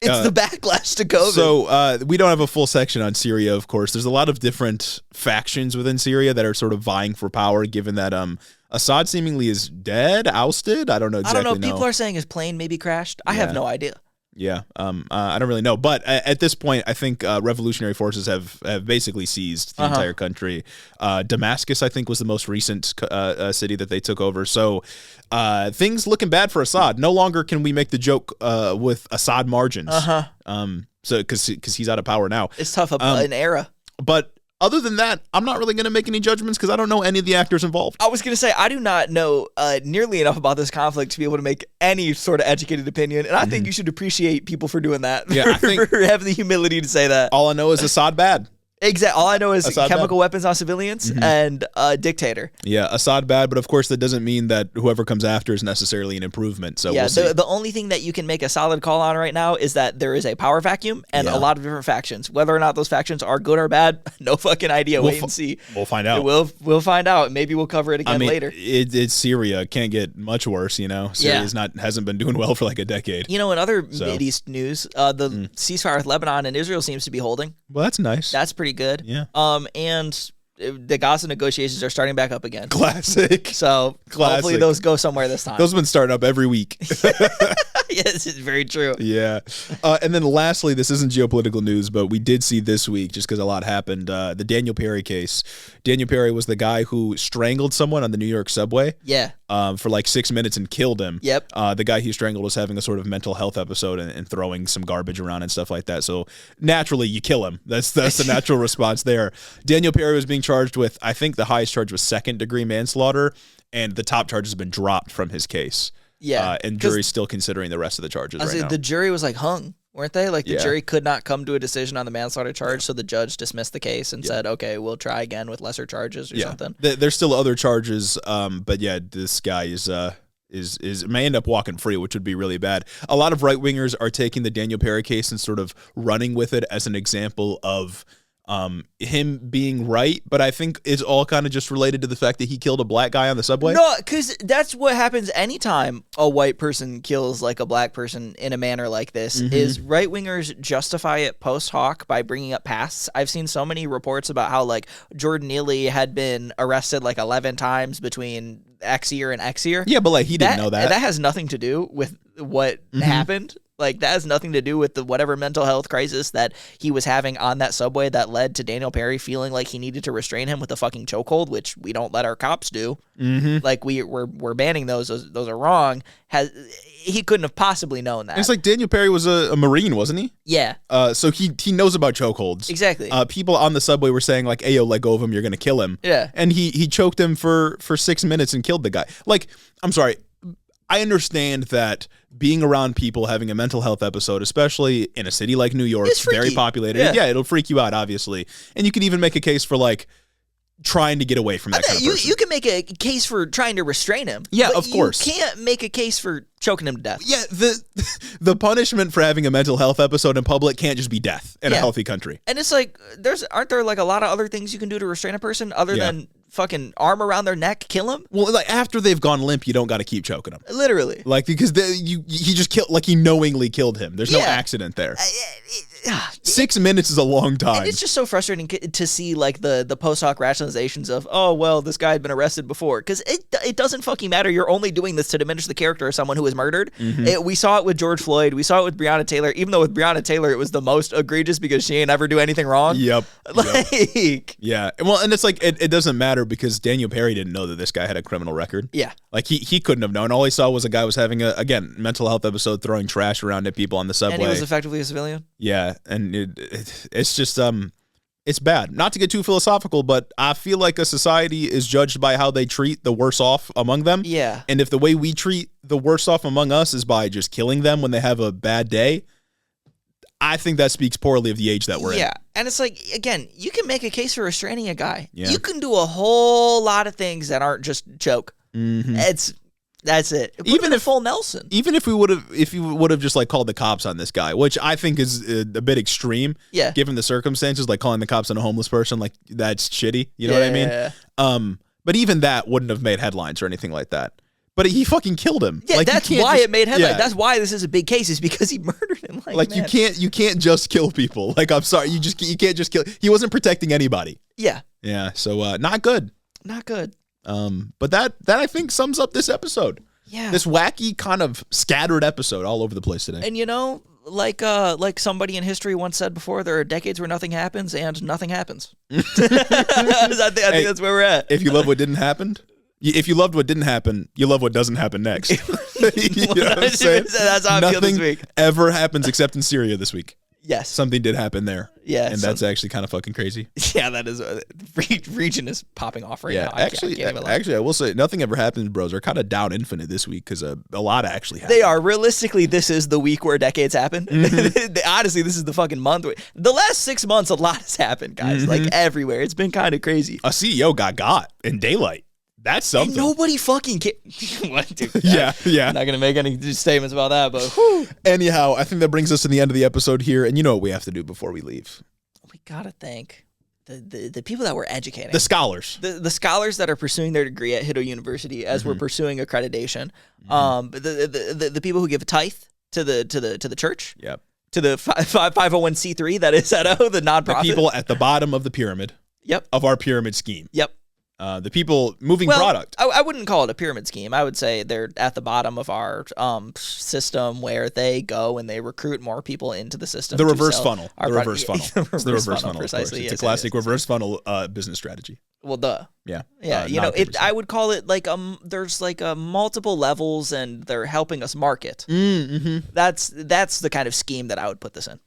Speaker 2: It's the backlash to COVID.
Speaker 1: So we don't have a full section on Syria, of course. There's a lot of different factions within Syria that are sort of vying for power, given that Assad seemingly is dead, ousted. I don't know exactly.
Speaker 2: I don't know. People are saying his plane maybe crashed. I have no idea.
Speaker 1: Yeah, I don't really know. But at this point, I think revolutionary forces have basically seized the entire country. Damascus, I think, was the most recent city that they took over. So things looking bad for Assad. No longer can we make the joke with Assad margins. So because he's out of power now.
Speaker 2: It's tough, an era.
Speaker 1: But other than that, I'm not really going to make any judgments because I don't know any of the actors involved.
Speaker 2: I was going to say, I do not know nearly enough about this conflict to be able to make any sort of educated opinion. And I think you should appreciate people for doing that.
Speaker 1: Yeah, I think
Speaker 2: for having the humility to say that.
Speaker 1: All I know is Assad bad.
Speaker 2: Exactly. All I know is
Speaker 1: Assad
Speaker 2: chemical
Speaker 1: bad.
Speaker 2: Weapons on civilians and dictator.
Speaker 1: Yeah, Assad bad, but of course that doesn't mean that whoever comes after is necessarily an improvement. So we'll see.
Speaker 2: The only thing that you can make a solid call on right now is that there is a power vacuum and a lot of different factions. Whether or not those factions are good or bad, no fucking idea. Wait and see.
Speaker 1: We'll find out.
Speaker 2: We'll find out. Maybe we'll cover it again later.
Speaker 1: It's Syria. Can't get much worse, Syria's hasn't been doing well for like a decade.
Speaker 2: In other Mideast news, the ceasefire with Lebanon and Israel seems to be holding.
Speaker 1: Well, that's nice.
Speaker 2: That's pretty good.
Speaker 1: Yeah.
Speaker 2: And the Gaza negotiations are starting back up again.
Speaker 1: Classic.
Speaker 2: So hopefully those go somewhere this time.
Speaker 1: Those have been starting up every week.
Speaker 2: Yes, it's very true.
Speaker 1: Yeah. And then lastly, this isn't geopolitical news, but we did see this week, just because a lot happened, the Daniel Perry case. Daniel Perry was the guy who strangled someone on the New York subway.
Speaker 2: Yeah.
Speaker 1: For like 6 minutes and killed him.
Speaker 2: Yep.
Speaker 1: The guy he strangled was having a sort of mental health episode and throwing some garbage around and stuff like that. So naturally, you kill him. That's the natural response there. Daniel Perry was being charged with, I think the highest charge was second-degree manslaughter, and the top charge has been dropped from his case.
Speaker 2: Yeah.
Speaker 1: And jury's still considering the rest of the charges right now.
Speaker 2: The jury was like hung, weren't they? Like the jury could not come to a decision on the manslaughter charge, so the judge dismissed the case and said, okay, we'll try again with lesser charges or something.
Speaker 1: There's still other charges, but yeah, this guy is may end up walking free, which would be really bad. A lot of right-wingers are taking the Daniel Perry case and sort of running with it as an example of him being right, but I think it's all kind of just related to the fact that he killed a black guy on the subway.
Speaker 2: No, because that's what happens anytime a white person kills like a black person in a manner like this, is right-wingers justify it post hoc by bringing up pasts. I've seen so many reports about how like Jordan Neely had been arrested like 11 times between X year and X year.
Speaker 1: Yeah, but like he didn't know that.
Speaker 2: That has nothing to do with what happened. Like, that has nothing to do with the whatever mental health crisis that he was having on that subway that led to Daniel Perry feeling like he needed to restrain him with a fucking chokehold, which we don't let our cops do. Like, we're banning those. Those are wrong. He couldn't have possibly known that.
Speaker 1: It's like Daniel Perry was a Marine, wasn't he?
Speaker 2: Yeah.
Speaker 1: So he knows about chokeholds.
Speaker 2: Exactly.
Speaker 1: People on the subway were saying like, "Hey, yo, let go of him. You're gonna kill him."
Speaker 2: Yeah.
Speaker 1: And he choked him for 6 minutes and killed the guy. Like, I'm sorry. I understand that being around people having a mental health episode, especially in a city like New York, very populated. Yeah, it'll freak you out, obviously. And you can even make a case for like trying to get away from that kind of person.
Speaker 2: You can make a case for trying to restrain him.
Speaker 1: Yeah, of course.
Speaker 2: You can't make a case for choking him to death.
Speaker 1: Yeah, the punishment for having a mental health episode in public can't just be death in a healthy country.
Speaker 2: And it's like, aren't there like a lot of other things you can do to restrain a person other than fucking arm around their neck, kill him?
Speaker 1: Well, like after they've gone limp, you don't got to keep choking them.
Speaker 2: Literally.
Speaker 1: Like, because he just killed, like he knowingly killed him. There's no accident there. 6 minutes is a long time.
Speaker 2: And it's just so frustrating to see like the post hoc rationalizations of, oh, well, this guy had been arrested before. Because it doesn't fucking matter. You're only doing this to diminish the character of someone who was murdered. We saw it with George Floyd. We saw it with Breonna Taylor. Even though with Breonna Taylor, it was the most egregious because she ain't ever do anything wrong.
Speaker 1: Yep.
Speaker 2: Like.
Speaker 1: Yeah. Well, and it's like, it doesn't matter because Daniel Perry didn't know that this guy had a criminal record.
Speaker 2: Yeah.
Speaker 1: Like he couldn't have known. All he saw was a guy was having a, again, mental health episode, throwing trash around at people on the subway.
Speaker 2: And he was effectively a civilian.
Speaker 1: Yeah. And it's just, it's bad. Not to get too philosophical, but I feel like a society is judged by how they treat the worse off among them.
Speaker 2: Yeah.
Speaker 1: And if the way we treat the worse off among us is by just killing them when they have a bad day, I think that speaks poorly of the age that we're in.
Speaker 2: Yeah. And it's like, again, you can make a case for restraining a guy.
Speaker 1: Yeah.
Speaker 2: You can do a whole lot of things that aren't just choke. That's it. Even if full Nelson.
Speaker 1: Even if you would have just like called the cops on this guy, which I think is a bit extreme.
Speaker 2: Yeah.
Speaker 1: Given the circumstances, like calling the cops on a homeless person, like that's shitty. You know what I mean?
Speaker 2: Yeah.
Speaker 1: But even that wouldn't have made headlines or anything like that. But he fucking killed him.
Speaker 2: Yeah,
Speaker 1: like,
Speaker 2: that's why it made headlines. Yeah. That's why this is a big case, is because he murdered him. Like
Speaker 1: man. you can't just kill people. Like, I'm sorry, you can't just kill. He wasn't protecting anybody.
Speaker 2: Yeah.
Speaker 1: Yeah. So not good.
Speaker 2: Not good.
Speaker 1: But that I think sums up this episode.
Speaker 2: Yeah.
Speaker 1: This wacky kind of scattered episode all over the place today.
Speaker 2: And you know, like somebody in history once said before, there are decades where nothing happens and nothing happens. I think that's where we're at.
Speaker 1: If you love what didn't happen, if you loved what didn't happen, you love what doesn't happen next. You know what I'm saying?
Speaker 2: That's how I feel this week.
Speaker 1: Nothing ever happens except in Syria this week.
Speaker 2: Yes.
Speaker 1: Something did happen there.
Speaker 2: Yeah.
Speaker 1: And that's actually kind of fucking crazy.
Speaker 2: Yeah, that is. Region is popping off right now.
Speaker 1: Actually, I will say, nothing ever happens, bros. Are kind of down infinite this week because a lot actually happened.
Speaker 2: They are. Realistically, this is the week where decades happen. Honestly, this is the fucking month. The last 6 months, a lot has happened, guys. Like everywhere. It's been kind of crazy.
Speaker 1: A CEO got in daylight. That's something.
Speaker 2: And nobody fucking what, dude?
Speaker 1: Yeah.
Speaker 2: I'm not going to make any statements about that, but whew.
Speaker 1: Anyhow, I think that brings us to the end of the episode here. And you know what we have to do before we leave?
Speaker 2: We got to thank the people that we're educating.
Speaker 1: The scholars.
Speaker 2: The scholars that are pursuing their degree at Hiddo University as we're pursuing accreditation. The people who give a tithe to the church.
Speaker 1: Yep.
Speaker 2: To the 501c3 that is Hiddo, the nonprofit.
Speaker 1: The people at the bottom of the pyramid.
Speaker 2: Yep.
Speaker 1: Of our pyramid scheme.
Speaker 2: Yep.
Speaker 1: The people moving product.
Speaker 2: I wouldn't call it a pyramid scheme. I would say they're at the bottom of our system where they go and they recruit more people into the system.
Speaker 1: The reverse funnel.
Speaker 2: The
Speaker 1: reverse funnel. It's the reverse funnel.
Speaker 2: Precisely.
Speaker 1: It's a classic reverse funnel business strategy.
Speaker 2: Well, duh.
Speaker 1: Yeah.
Speaker 2: Yeah. I would call it like there's like multiple levels and they're helping us market. That's the kind of scheme that I would put this in.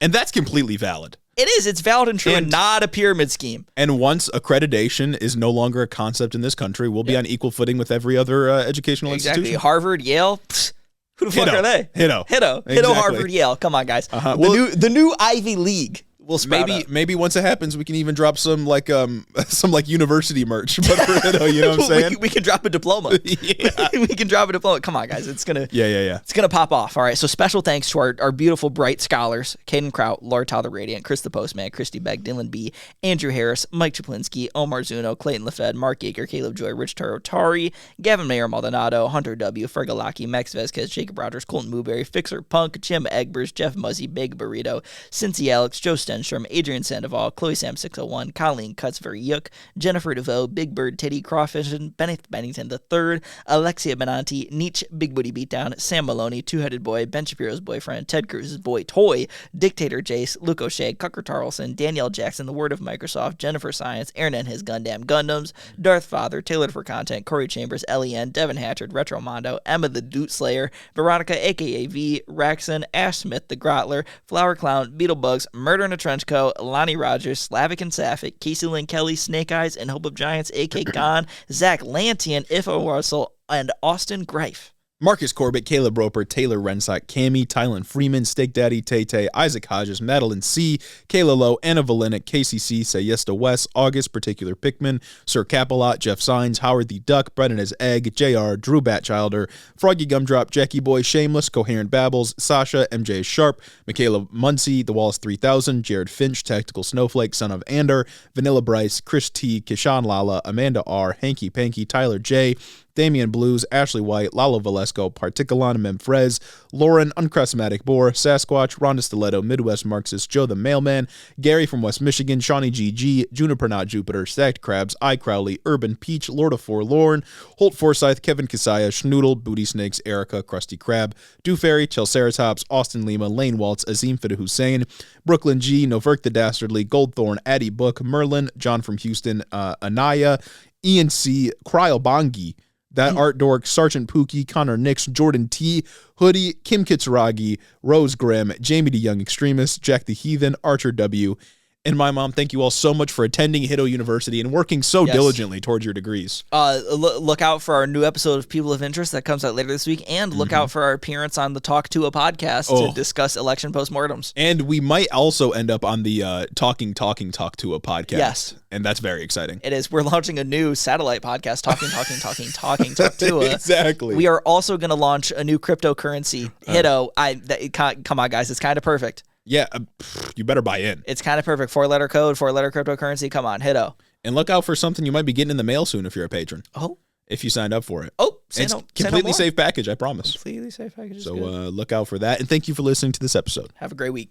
Speaker 1: And that's completely valid.
Speaker 2: It is. It's valid and true and not a pyramid scheme.
Speaker 1: And once accreditation is no longer a concept in this country, we'll be on equal footing with every other educational institution.
Speaker 2: Harvard, Yale. Pfft, who the fuck are they?
Speaker 1: Hiddo,
Speaker 2: Harvard, Yale. Come on, guys. The new Ivy League. We'll sprout up.
Speaker 1: Maybe once it happens, we can even drop some university merch. But for Hiddo, you know what I'm saying?
Speaker 2: we can drop a diploma. Yeah. We can drop a diploma. Come on, guys. It's gonna.
Speaker 1: Yeah.
Speaker 2: It's gonna pop off. All right. So special thanks to our beautiful bright scholars: Caden Kraut, Laura Tyler Radiant, Chris the Postman, Christy Begg, Dylan B, Andrew Harris, Mike Chaplinsky, Omar Zuno, Clayton LaFed, Mark Yeager, Caleb Joy, Rich Tarotari, Gavin Mayer Maldonado, Hunter W, Fergalaki, Max Vesquez, Jacob Rogers, Colton Mooberry, Fixer Punk, Jim Egbers, Jeff Muzzy, Big Burrito, Cincy Alex, Joe Stenstrom, Adrian Sandoval, Chloe Sam 601, Colleen Cutsbury Yook, Jennifer DeVoe, Big Bird Titty, Crawfish, Bennett Bennington III, Alexia Benanti, Nietzsche, Big Booty Beatdown, Sam Maloney, Two-Headed Boy, Ben Shapiro's boyfriend, Ted Cruz's boy toy, Dictator Jace, Luke O'Shea, Cucker Tarleson, Danielle Jackson, The Word of Microsoft, Jennifer Science, Aaron and his Gundam Gundams, Darth Father, Tailored for Content, Corey Chambers, L.E.N., Devin Hatchard, Retro Mondo, Emma the Doot Slayer, Veronica aka V, Raxon, Ash Smith the Grotler, Flower Clown, Beetlebugs, Murder in a Trench Coat, Lonnie Rogers, Slavic and Sapphic, Casey Lynn Kelly, Snake Eyes, and Hope of Giants, A.K. Khan, Zach Lantian, Ifo Russell, and Austin Greif.
Speaker 1: Marcus Corbett, Caleb Roper, Taylor Rensock, Cammy, Tylen Freeman, Steak Daddy, Tay, Isaac Hodges, Madeline C, Kayla Lowe, Anna Valenic, KCC, Say Yes to Wes, August, Particular Pickman, Sir Capalot, Jeff Sines, Howard the Duck, Brennan as Egg, JR, Drew Batchilder, Froggy Gumdrop, Jackie Boy, Shameless, Coherent Babbles, Sasha, MJ Sharp, Michaela Muncie, The Wallace 3000, Jared Finch, Tactical Snowflake, Son of Ander, Vanilla Bryce, Chris T, Kishan Lala, Amanda R, Hanky Panky, Tyler J, Damian Blues, Ashley White, Lalo Valesco, Particulon, Memfrez, Lauren, Unchrestmatic Boar, Sasquatch, Rhonda Stiletto, Midwest Marxist, Joe the Mailman, Gary from West Michigan, Shawnee GG, Juniper Not Jupiter, Stacked Crabs, I Crowley, Urban Peach, Lord of Forlorn, Holt Forsyth, Kevin Kasaya, Schnoodle, Booty Snakes, Erica, Krusty Crab, Dewfairy, Chelceratops, Austin Lima, Lane Waltz, Azim Fida Hussein, Brooklyn G, Noverk the Dastardly, Goldthorn, Addie Book, Merlin, John from Houston, Anaya, Ian C, Cryobongi, That Art Dork, Sergeant Pookie, Connor Nix, Jordan T, Hoodie, Kim Kitsuragi, Rose Grimm, Jamie the Young Extremist, Jack the Heathen, Archer W, and my mom. Thank you all so much for attending Hiddo University and working so diligently towards your degrees.
Speaker 2: Look out for our new episode of People of Interest that comes out later this week, and look out for our appearance on the Talk to a podcast to discuss election postmortems.
Speaker 1: And we might also end up on the Talking Talk to a podcast.
Speaker 2: Yes.
Speaker 1: And that's very exciting.
Speaker 2: It is. We're launching a new satellite podcast, Talking Talk to a.
Speaker 1: Exactly.
Speaker 2: We are also going to launch a new cryptocurrency, Hiddo. Come on, guys. It's kind of perfect.
Speaker 1: Yeah, you better buy in.
Speaker 2: It's kind of perfect. 4-letter code, 4-letter cryptocurrency. Come on, Hiddo.
Speaker 1: And look out for something you might be getting in the mail soon if you're a patron.
Speaker 2: Oh.
Speaker 1: If you signed up for it.
Speaker 2: Oh,
Speaker 1: it's completely safe package, I promise.
Speaker 2: Completely safe package.
Speaker 1: So look out for that. And thank you for listening to this episode.
Speaker 2: Have a great week.